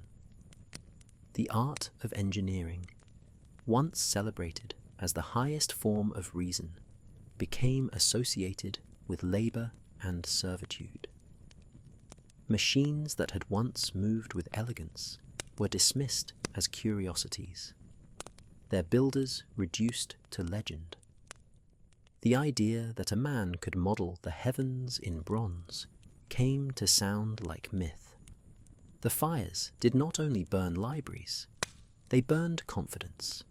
The art of engineering, once celebrated as the highest form of reason, became associated with labor and servitude. Machines that had once moved with elegance were dismissed as curiosities, their builders reduced to legend. The idea that a man could model the heavens in bronze came to sound like myth. The fires did not only burn libraries, they burned confidence,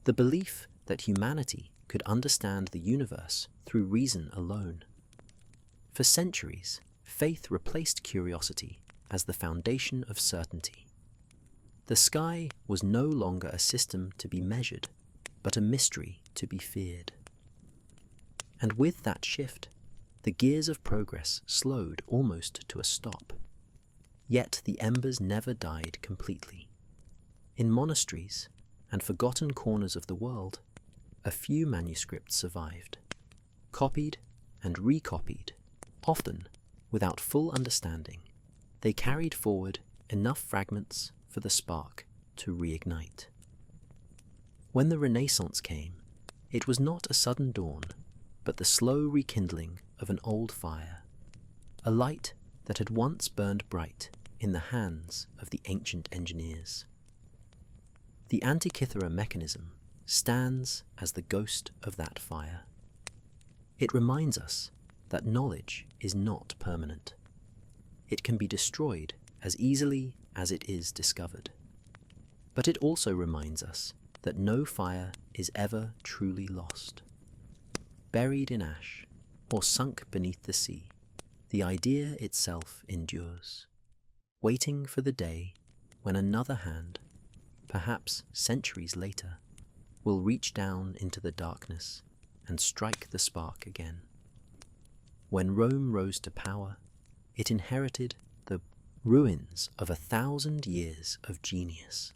the belief that humanity could understand the universe through reason alone. For centuries, faith replaced curiosity as the foundation of certainty. The sky was no longer a system to be measured, but a mystery to be feared. And with that shift, the gears of progress slowed almost to a stop. Yet the embers never died completely. In monasteries and forgotten corners of the world, a few manuscripts survived, copied and recopied, often without full understanding. They carried forward enough fragments for the spark to reignite. When the Renaissance came, it was not a sudden dawn, but the slow rekindling of an old fire, a light that had once burned bright in the hands of the ancient engineers. The Antikythera mechanism stands as the ghost of that fire. It reminds us that knowledge is not permanent. It can be destroyed as easily as it is discovered. But it also reminds us that no fire is ever truly lost. Buried in ash or sunk beneath the sea, the idea itself endures, waiting for the day when another hand, perhaps centuries later, will reach down into the darkness and strike the spark again. When Rome rose to power, it inherited the ruins of 1,000 years of genius.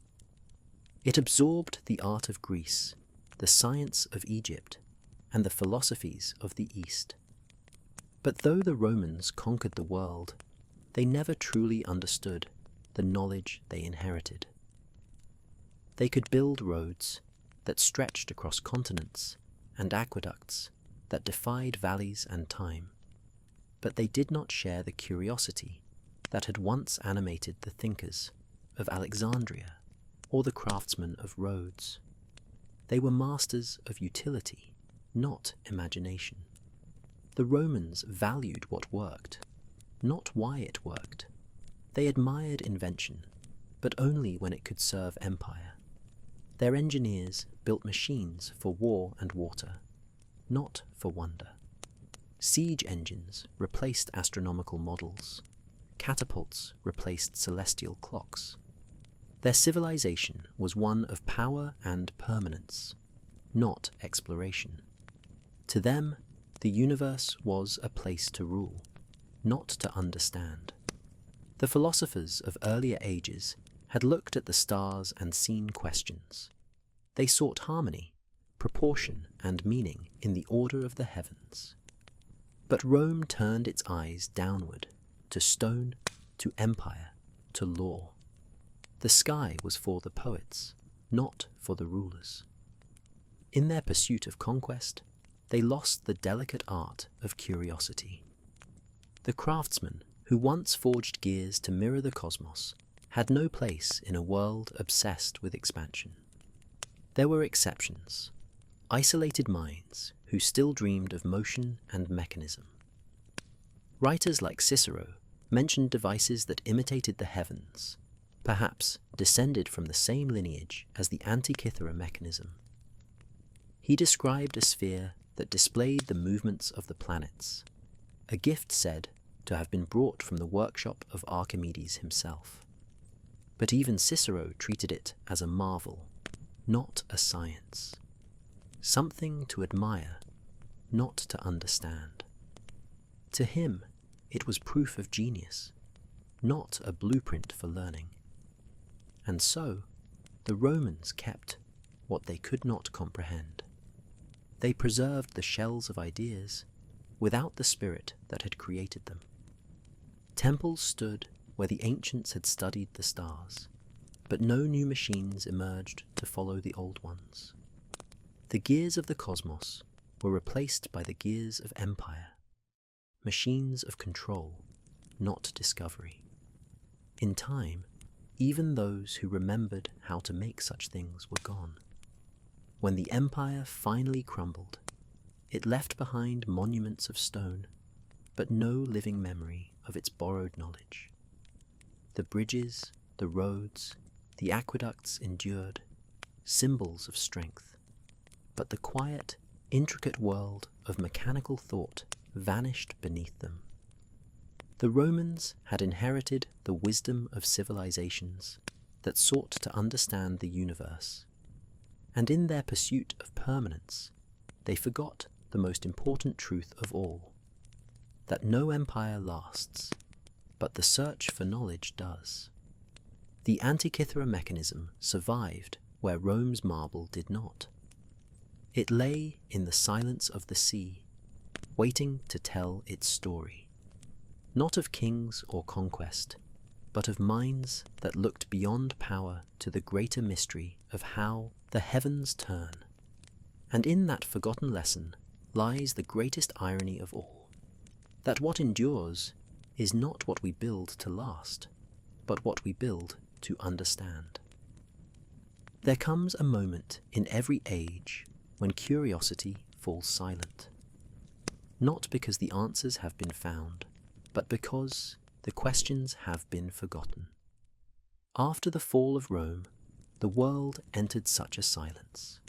It absorbed the art of Greece, the science of Egypt, and the philosophies of the East. But though the Romans conquered the world, they never truly understood the knowledge they inherited. They could build roads that stretched across continents and aqueducts that defied valleys and time, but they did not share the curiosity that had once animated the thinkers of Alexandria or the craftsmen of Rhodes. They were masters of utility, not imagination. The Romans valued what worked, not why it worked. They admired invention, but only when it could serve empire. Their engineers built machines for war and water, not for wonder. Siege engines replaced astronomical models. Catapults replaced celestial clocks. Their civilization was one of power and permanence, not exploration. To them, the universe was a place to rule, not to understand. The philosophers of earlier ages had looked at the stars and seen questions. They sought harmony, proportion, and meaning in the order of the heavens. But Rome turned its eyes downward, to stone, to empire, to law. The sky was for the poets, not for the rulers. In their pursuit of conquest, they lost the delicate art of curiosity. The craftsman who once forged gears to mirror the cosmos had no place in a world obsessed with expansion. There were exceptions, isolated minds who still dreamed of motion and mechanism. Writers like Cicero mentioned devices that imitated the heavens, perhaps descended from the same lineage as the Antikythera mechanism. He described a sphere that displayed the movements of the planets, a gift said to have been brought from the workshop of Archimedes himself. But even Cicero treated it as a marvel, not a science. Something to admire, not to understand. To him, it was proof of genius, not a blueprint for learning. And so, the Romans kept what they could not comprehend. They preserved the shells of ideas without the spirit that had created them. Temples stood where the ancients had studied the stars, but no new machines emerged to follow the old ones. The gears of the cosmos were replaced by the gears of empire, machines of control, not discovery. In time, even those who remembered how to make such things were gone. When the empire finally crumbled, it left behind monuments of stone, but no living memory of its borrowed knowledge. The bridges, the roads, the aqueducts endured, symbols of strength, but the quiet, intricate world of mechanical thought vanished beneath them. The Romans had inherited the wisdom of civilizations that sought to understand the universe, and in their pursuit of permanence, they forgot the most important truth of all, that no empire lasts, but the search for knowledge does. The Antikythera mechanism survived where Rome's marble did not. It lay in the silence of the sea, waiting to tell its story. Not of kings or conquest, but of minds that looked beyond power to the greater mystery of how the heavens turn. And in that forgotten lesson lies the greatest irony of all, that what endures is not what we build to last, but what we build to understand. There comes a moment in every age when curiosity falls silent, not because the answers have been found, but because the questions have been forgotten. After the fall of Rome, the world entered such a silence.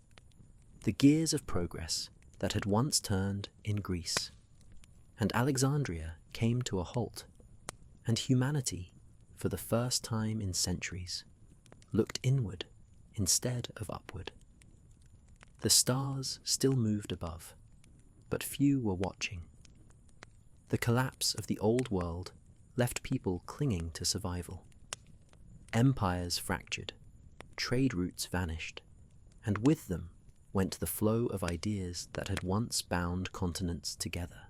The gears of progress that had once turned in Greece, and Alexandria came to a halt, and humanity, for the first time in centuries, looked inward instead of upward. The stars still moved above, but few were watching. The collapse of the old world left people clinging to survival. Empires fractured, trade routes vanished, and with them went the flow of ideas that had once bound continents together.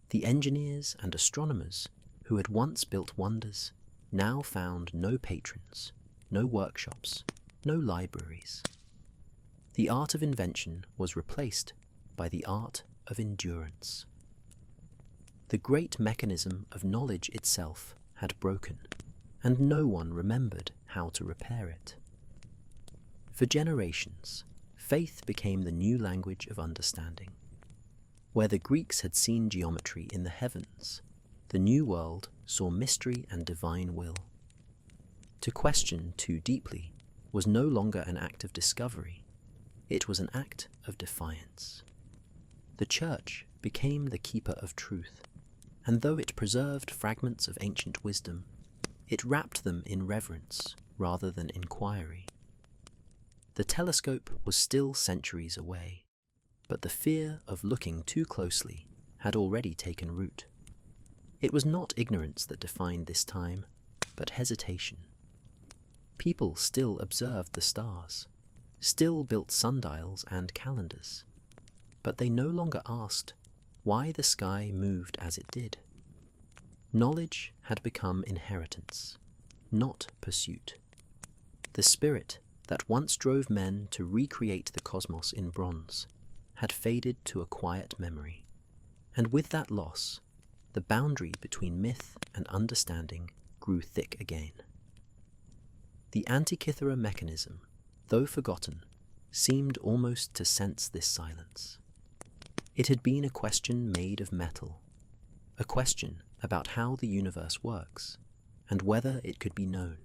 The engineers and astronomers who had once built wonders now found no patrons, no workshops, no libraries. The art of invention was replaced by the art of endurance. The great mechanism of knowledge itself had broken, and no one remembered how to repair it. For generations, faith became the new language of understanding. Where the Greeks had seen geometry in the heavens, the New World saw mystery and divine will. To question too deeply was no longer an act of discovery, it was an act of defiance. The Church became the keeper of truth, and though it preserved fragments of ancient wisdom, it wrapped them in reverence rather than inquiry. The telescope was still centuries away, but the fear of looking too closely had already taken root. It was not ignorance that defined this time, but hesitation. People still observed the stars, still built sundials and calendars, but they no longer asked why the sky moved as it did. Knowledge had become inheritance, not pursuit. The spirit that once drove men to recreate the cosmos in bronze had faded to a quiet memory, and with that loss, the boundary between myth and understanding grew thick again. The Antikythera mechanism, though forgotten, seemed almost to sense this silence. It had been a question made of metal, a question about how the universe works, and whether it could be known.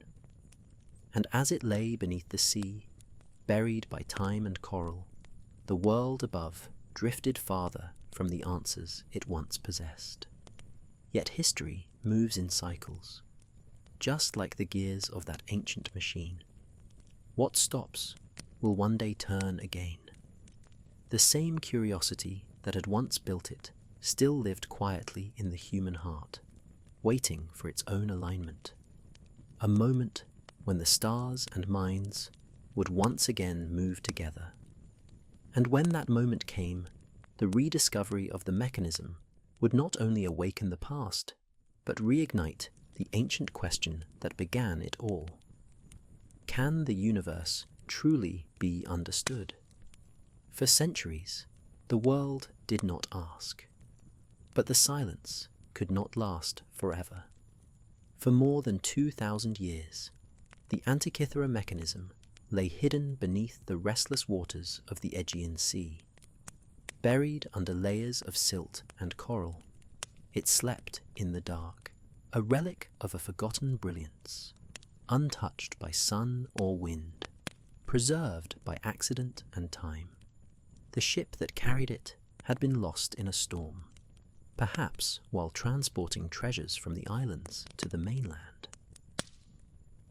And as it lay beneath the sea, buried by time and coral, the world above drifted farther from the answers it once possessed. Yet history moves in cycles, just like the gears of that ancient machine. What stops will one day turn again. The same curiosity that had once built it still lived quietly in the human heart, waiting for its own alignment. A moment when the stars and minds would once again move together. And when that moment came, the rediscovery of the mechanism would not only awaken the past, but reignite the ancient question that began it all. Can the universe truly be understood? For centuries, the world did not ask. But the silence could not last forever. For more than 2,000 years, the Antikythera mechanism lay hidden beneath the restless waters of the Aegean Sea. Buried under layers of silt and coral, it slept in the dark, a relic of a forgotten brilliance, untouched by sun or wind, preserved by accident and time. The ship that carried it had been lost in a storm, perhaps while transporting treasures from the islands to the mainland.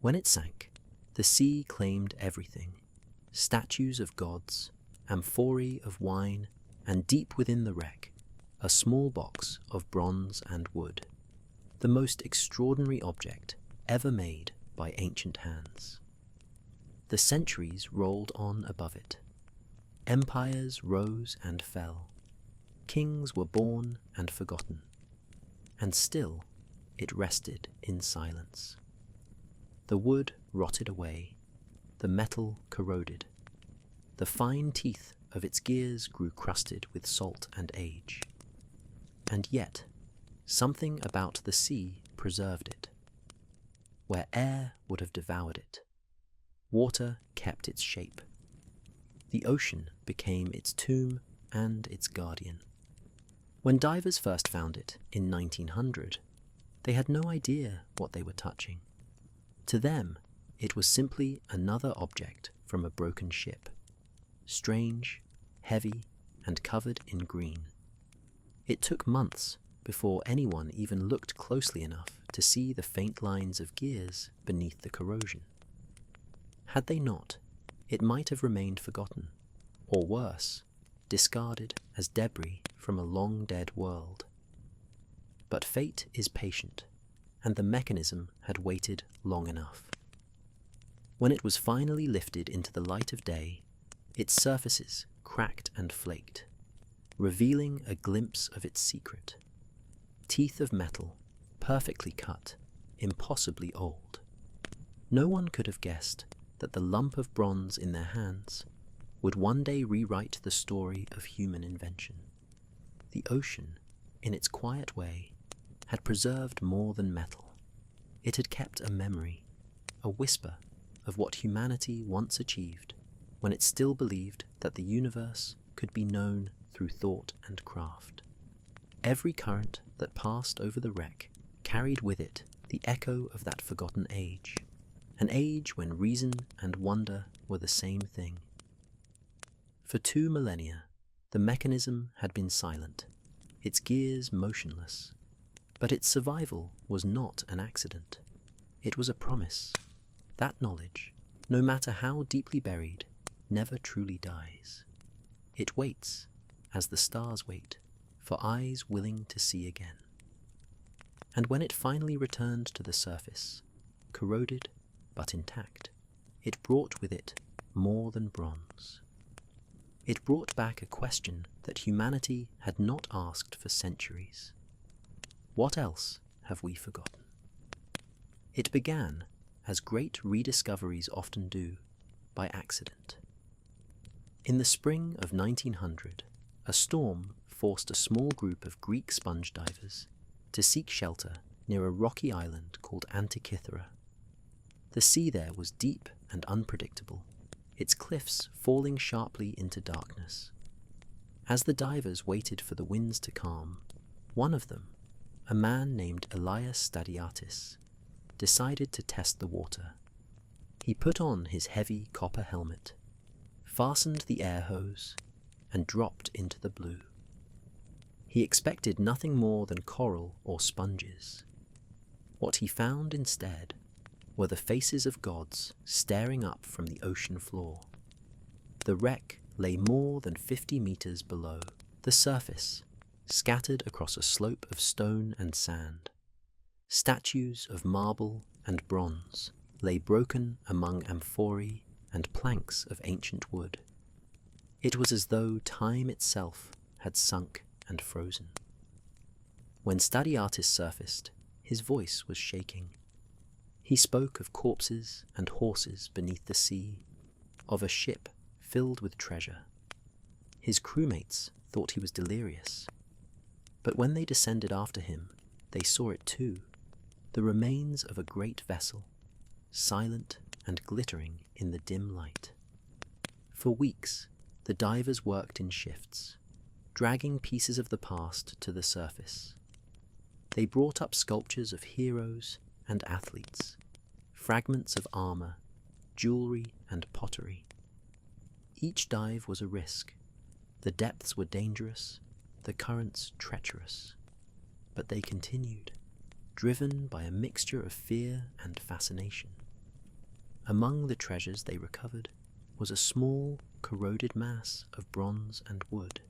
When it sank, the sea claimed everything: statues of gods, amphorae of wine, and deep within the wreck, a small box of bronze and wood, the most extraordinary object ever made by ancient hands. The centuries rolled on above it. Empires rose and fell. Kings were born and forgotten. And still it rested in silence. The wood rotted away, the metal corroded. The fine teeth of its gears grew crusted with salt and age. And yet, something about the sea preserved it. Where air would have devoured it, water kept its shape. The ocean became its tomb and its guardian. When divers first found it in 1900, they had no idea what they were touching. To them, it was simply another object from a broken ship, strange, heavy, and covered in green. It took months before anyone even looked closely enough to see the faint lines of gears beneath the corrosion. Had they not, it might have remained forgotten, or worse, discarded as debris from a long-dead world. But fate is patient, and the mechanism had waited long enough. When it was finally lifted into the light of day, its surfaces cracked and flaked, revealing a glimpse of its secret. Teeth of metal, perfectly cut, impossibly old. No one could have guessed that the lump of bronze in their hands would one day rewrite the story of human invention. The ocean, in its quiet way, had preserved more than metal. It had kept a memory, a whisper of what humanity once achieved, when it still believed that the universe could be known through thought and craft. Every current that passed over the wreck carried with it the echo of that forgotten age, an age when reason and wonder were the same thing. For 2 millennia, the mechanism had been silent, its gears motionless, but its survival was not an accident. It was a promise. That knowledge, no matter how deeply buried, never truly dies. It waits, as the stars wait, for eyes willing to see again. And when it finally returned to the surface, corroded but intact, it brought with it more than bronze. It brought back a question that humanity had not asked for centuries. What else have we forgotten? It began, as great rediscoveries often do, by accident. In the spring of 1900, a storm forced a small group of Greek sponge divers to seek shelter near a rocky island called Antikythera. The sea there was deep and unpredictable, its cliffs falling sharply into darkness. As the divers waited for the winds to calm, one of them, a man named Elias Stadiatis, decided to test the water. He put on his heavy copper helmet, fastened the air hose, and dropped into the blue. He expected nothing more than coral or sponges. What he found instead were the faces of gods staring up from the ocean floor. The wreck lay more than 50 meters below the surface, scattered across a slope of stone and sand. Statues of marble and bronze lay broken among amphorae and planks of ancient wood. It was as though time itself had sunk and frozen. When Stadiatis surfaced, his voice was shaking. He spoke of corpses and horses beneath the sea, of a ship filled with treasure. His crewmates thought he was delirious, but when they descended after him, they saw it too, the remains of a great vessel, silent and glittering in the dim light. For weeks, the divers worked in shifts, dragging pieces of the past to the surface. They brought up sculptures of heroes and athletes, fragments of armor, jewelry, and pottery. Each dive was a risk. The depths were dangerous, the currents treacherous. But they continued, driven by a mixture of fear and fascination. Among the treasures they recovered was a small, corroded mass of bronze and wood.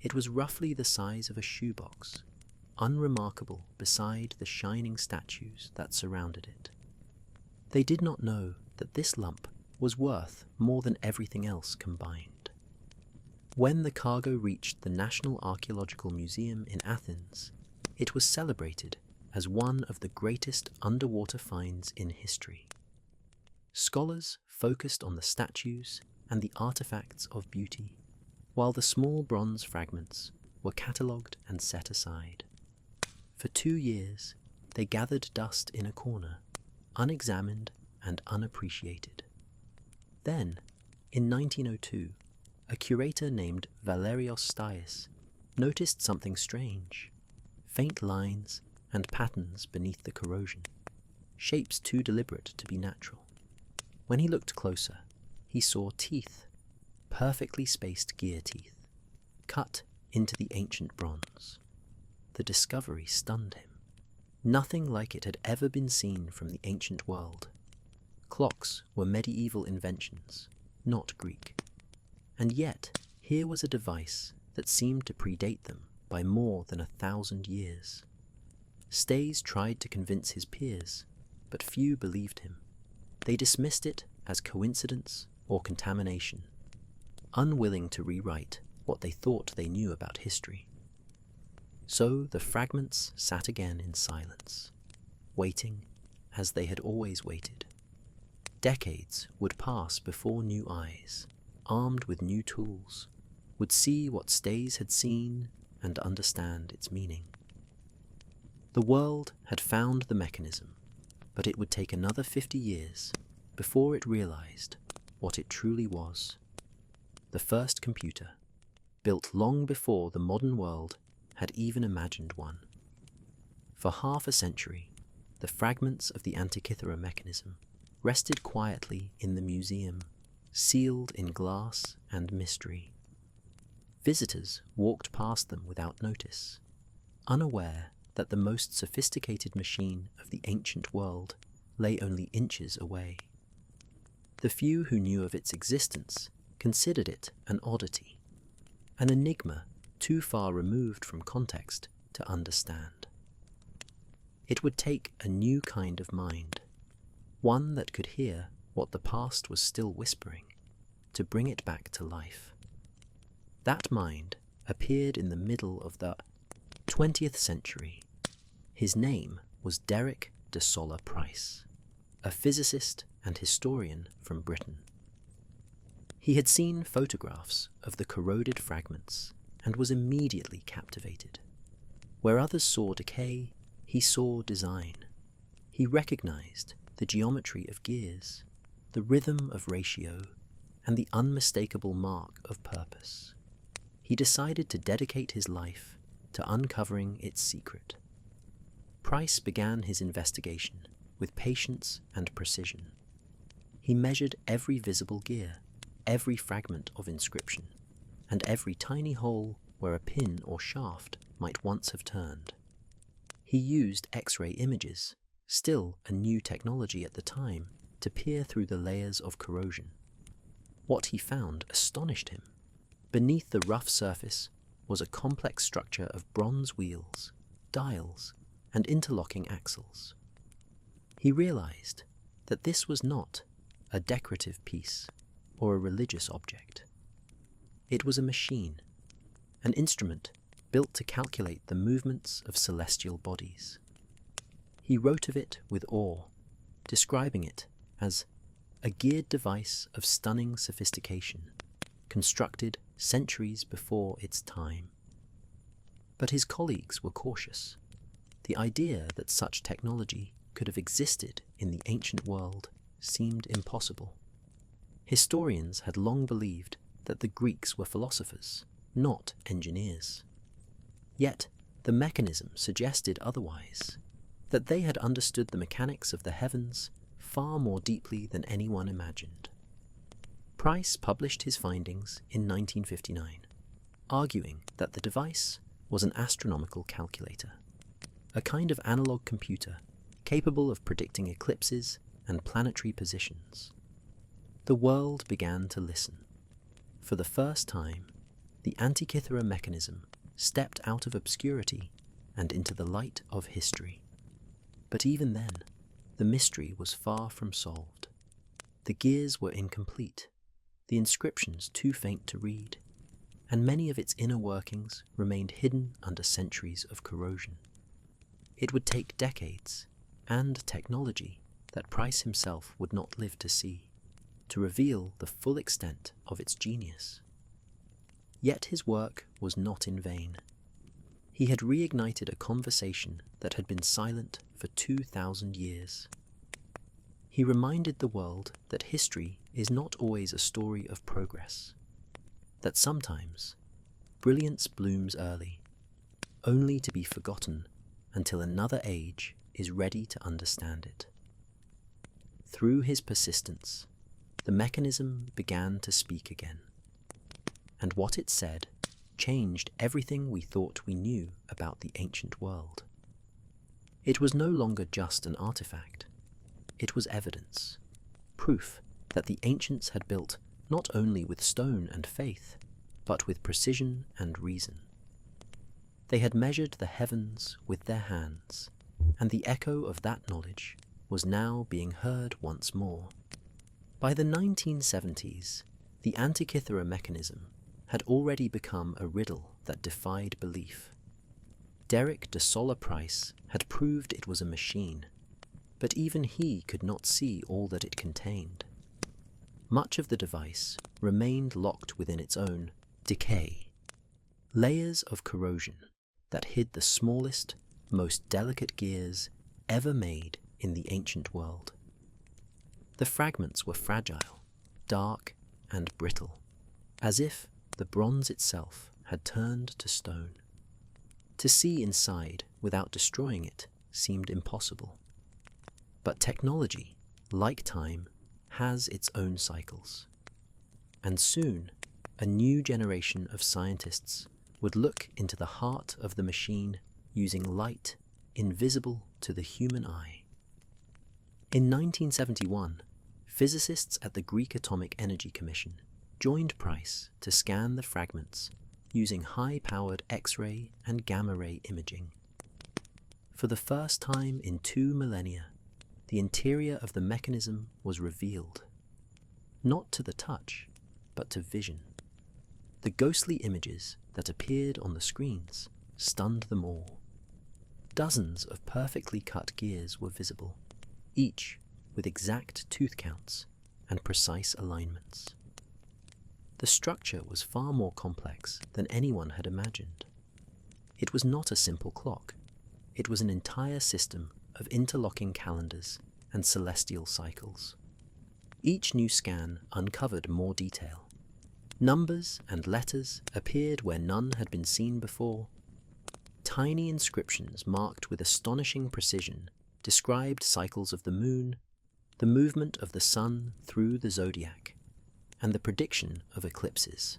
It was roughly the size of a shoebox, unremarkable beside the shining statues that surrounded it. They did not know that this lump was worth more than everything else combined. When the cargo reached the National Archaeological Museum in Athens, it was celebrated as one of the greatest underwater finds in history. Scholars focused on the statues and the artifacts of beauty, while the small bronze fragments were catalogued and set aside. For 2 years, they gathered dust in a corner, unexamined and unappreciated. Then, in 1902, a curator named Valerios Stais noticed something strange: faint lines and patterns beneath the corrosion, shapes too deliberate to be natural. When he looked closer, he saw teeth, perfectly spaced gear teeth, cut into the ancient bronze. The discovery stunned him. Nothing like it had ever been seen from the ancient world. Clocks were medieval inventions, not Greek. And yet, here was a device that seemed to predate them by more than 1,000 years. Stais tried to convince his peers, but few believed him. They dismissed it as coincidence or contamination, unwilling to rewrite what they thought they knew about history. So the fragments sat again in silence, waiting as they had always waited. Decades would pass before new eyes, armed with new tools, would see what Stais had seen and understand its meaning. The world had found the mechanism, but it would take another 50 years before it realized what it truly was: the first computer, built long before the modern world had even imagined one. For half a century, the fragments of the Antikythera mechanism rested quietly in the museum, sealed in glass and mystery. Visitors walked past them without notice, unaware that the most sophisticated machine of the ancient world lay only inches away. The few who knew of its existence considered it an oddity, an enigma too far removed from context to understand. It would take a new kind of mind, one that could hear what the past was still whispering, to bring it back to life. That mind appeared in the middle of the 20th century. His name was Derek de Solla Price, a physicist and historian from Britain. He had seen photographs of the corroded fragments and was immediately captivated. Where others saw decay, he saw design. He recognized the geometry of gears, the rhythm of ratio, and the unmistakable mark of purpose. He decided to dedicate his life to uncovering its secret. Price began his investigation with patience and precision. He measured every visible gear, every fragment of inscription, and every tiny hole where a pin or shaft might once have turned. He used X-ray images, still a new technology at the time, to peer through the layers of corrosion. What he found astonished him. Beneath the rough surface was a complex structure of bronze wheels, dials, and interlocking axles. He realized that this was not a decorative piece or a religious object. It was a machine, an instrument built to calculate the movements of celestial bodies. He wrote of it with awe, describing it as a geared device of stunning sophistication, constructed centuries before its time. But his colleagues were cautious. The idea that such technology could have existed in the ancient world seemed impossible. Historians had long believed that the Greeks were philosophers, not engineers. Yet the mechanism suggested otherwise, that they had understood the mechanics of the heavens far more deeply than anyone imagined. Price published his findings in 1959, arguing that the device was an astronomical calculator, a kind of analog computer capable of predicting eclipses and planetary positions. The world began to listen. For the first time, the Antikythera mechanism stepped out of obscurity and into the light of history. But even then, the mystery was far from solved. The gears were incomplete, the inscriptions too faint to read, and many of its inner workings remained hidden under centuries of corrosion. It would take decades and technology that Price himself would not live to see, to reveal the full extent of its genius. Yet his work was not in vain. He had reignited a conversation that had been silent for 2,000 years. He reminded the world that history is not always a story of progress, that sometimes brilliance blooms early, only to be forgotten until another age is ready to understand it. Through his persistence, the mechanism began to speak again, and what it said changed everything we thought we knew about the ancient world. It was no longer just an artifact. It was evidence, proof that the ancients had built not only with stone and faith, but with precision and reason. They had measured the heavens with their hands, and the echo of that knowledge was now being heard once more. By the 1970s, the Antikythera mechanism had already become a riddle that defied belief. Derek de Solla Price had proved it was a machine, but even he could not see all that it contained. Much of the device remained locked within its own decay, layers of corrosion that hid the smallest, most delicate gears ever made in the ancient world. The fragments were fragile, dark and brittle, as if the bronze itself had turned to stone. To see inside without destroying it seemed impossible. But technology, like time, has its own cycles. And soon, a new generation of scientists would look into the heart of the machine using light invisible to the human eye. In 1971, physicists at the Greek Atomic Energy Commission joined Price to scan the fragments using high-powered X-ray and gamma-ray imaging. For the first time in 2 millennia, the interior of the mechanism was revealed, not to the touch, but to vision. The ghostly images that appeared on the screens stunned them all. Dozens of perfectly cut gears were visible, each with exact tooth counts and precise alignments. The structure was far more complex than anyone had imagined. It was not a simple clock. It was an entire system of interlocking calendars and celestial cycles. Each new scan uncovered more detail. Numbers and letters appeared where none had been seen before. Tiny inscriptions marked with astonishing precision described cycles of the moon, the movement of the sun through the zodiac, and the prediction of eclipses.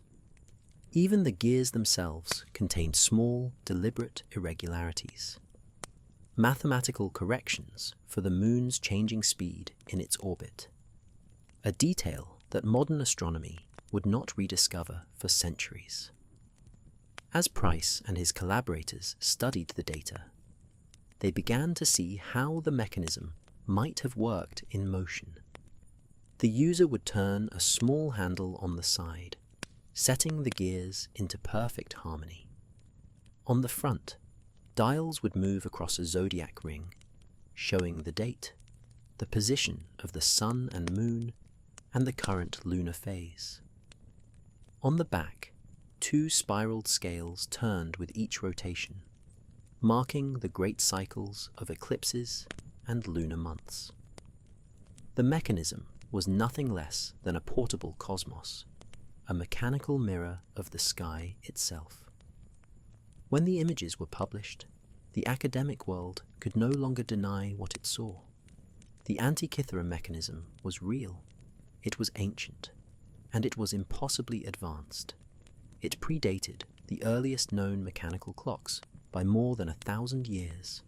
Even the gears themselves contained small, deliberate irregularities. Mathematical corrections for the moon's changing speed in its orbit. A detail that modern astronomy would not rediscover for centuries. As Price and his collaborators studied the data, they began to see how the mechanism might have worked in motion. The user would turn a small handle on the side, setting the gears into perfect harmony. On the front, dials would move across a zodiac ring, showing the date, the position of the sun and moon, and the current lunar phase. On the back, 2 spiraled scales turned with each rotation, marking the great cycles of eclipses and lunar months. The mechanism was nothing less than a portable cosmos, a mechanical mirror of the sky itself. When the images were published, the academic world could no longer deny what it saw. The Antikythera mechanism was real, it was ancient, and it was impossibly advanced. It predated the earliest known mechanical clocks by more than 1,000 years.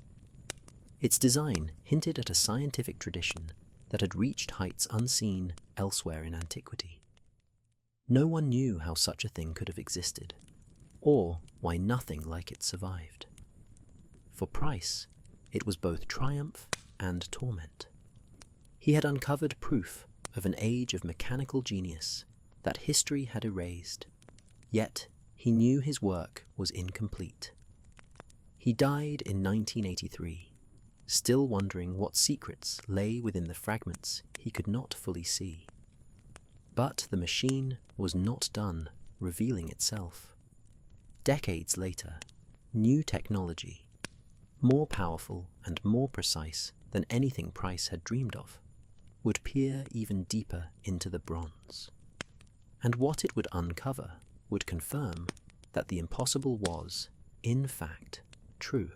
Its design hinted at a scientific tradition that had reached heights unseen elsewhere in antiquity. No one knew how such a thing could have existed, or why nothing like it survived. For Price, it was both triumph and torment. He had uncovered proof of an age of mechanical genius that history had erased, yet he knew his work was incomplete. He died in 1983, still wondering what secrets lay within the fragments he could not fully see. But the machine was not done revealing itself. Decades later, new technology, more powerful and more precise than anything Price had dreamed of, would peer even deeper into the bronze. And what it would uncover would confirm that the impossible was, in fact, true.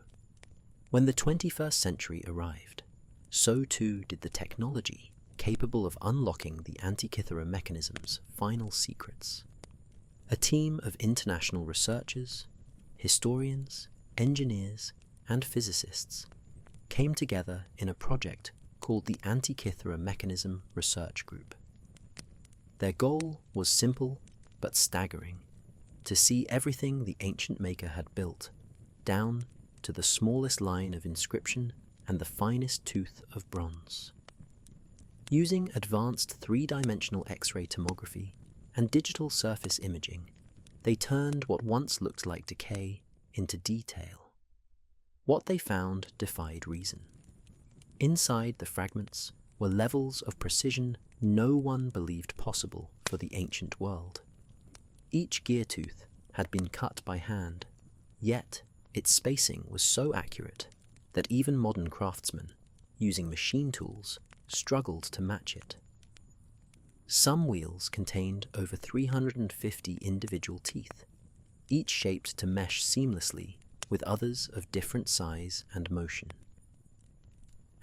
When the 21st century arrived, so too did the technology capable of unlocking the Antikythera mechanism's final secrets. A team of international researchers, historians, engineers, and physicists came together in a project called the Antikythera Mechanism Research Group. Their goal was simple but staggering: to see everything the ancient maker had built, down to the smallest line of inscription and the finest tooth of bronze. Using advanced 3-dimensional X-ray tomography and digital surface imaging, they turned what once looked like decay into detail. What they found defied reason. Inside the fragments were levels of precision no one believed possible for the ancient world. Each gear tooth had been cut by hand, yet its spacing was so accurate that even modern craftsmen, using machine tools, struggled to match it. Some wheels contained over 350 individual teeth, each shaped to mesh seamlessly with others of different size and motion.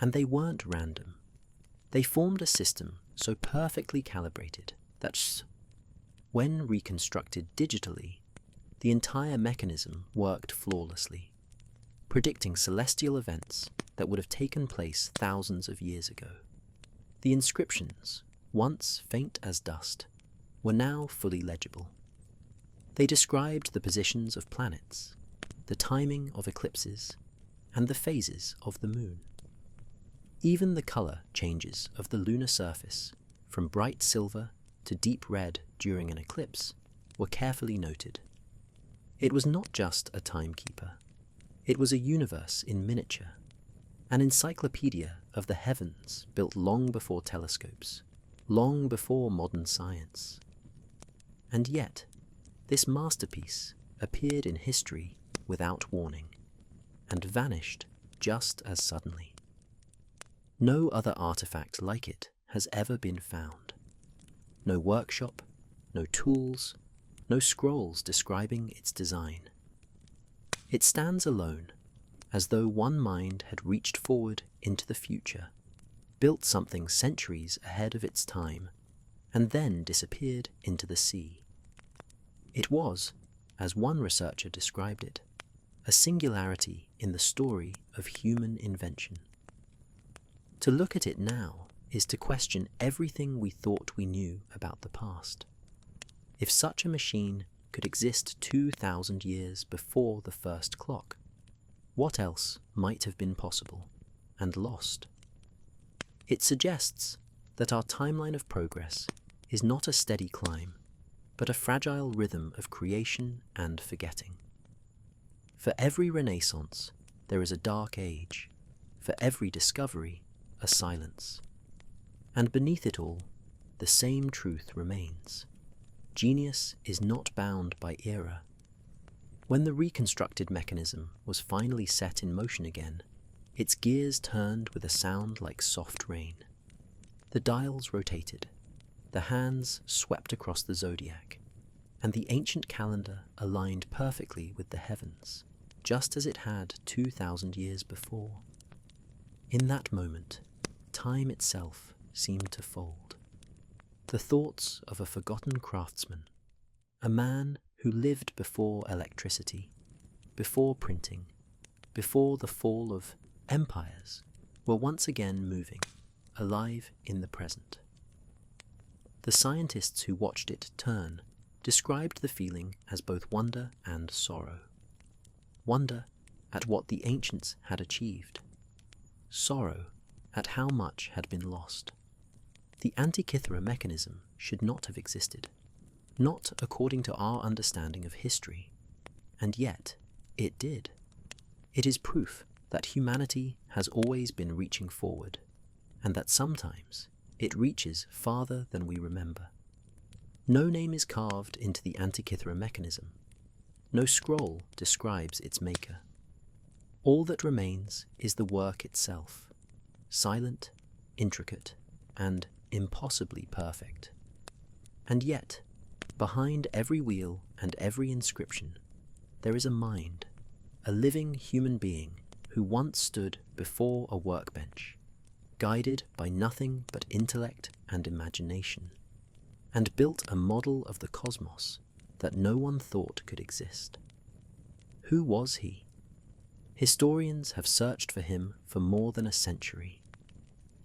And they weren't random. They formed a system so perfectly calibrated that, when reconstructed digitally, the entire mechanism worked flawlessly, predicting celestial events that would have taken place thousands of years ago. The inscriptions, once faint as dust, were now fully legible. They described the positions of planets, the timing of eclipses, and the phases of the moon. Even the color changes of the lunar surface, from bright silver to deep red during an eclipse, were carefully noted. It was not just a timekeeper. It was a universe in miniature, an encyclopedia of the heavens built long before telescopes, long before modern science. And yet, this masterpiece appeared in history without warning, and vanished just as suddenly. No other artifact like it has ever been found. No workshop, no tools, no scrolls describing its design. It stands alone, as though one mind had reached forward into the future, built something centuries ahead of its time, and then disappeared into the sea. It was, as one researcher described it, a singularity in the story of human invention. To look at it now is to question everything we thought we knew about the past. If such a machine could exist 2,000 years before the first clock, what else might have been possible and lost? It suggests that our timeline of progress is not a steady climb, but a fragile rhythm of creation and forgetting. For every renaissance, there is a dark age. For every discovery, a silence. And beneath it all, the same truth remains. Genius is not bound by era. When the reconstructed mechanism was finally set in motion again, its gears turned with a sound like soft rain. The dials rotated, the hands swept across the zodiac, and the ancient calendar aligned perfectly with the heavens, just as it had 2,000 years before. In that moment, time itself seemed to fold. The thoughts of a forgotten craftsman, a man who lived before electricity, before printing, before the fall of empires, were once again moving, alive in the present. The scientists who watched it turn described the feeling as both wonder and sorrow. Wonder at what the ancients had achieved, sorrow at how much had been lost. The Antikythera mechanism should not have existed, not according to our understanding of history, and yet it did. It is proof that humanity has always been reaching forward, and that sometimes it reaches farther than we remember. No name is carved into the Antikythera mechanism. No scroll describes its maker. All that remains is the work itself, silent, intricate, and impossibly perfect. And yet, behind every wheel and every inscription, there is a mind, a living human being who once stood before a workbench, guided by nothing but intellect and imagination, and built a model of the cosmos that no one thought could exist. Who was he? Historians have searched for him for more than a century.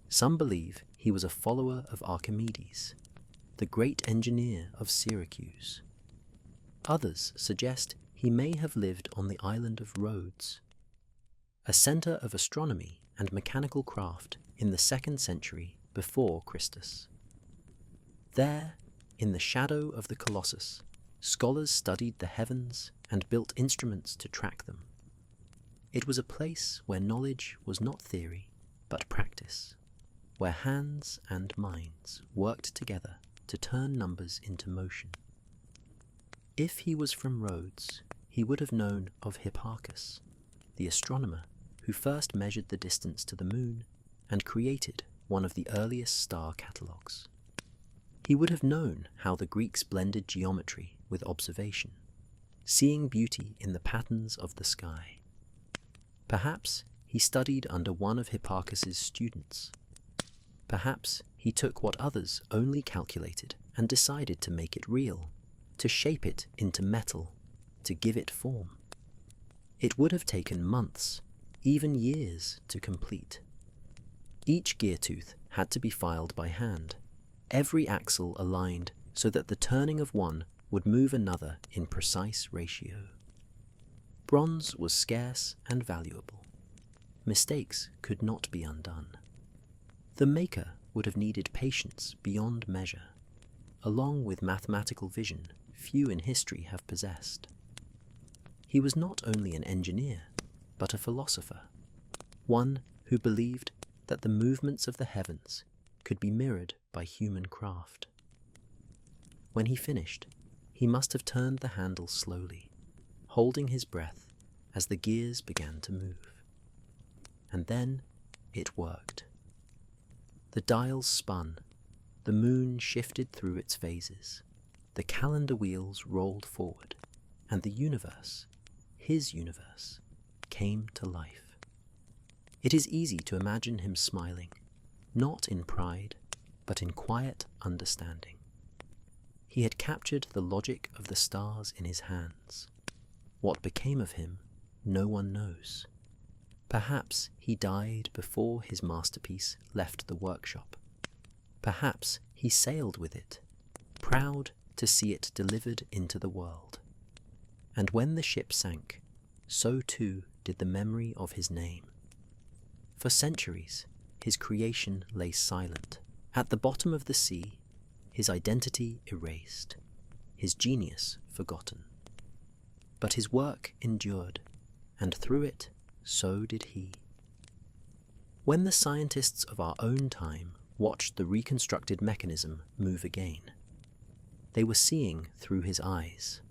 Some believe he was a follower of Archimedes, the great engineer of Syracuse. Others suggest he may have lived on the island of Rhodes, a center of astronomy and mechanical craft in the 2nd century before Christus. There, in the shadow of the Colossus, scholars studied the heavens and built instruments to track them. It was a place where knowledge was not theory, but practice, where hands and minds worked together to turn numbers into motion. If he was from Rhodes, he would have known of Hipparchus, the astronomer who first measured the distance to the moon and created one of the earliest star catalogues. He would have known how the Greeks blended geometry with observation, seeing beauty in the patterns of the sky. Perhaps he studied under one of Hipparchus's students. Perhaps he took what others only calculated and decided to make it real, to shape it into metal, to give it form. It would have taken months, even years, to complete. Each gear tooth had to be filed by hand, every axle aligned so that the turning of one would move another in precise ratio. Bronze was scarce and valuable. Mistakes could not be undone. The maker would have needed patience beyond measure, along with mathematical vision few in history have possessed. He was not only an engineer, but a philosopher, one who believed that the movements of the heavens could be mirrored by human craft. When he finished, he must have turned the handle slowly, holding his breath as the gears began to move. And then it worked. The dials spun, the moon shifted through its phases, the calendar wheels rolled forward, and the universe, his universe, came to life. It is easy to imagine him smiling, not in pride, but in quiet understanding. He had captured the logic of the stars in his hands. What became of him, no one knows. Perhaps he died before his masterpiece left the workshop. Perhaps he sailed with it, proud to see it delivered into the world. And when the ship sank, so too did the memory of his name. For centuries, his creation lay silent. At the bottom of the sea, his identity erased, his genius forgotten. But his work endured, and through it, so did he. When the scientists of our own time watched the reconstructed mechanism move again, they were seeing through his eyes.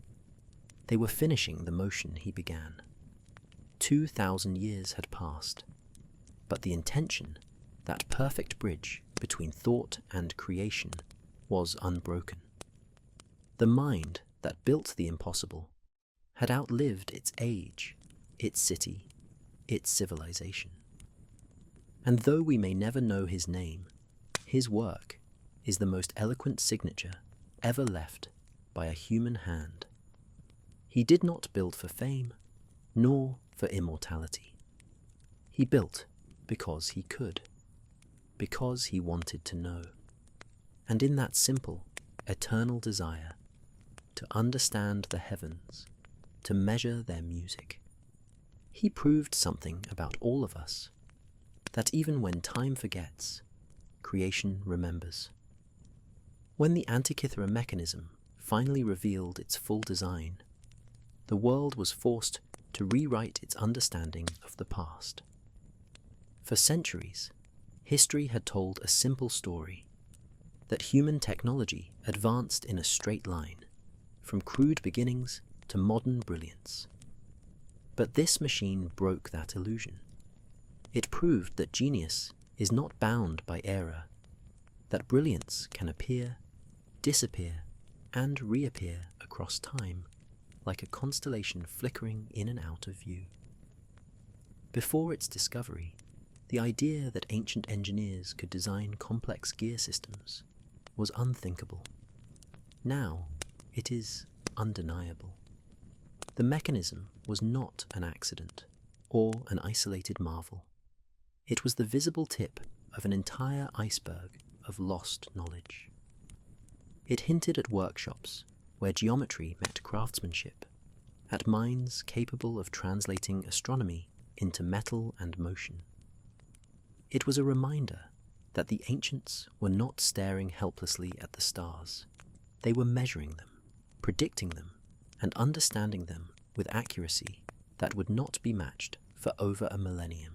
They were finishing the motion he began. 2,000 years had passed, but the intention, that perfect bridge between thought and creation, was unbroken. The mind that built the impossible had outlived its age, its city, its civilization. And though we may never know his name, his work is the most eloquent signature ever left by a human hand. He did not build for fame, nor for immortality. He built because he could, because he wanted to know, and in that simple, eternal desire to understand the heavens, to measure their music, he proved something about all of us, that even when time forgets, creation remembers. When the Antikythera mechanism finally revealed its full design, the world was forced to rewrite its understanding of the past. For centuries, history had told a simple story, that human technology advanced in a straight line, from crude beginnings to modern brilliance. But this machine broke that illusion. It proved that genius is not bound by era, that brilliance can appear, disappear, and reappear across time, like a constellation flickering in and out of view. Before its discovery, the idea that ancient engineers could design complex gear systems was unthinkable. Now, it is undeniable. The mechanism was not an accident or an isolated marvel. It was the visible tip of an entire iceberg of lost knowledge. It hinted at workshops where geometry met craftsmanship, at minds capable of translating astronomy into metal and motion. It was a reminder that the ancients were not staring helplessly at the stars. They were measuring them, predicting them, and understanding them with accuracy that would not be matched for over a millennium.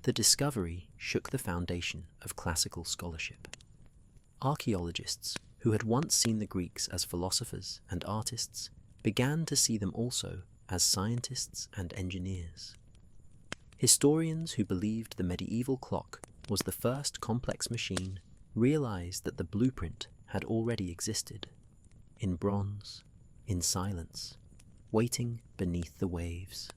The discovery shook the foundation of classical scholarship. Archaeologists, who had once seen the Greeks as philosophers and artists, began to see them also as scientists and engineers. Historians who believed the medieval clock was the first complex machine realized that the blueprint had already existed, in bronze, in silence, waiting beneath the waves.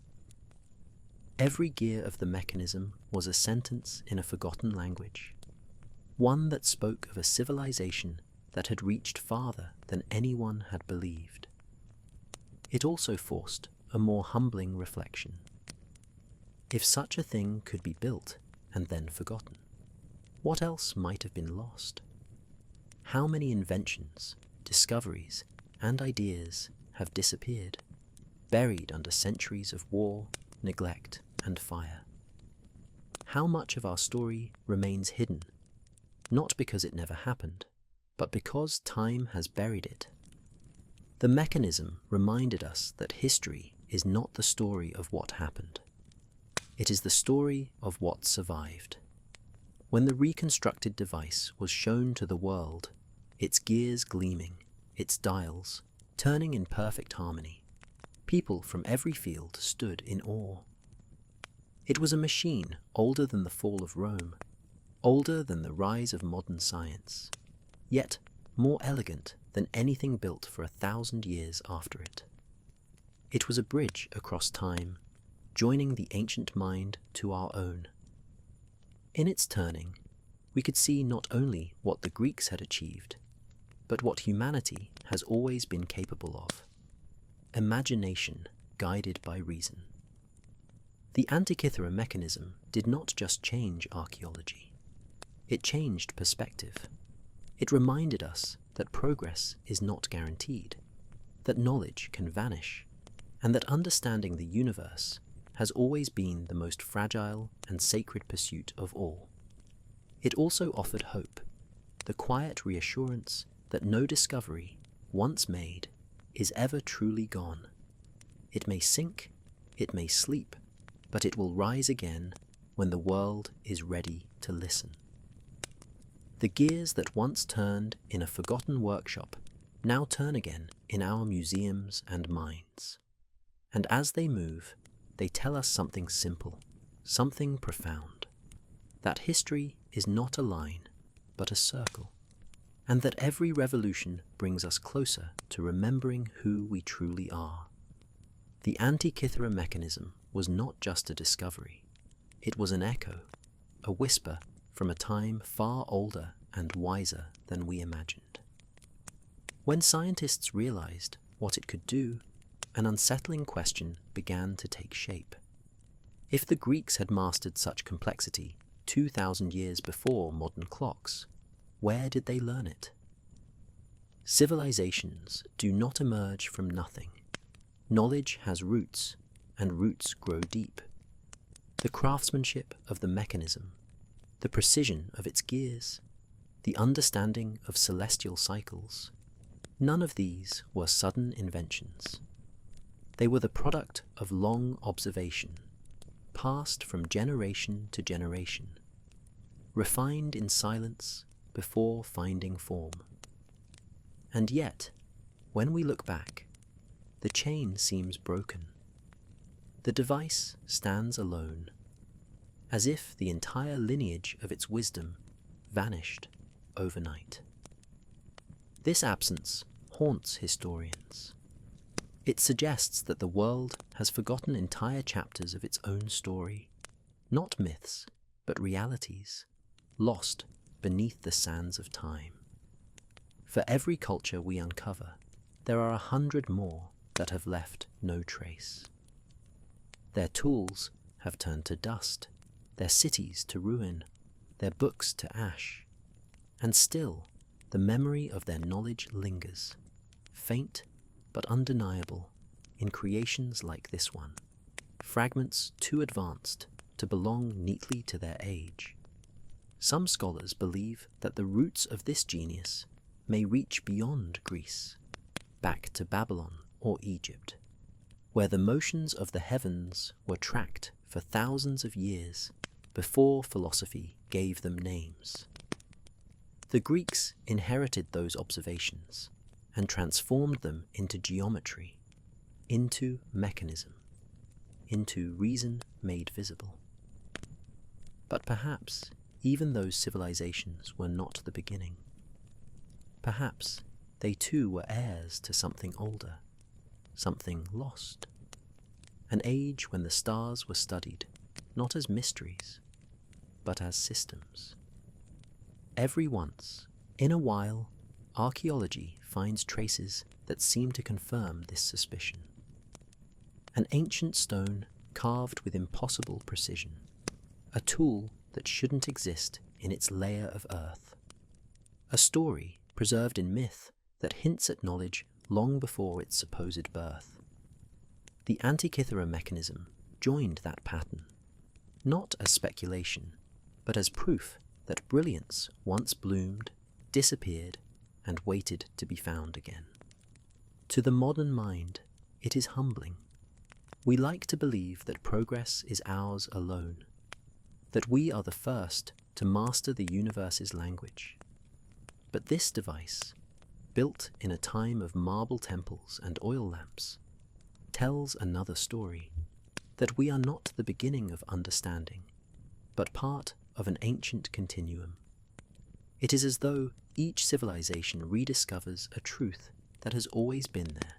Every gear of the mechanism was a sentence in a forgotten language, one that spoke of a civilization that had reached farther than anyone had believed. It also forced a more humbling reflection. If such a thing could be built and then forgotten, what else might have been lost? How many inventions, discoveries, and ideas have disappeared, buried under centuries of war, neglect, and fire? How much of our story remains hidden, not because it never happened, but because time has buried it? The mechanism reminded us that history is not the story of what happened. It is the story of what survived. When the reconstructed device was shown to the world, its gears gleaming, its dials turning in perfect harmony, people from every field stood in awe. It was a machine older than the fall of Rome, older than the rise of modern science, yet more elegant than anything built for 1,000 years after it. It was a bridge across time, joining the ancient mind to our own. In its turning, we could see not only what the Greeks had achieved, but what humanity has always been capable of: imagination guided by reason. The Antikythera mechanism did not just change archaeology. It changed perspective. It reminded us that progress is not guaranteed, that knowledge can vanish, and that understanding the universe has always been the most fragile and sacred pursuit of all. It also offered hope, the quiet reassurance that no discovery, once made, is ever truly gone. It may sink, it may sleep, but it will rise again when the world is ready to listen. The gears that once turned in a forgotten workshop now turn again in our museums and minds. And as they move, they tell us something simple, something profound: that history is not a line, but a circle, and that every revolution brings us closer to remembering who we truly are. The Antikythera mechanism was not just a discovery. It was an echo, a whisper from a time far older and wiser than we imagined. When scientists realized what it could do, an unsettling question began to take shape. If the Greeks had mastered such complexity 2,000 years before modern clocks, where did they learn it? Civilizations do not emerge from nothing. Knowledge has roots, and roots grow deep. The craftsmanship of the mechanism, the precision of its gears, the understanding of celestial cycles, none of these were sudden inventions. They were the product of long observation, passed from generation to generation, refined in silence before finding form. And yet, when we look back, the chain seems broken. The device stands alone, as if the entire lineage of its wisdom vanished overnight. This absence haunts historians. It suggests that the world has forgotten entire chapters of its own story, not myths, but realities, lost beneath the sands of time. For every culture we uncover, there are 100 more that have left no trace. Their tools have turned to dust, their cities to ruin, their books to ash, and still the memory of their knowledge lingers, faint but undeniable, in creations like this one, fragments too advanced to belong neatly to their age. Some scholars believe that the roots of this genius may reach beyond Greece, back to Babylon or Egypt, where the motions of the heavens were tracked for thousands of years before philosophy gave them names. The Greeks inherited those observations and transformed them into geometry, into mechanism, into reason made visible. But perhaps even those civilizations were not the beginning. Perhaps they too were heirs to something older, something lost. An age when the stars were studied not as mysteries, but as systems. Every once in a while, archaeology finds traces that seem to confirm this suspicion. An ancient stone carved with impossible precision, a tool that shouldn't exist in its layer of earth, a story preserved in myth that hints at knowledge long before its supposed birth. The Antikythera mechanism joined that pattern, not as speculation, but as proof that brilliance once bloomed, disappeared, and waited to be found again. To the modern mind, it is humbling. We like to believe that progress is ours alone, that we are the first to master the universe's language. But this device, built in a time of marble temples and oil lamps, tells another story, that we are not the beginning of understanding, but part of an ancient continuum. It is as though each civilization rediscovers a truth that has always been there,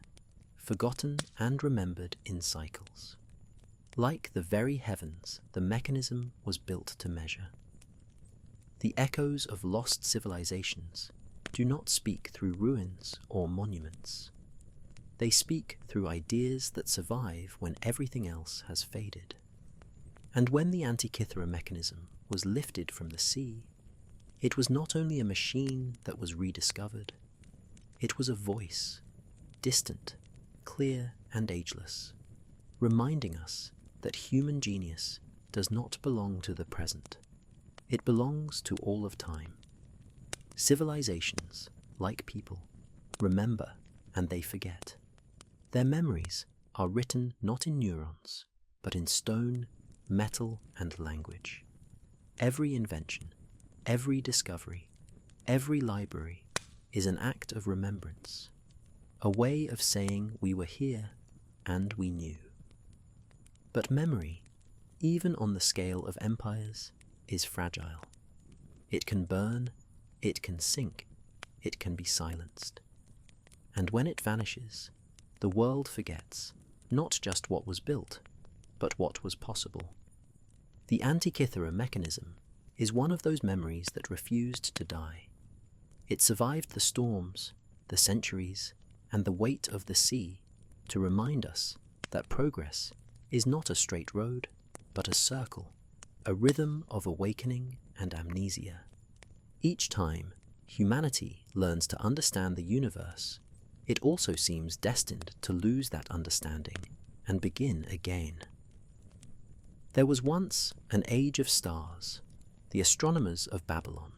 forgotten and remembered in cycles. Like the very heavens, the mechanism was built to measure. The echoes of lost civilizations do not speak through ruins or monuments. They speak through ideas that survive when everything else has faded. And when the Antikythera mechanism was lifted from the sea, it was not only a machine that was rediscovered, it was a voice, distant, clear and ageless, reminding us that human genius does not belong to the present. It belongs to all of time. Civilizations, like people, remember and they forget. Their memories are written not in neurons, but in stone, metal, and language. Every invention, every discovery, every library is an act of remembrance, a way of saying we were here and we knew. But memory, even on the scale of empires, is fragile. It can burn, it can sink, it can be silenced. And when it vanishes, the world forgets not just what was built, but what was possible. The Antikythera mechanism is one of those memories that refused to die. It survived the storms, the centuries, and the weight of the sea to remind us that progress is not a straight road, but a circle, a rhythm of awakening and amnesia. Each time humanity learns to understand the universe, it also seems destined to lose that understanding and begin again. There was once an age of stars, the astronomers of Babylon,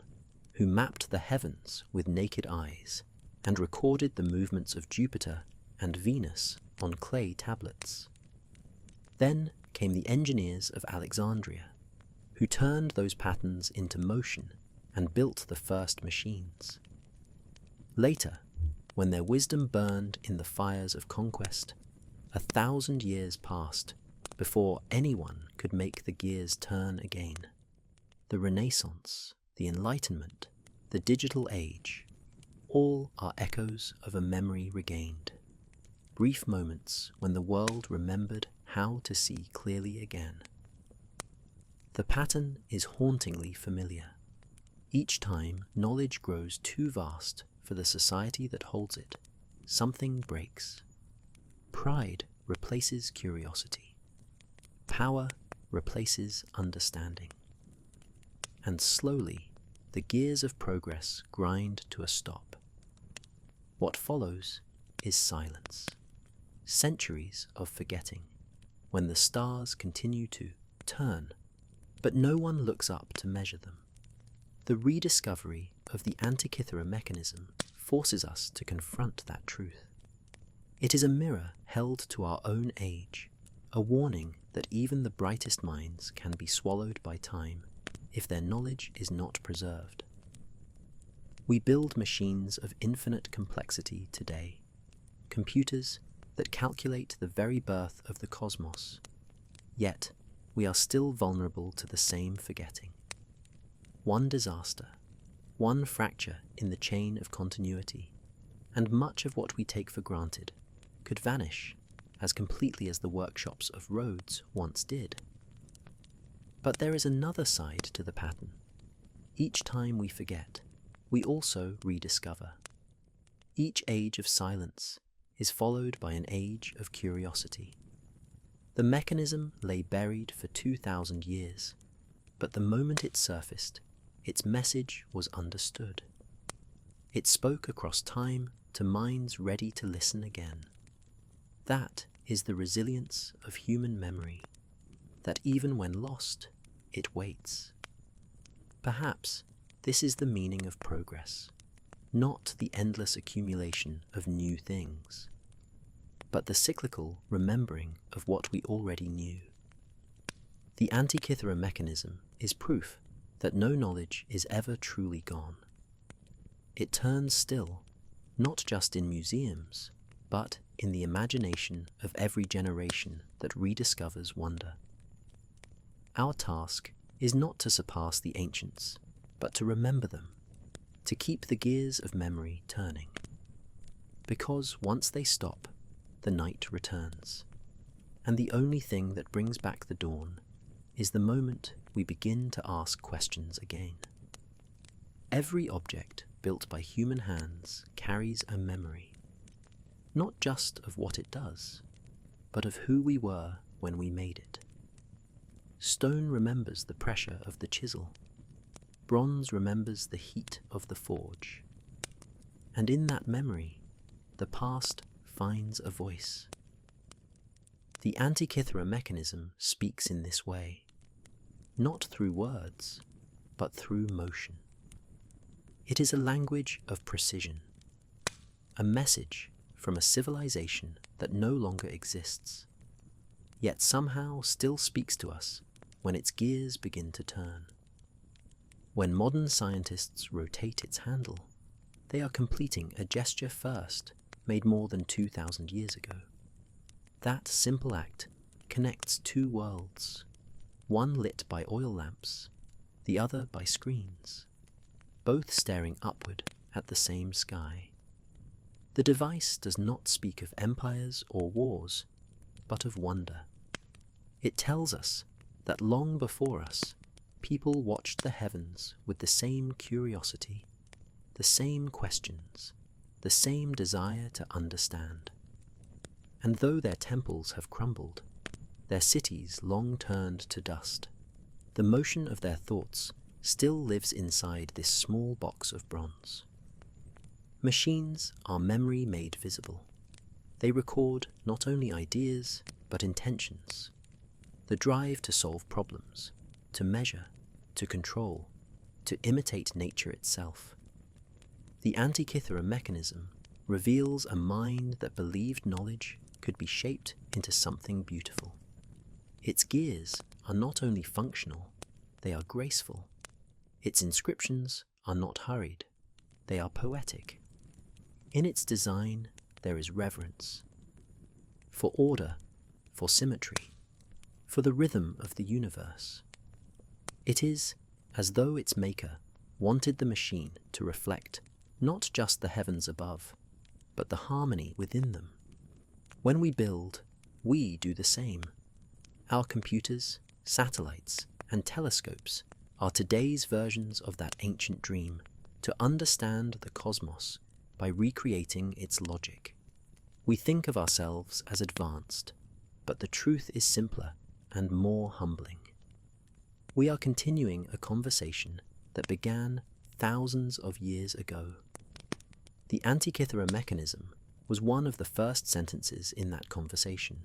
who mapped the heavens with naked eyes and recorded the movements of Jupiter and Venus on clay tablets. Then came the engineers of Alexandria, who turned those patterns into motion and built the first machines. Later, when their wisdom burned in the fires of conquest, 1,000 years passed before anyone could make the gears turn again. The Renaissance, the Enlightenment, the digital age, all are echoes of a memory regained. Brief moments when the world remembered how to see clearly again. The pattern is hauntingly familiar. Each time knowledge grows too vast for the society that holds it, something breaks. Pride replaces curiosity. Power replaces understanding. And slowly, the gears of progress grind to a stop. What follows is silence. Centuries of forgetting, when the stars continue to turn, but no one looks up to measure them. The rediscovery of the Antikythera mechanism forces us to confront that truth. It is a mirror held to our own age, a warning that even the brightest minds can be swallowed by time if their knowledge is not preserved. We build machines of infinite complexity today, computers that calculate the very birth of the cosmos, yet we are still vulnerable to the same forgetting. one disaster, one fracture in the chain of continuity, and much of what we take for granted could vanish as completely as the workshops of Rhodes once did. But there is another side to the pattern. Each time we forget, we also rediscover. Each age of silence is followed by an age of curiosity. The mechanism lay buried for 2,000 years, but the moment it surfaced, its message was understood. It spoke across time to minds ready to listen again. That is the resilience of human memory, that even when lost, it waits. Perhaps this is the meaning of progress, not the endless accumulation of new things, but the cyclical remembering of what we already knew. The Antikythera mechanism is proof that no knowledge is ever truly gone. It turns still, not just in museums, but in the imagination of every generation that rediscovers wonder. Our task is not to surpass the ancients, but to remember them, to keep the gears of memory turning. Because once they stop, the night returns, and the only thing that brings back the dawn is the moment we begin to ask questions again. Every object built by human hands carries a memory, not just of what it does, but of who we were when we made it. Stone remembers the pressure of the chisel. Bronze remembers the heat of the forge. And in that memory, the past finds a voice. The Antikythera mechanism speaks in this way, not through words, but through motion. It is a language of precision, a message from a civilization that no longer exists, yet somehow still speaks to us when its gears begin to turn. When modern scientists rotate its handle, they are completing a gesture first made more than 2,000 years ago. That simple act connects two worlds, one lit by oil lamps, the other by screens, both staring upward at the same sky. The device does not speak of empires or wars, but of wonder. It tells us that long before us, people watched the heavens with the same curiosity, the same questions, the same desire to understand. And though their temples have crumbled, their cities long turned to dust, the motion of their thoughts still lives inside this small box of bronze. Machines are memory made visible. They record not only ideas, but intentions, the drive to solve problems, to measure, to control, to imitate nature itself. The Antikythera mechanism reveals a mind that believed knowledge could be shaped into something beautiful. Its gears are not only functional, they are graceful. Its inscriptions are not hurried, they are poetic. In its design, there is reverence for order, for symmetry, for the rhythm of the universe. It is as though its maker wanted the machine to reflect not just the heavens above, but the harmony within them. When we build, we do the same. Our computers, satellites, and telescopes are today's versions of that ancient dream, to understand the cosmos by recreating its logic. We think of ourselves as advanced, but the truth is simpler and more humbling. We are continuing a conversation that began thousands of years ago. The Antikythera mechanism was one of the first sentences in that conversation,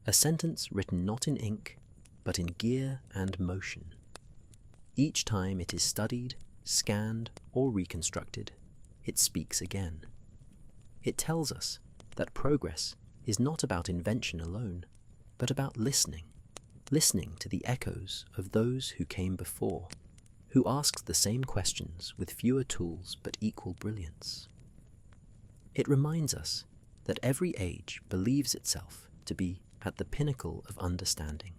a sentence written not in ink, but in gear and motion. Each time it is studied, scanned, or reconstructed, it speaks again. It tells us that progress is not about invention alone, but about listening to the echoes of those who came before, who asked the same questions with fewer tools but equal brilliance. It reminds us that every age believes itself to be at the pinnacle of understanding,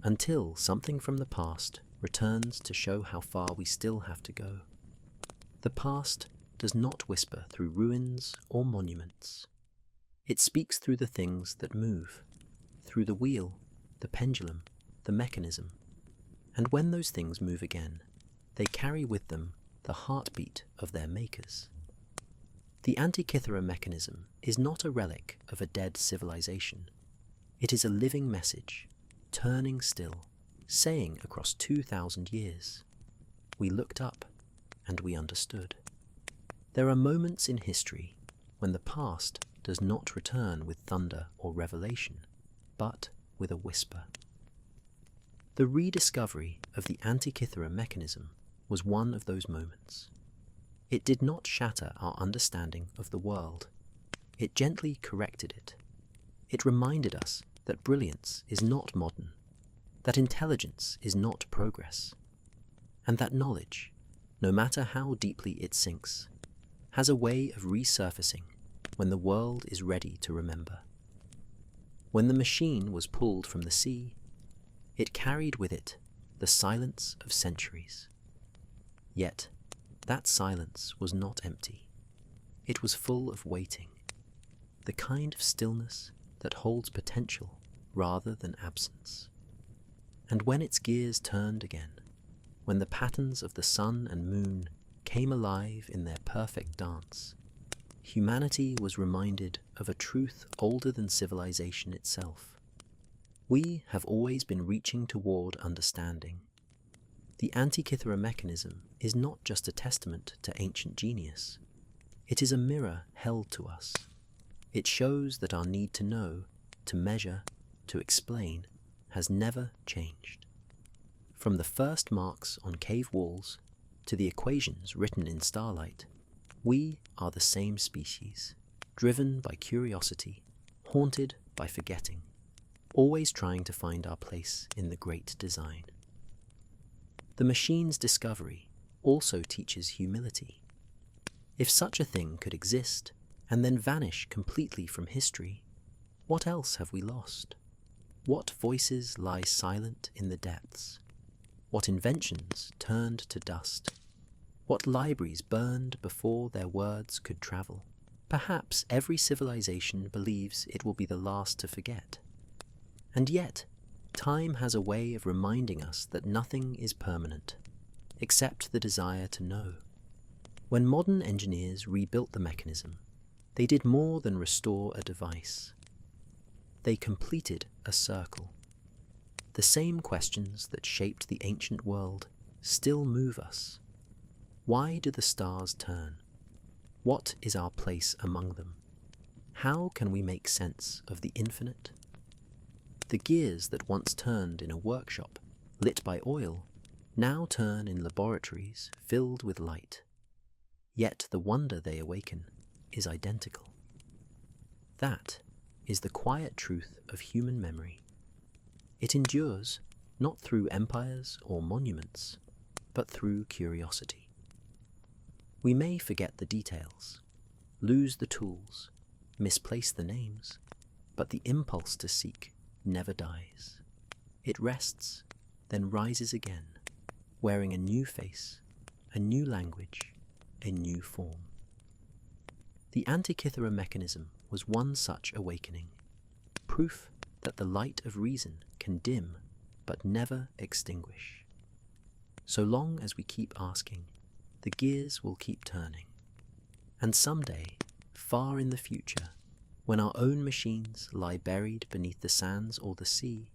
until something from the past returns to show how far we still have to go. The past does not whisper through ruins or monuments. It speaks through the things that move, through the wheel, the pendulum, the mechanism. And when those things move again, they carry with them the heartbeat of their makers. The Antikythera mechanism is not a relic of a dead civilization. It is a living message, turning still, saying across 2,000 years, we looked up and we understood. There are moments in history when the past does not return with thunder or revelation, but with a whisper. The rediscovery of the Antikythera mechanism was one of those moments. It did not shatter our understanding of the world. It gently corrected it. It reminded us that brilliance is not modern, that intelligence is not progress, and that knowledge, no matter how deeply it sinks, has a way of resurfacing when the world is ready to remember. When the machine was pulled from the sea, it carried with it the silence of centuries. Yet, that silence was not empty. It was full of waiting, the kind of stillness that holds potential rather than absence. And when its gears turned again, when the patterns of the sun and moon came alive in their perfect dance, humanity was reminded of a truth older than civilization itself. We have always been reaching toward understanding. The Antikythera mechanism is not just a testament to ancient genius. It is a mirror held to us. It shows that our need to know, to measure, to explain has never changed. From the first marks on cave walls to the equations written in starlight, we are the same species, driven by curiosity, haunted by forgetting, always trying to find our place in the great design. The machine's discovery also teaches humility. If such a thing could exist and then vanish completely from history, what else have we lost? What voices lie silent in the depths? What inventions turned to dust? What libraries burned before their words could travel? Perhaps every civilization believes it will be the last to forget. And yet, time has a way of reminding us that nothing is permanent, except the desire to know. When modern engineers rebuilt the mechanism, they did more than restore a device. They completed a circle. The same questions that shaped the ancient world still move us. Why do the stars turn? What is our place among them? How can we make sense of the infinite? The gears that once turned in a workshop, lit by oil, now turn in laboratories filled with light. Yet the wonder they awaken is identical. That is the quiet truth of human memory. It endures not through empires or monuments, but through curiosity. We may forget the details, lose the tools, misplace the names, but the impulse to seek never dies. It rests, then rises again, wearing a new face, a new language, a new form. The Antikythera mechanism was one such awakening, proof that the light of reason can dim but never extinguish. So long as we keep asking, the gears will keep turning. And someday, far in the future, when our own machines lie buried beneath the sands or the sea,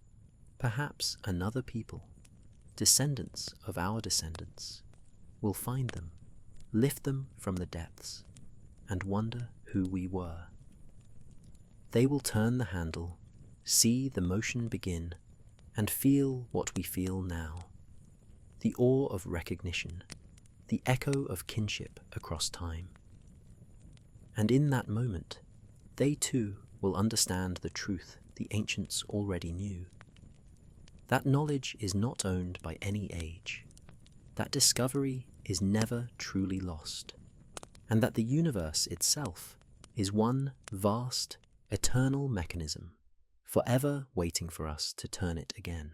perhaps another people, descendants of our descendants, will find them, lift them from the depths, and wonder who we were. They will turn the handle, see the motion begin, and feel what we feel now, the awe of recognition, the echo of kinship across time. And in that moment, they too will understand the truth the ancients already knew. That knowledge is not owned by any age, that discovery is never truly lost, and that the universe itself is one vast, eternal mechanism, forever waiting for us to turn it again.